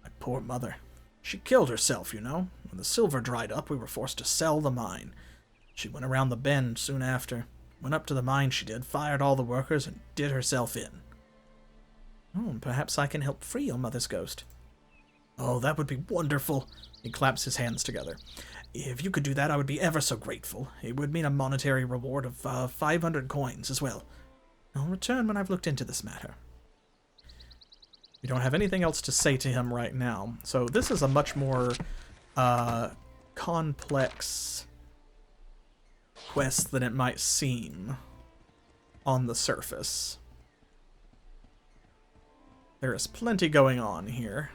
My poor mother. She killed herself, you know. When the silver dried up, we were forced to sell the mine. She went around the bend soon after. Went up to the mine, she did, fired all the workers, and did herself in. Oh, perhaps I can help free your mother's ghost. Oh, that would be wonderful. He claps his hands together. If you could do that, I would be ever so grateful. It would mean a monetary reward of 500 coins as well. I'll return when I've looked into this matter. We don't have anything else to say to him right now. So this is a much more complex quest than it might seem on the surface. There is plenty going on here.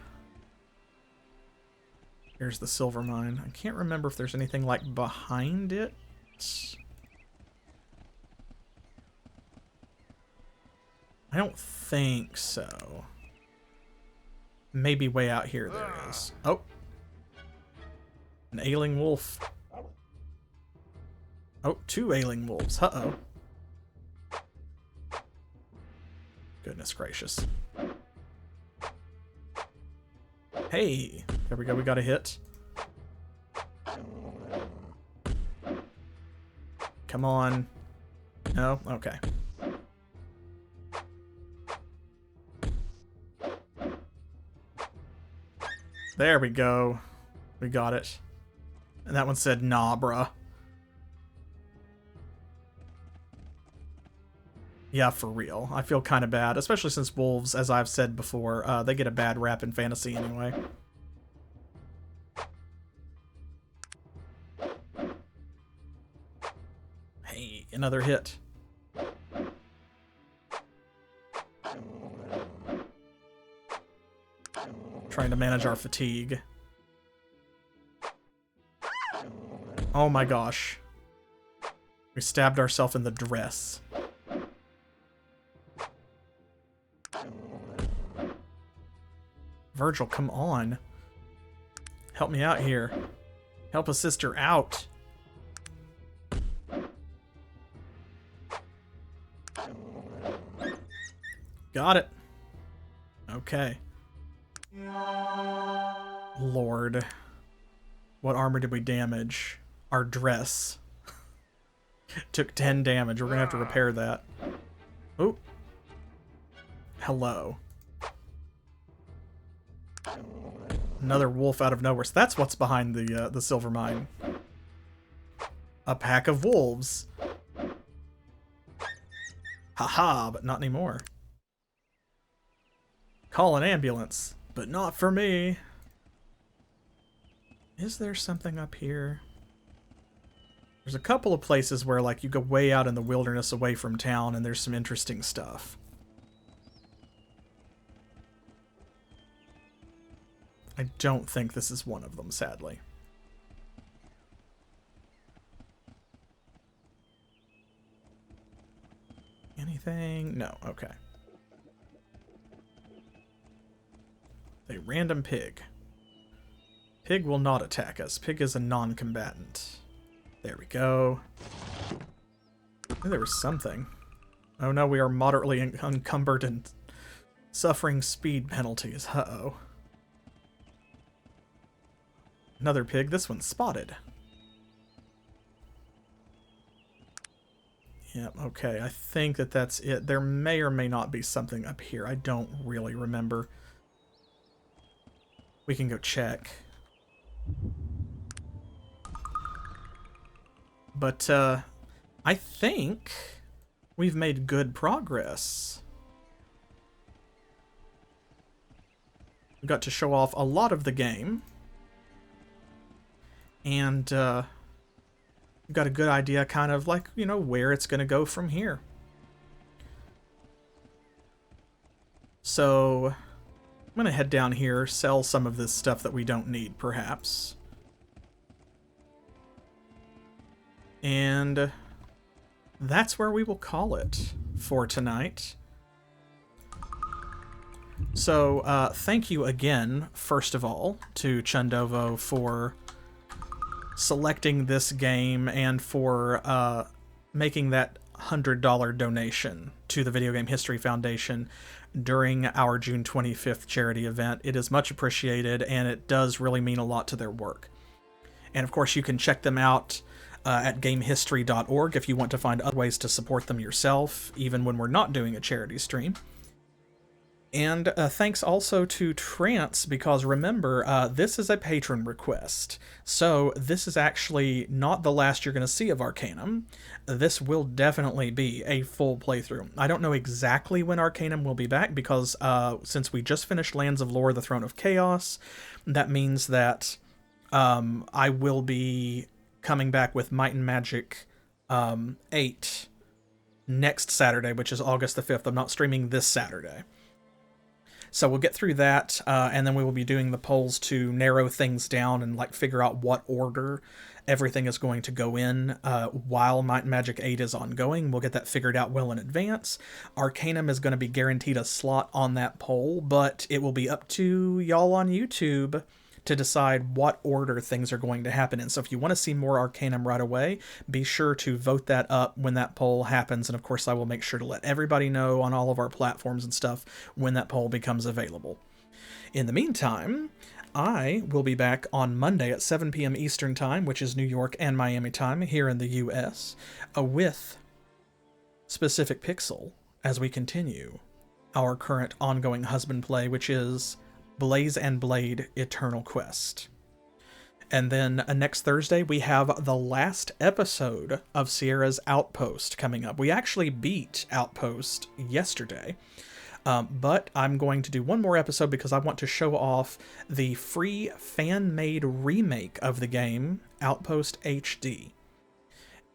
Here's the silver mine. I can't remember if there's anything like behind it. I don't think so. Maybe way out here there is. Oh. An ailing wolf. Oh, 2 ailing wolves. Uh-oh. Goodness gracious. Hey! There we go, we got a hit. Come on. No? Okay. There we go. We got it. And that one said, nah, bruh. Yeah, for real. I feel kind of bad, especially since wolves, as I've said before, they get a bad rap in fantasy anyway. Hey, another hit. Trying to manage our fatigue. Oh my gosh. We stabbed ourselves in the dress. Virgil, come on. Help me out here. Help a sister out. Got it. Okay. Lord. What armor did we damage? Our dress. Took 10 damage. We're gonna have to repair that. Oh. Hello. Another wolf out of nowhere. So that's what's behind the silver mine. A pack of wolves. Haha, but not anymore. Call an ambulance, but not for me. Is there something up here? There's a couple of places where, like, you go way out in the wilderness away from town and there's some interesting stuff. I don't think this is one of them, sadly. Anything? No, okay. A random pig. Pig will not attack us. Pig is a non-combatant. There we go. Oh, there was something. Oh no, we are moderately encumbered and suffering speed penalties. Uh-oh. Another pig. This one's spotted. Yep, okay. I think that that's it. There may or may not be something up here. I don't really remember. We can go check. But, I think we've made good progress. We got to show off a lot of the game. And, we've got a good idea kind of like, you know, where it's going to go from here. So, I'm going to head down here, sell some of this stuff that we don't need, perhaps. And that's where we will call it for tonight. So, thank you again, first of all, to Chundovo for selecting this game and for making that $100 donation to the Video Game History Foundation during our June 25th charity event. It is much appreciated, and it does really mean a lot to their work. And of course, you can check them out at gamehistory.org if you want to find other ways to support them yourself, even when we're not doing a charity stream. And thanks also to Trance, because remember, this is a patron request. So this is actually not the last you're going to see of Arcanum. This will definitely be a full playthrough. I don't know exactly when Arcanum will be back, because since we just finished Lands of Lore, the Throne of Chaos, that means that I will be coming back with Might and Magic 8 next Saturday, which is August the 5th. I'm not streaming this Saturday. So we'll get through that, and then we will be doing the polls to narrow things down and like figure out what order everything is going to go in while Might and Magic 8 is ongoing. We'll get that figured out well in advance. Arcanum is going to be guaranteed a slot on that poll, but it will be up to y'all on YouTube to decide what order things are going to happen in. So if you want to see more Arcanum right away, be sure to vote that up when that poll happens. And of course, I will make sure to let everybody know on all of our platforms and stuff when that poll becomes available. In the meantime, I will be back on Monday at 7 p.m. Eastern Time, which is New York and Miami time here in the US, with Specific Pixel as we continue our current ongoing husband play, which is Blaze and Blade Eternal Quest. And then next Thursday, we have the last episode of Sierra's Outpost coming up. We actually beat Outpost yesterday, but I'm going to do one more episode because I want to show off the free fan-made remake of the game, Outpost HD.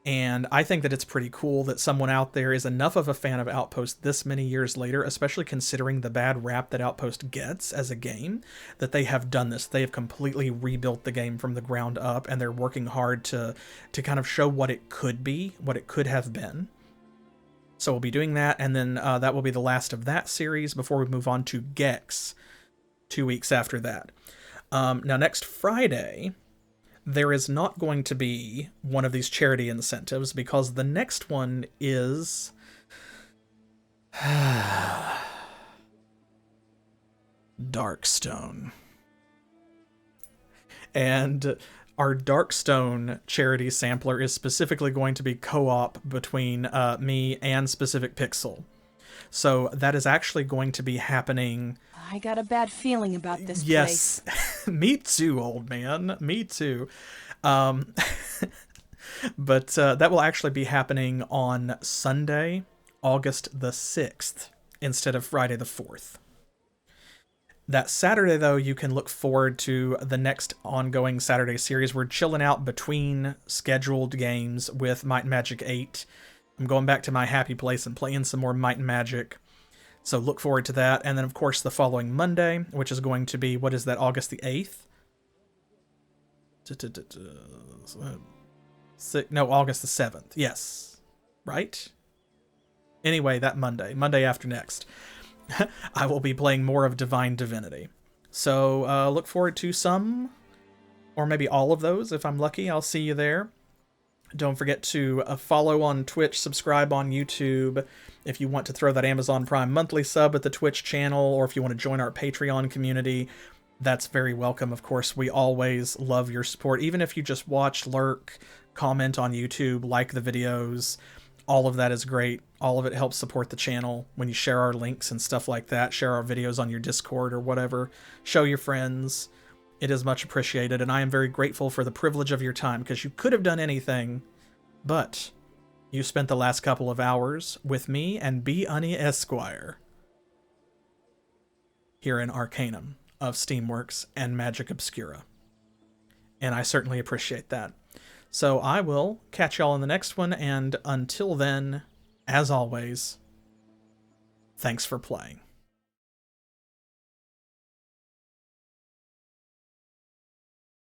And I think that it's pretty cool that someone out there is enough of a fan of Outpost this many years later, especially considering the bad rap that Outpost gets as a game, that they have done this. They have completely rebuilt the game from the ground up, and they're working hard to kind of show what it could be, what it could have been. So we'll be doing that, and then that will be the last of that series before we move on to Gex 2 weeks after that. Now, next Friday, there is not going to be one of these charity incentives because the next one is Darkstone. And our Darkstone charity sampler is specifically going to be co-op between me and Specific Pixel. So that is actually going to be happening. I got a bad feeling about this Yes, place. me too, old man. Me too. But that will actually be happening on Sunday, August the 6th, instead of Friday the 4th. That Saturday, though, you can look forward to the next ongoing Saturday series. We're chilling out between scheduled games with Might and Magic 8. I'm going back to my happy place and playing some more Might and Magic. So look forward to that. And then, of course, the following Monday, which is going to be, what is that, August the 8th? No, August the 7th. Yes. Right? Anyway, that Monday after next, I will be playing more of Divine Divinity. So look forward to some, or maybe all of those. If I'm lucky, I'll see you there. Don't forget to follow on Twitch, subscribe on YouTube. If you want to throw that Amazon Prime monthly sub at the Twitch channel, or if you want to join our Patreon community, that's very welcome. Of course, we always love your support. Even if you just watch, lurk, comment on YouTube, like the videos, all of that is great. All of it helps support the channel when you share our links and stuff like that. Share our videos on your Discord or whatever. Show your friends. It is much appreciated, and I am very grateful for the privilege of your time, because you could have done anything, but you spent the last couple of hours with me and B. Unny Esquire here in Arcanum of Steamworks and Magic Obscura. And I certainly appreciate that. So I will catch y'all in the next one, and until then, as always, thanks for playing.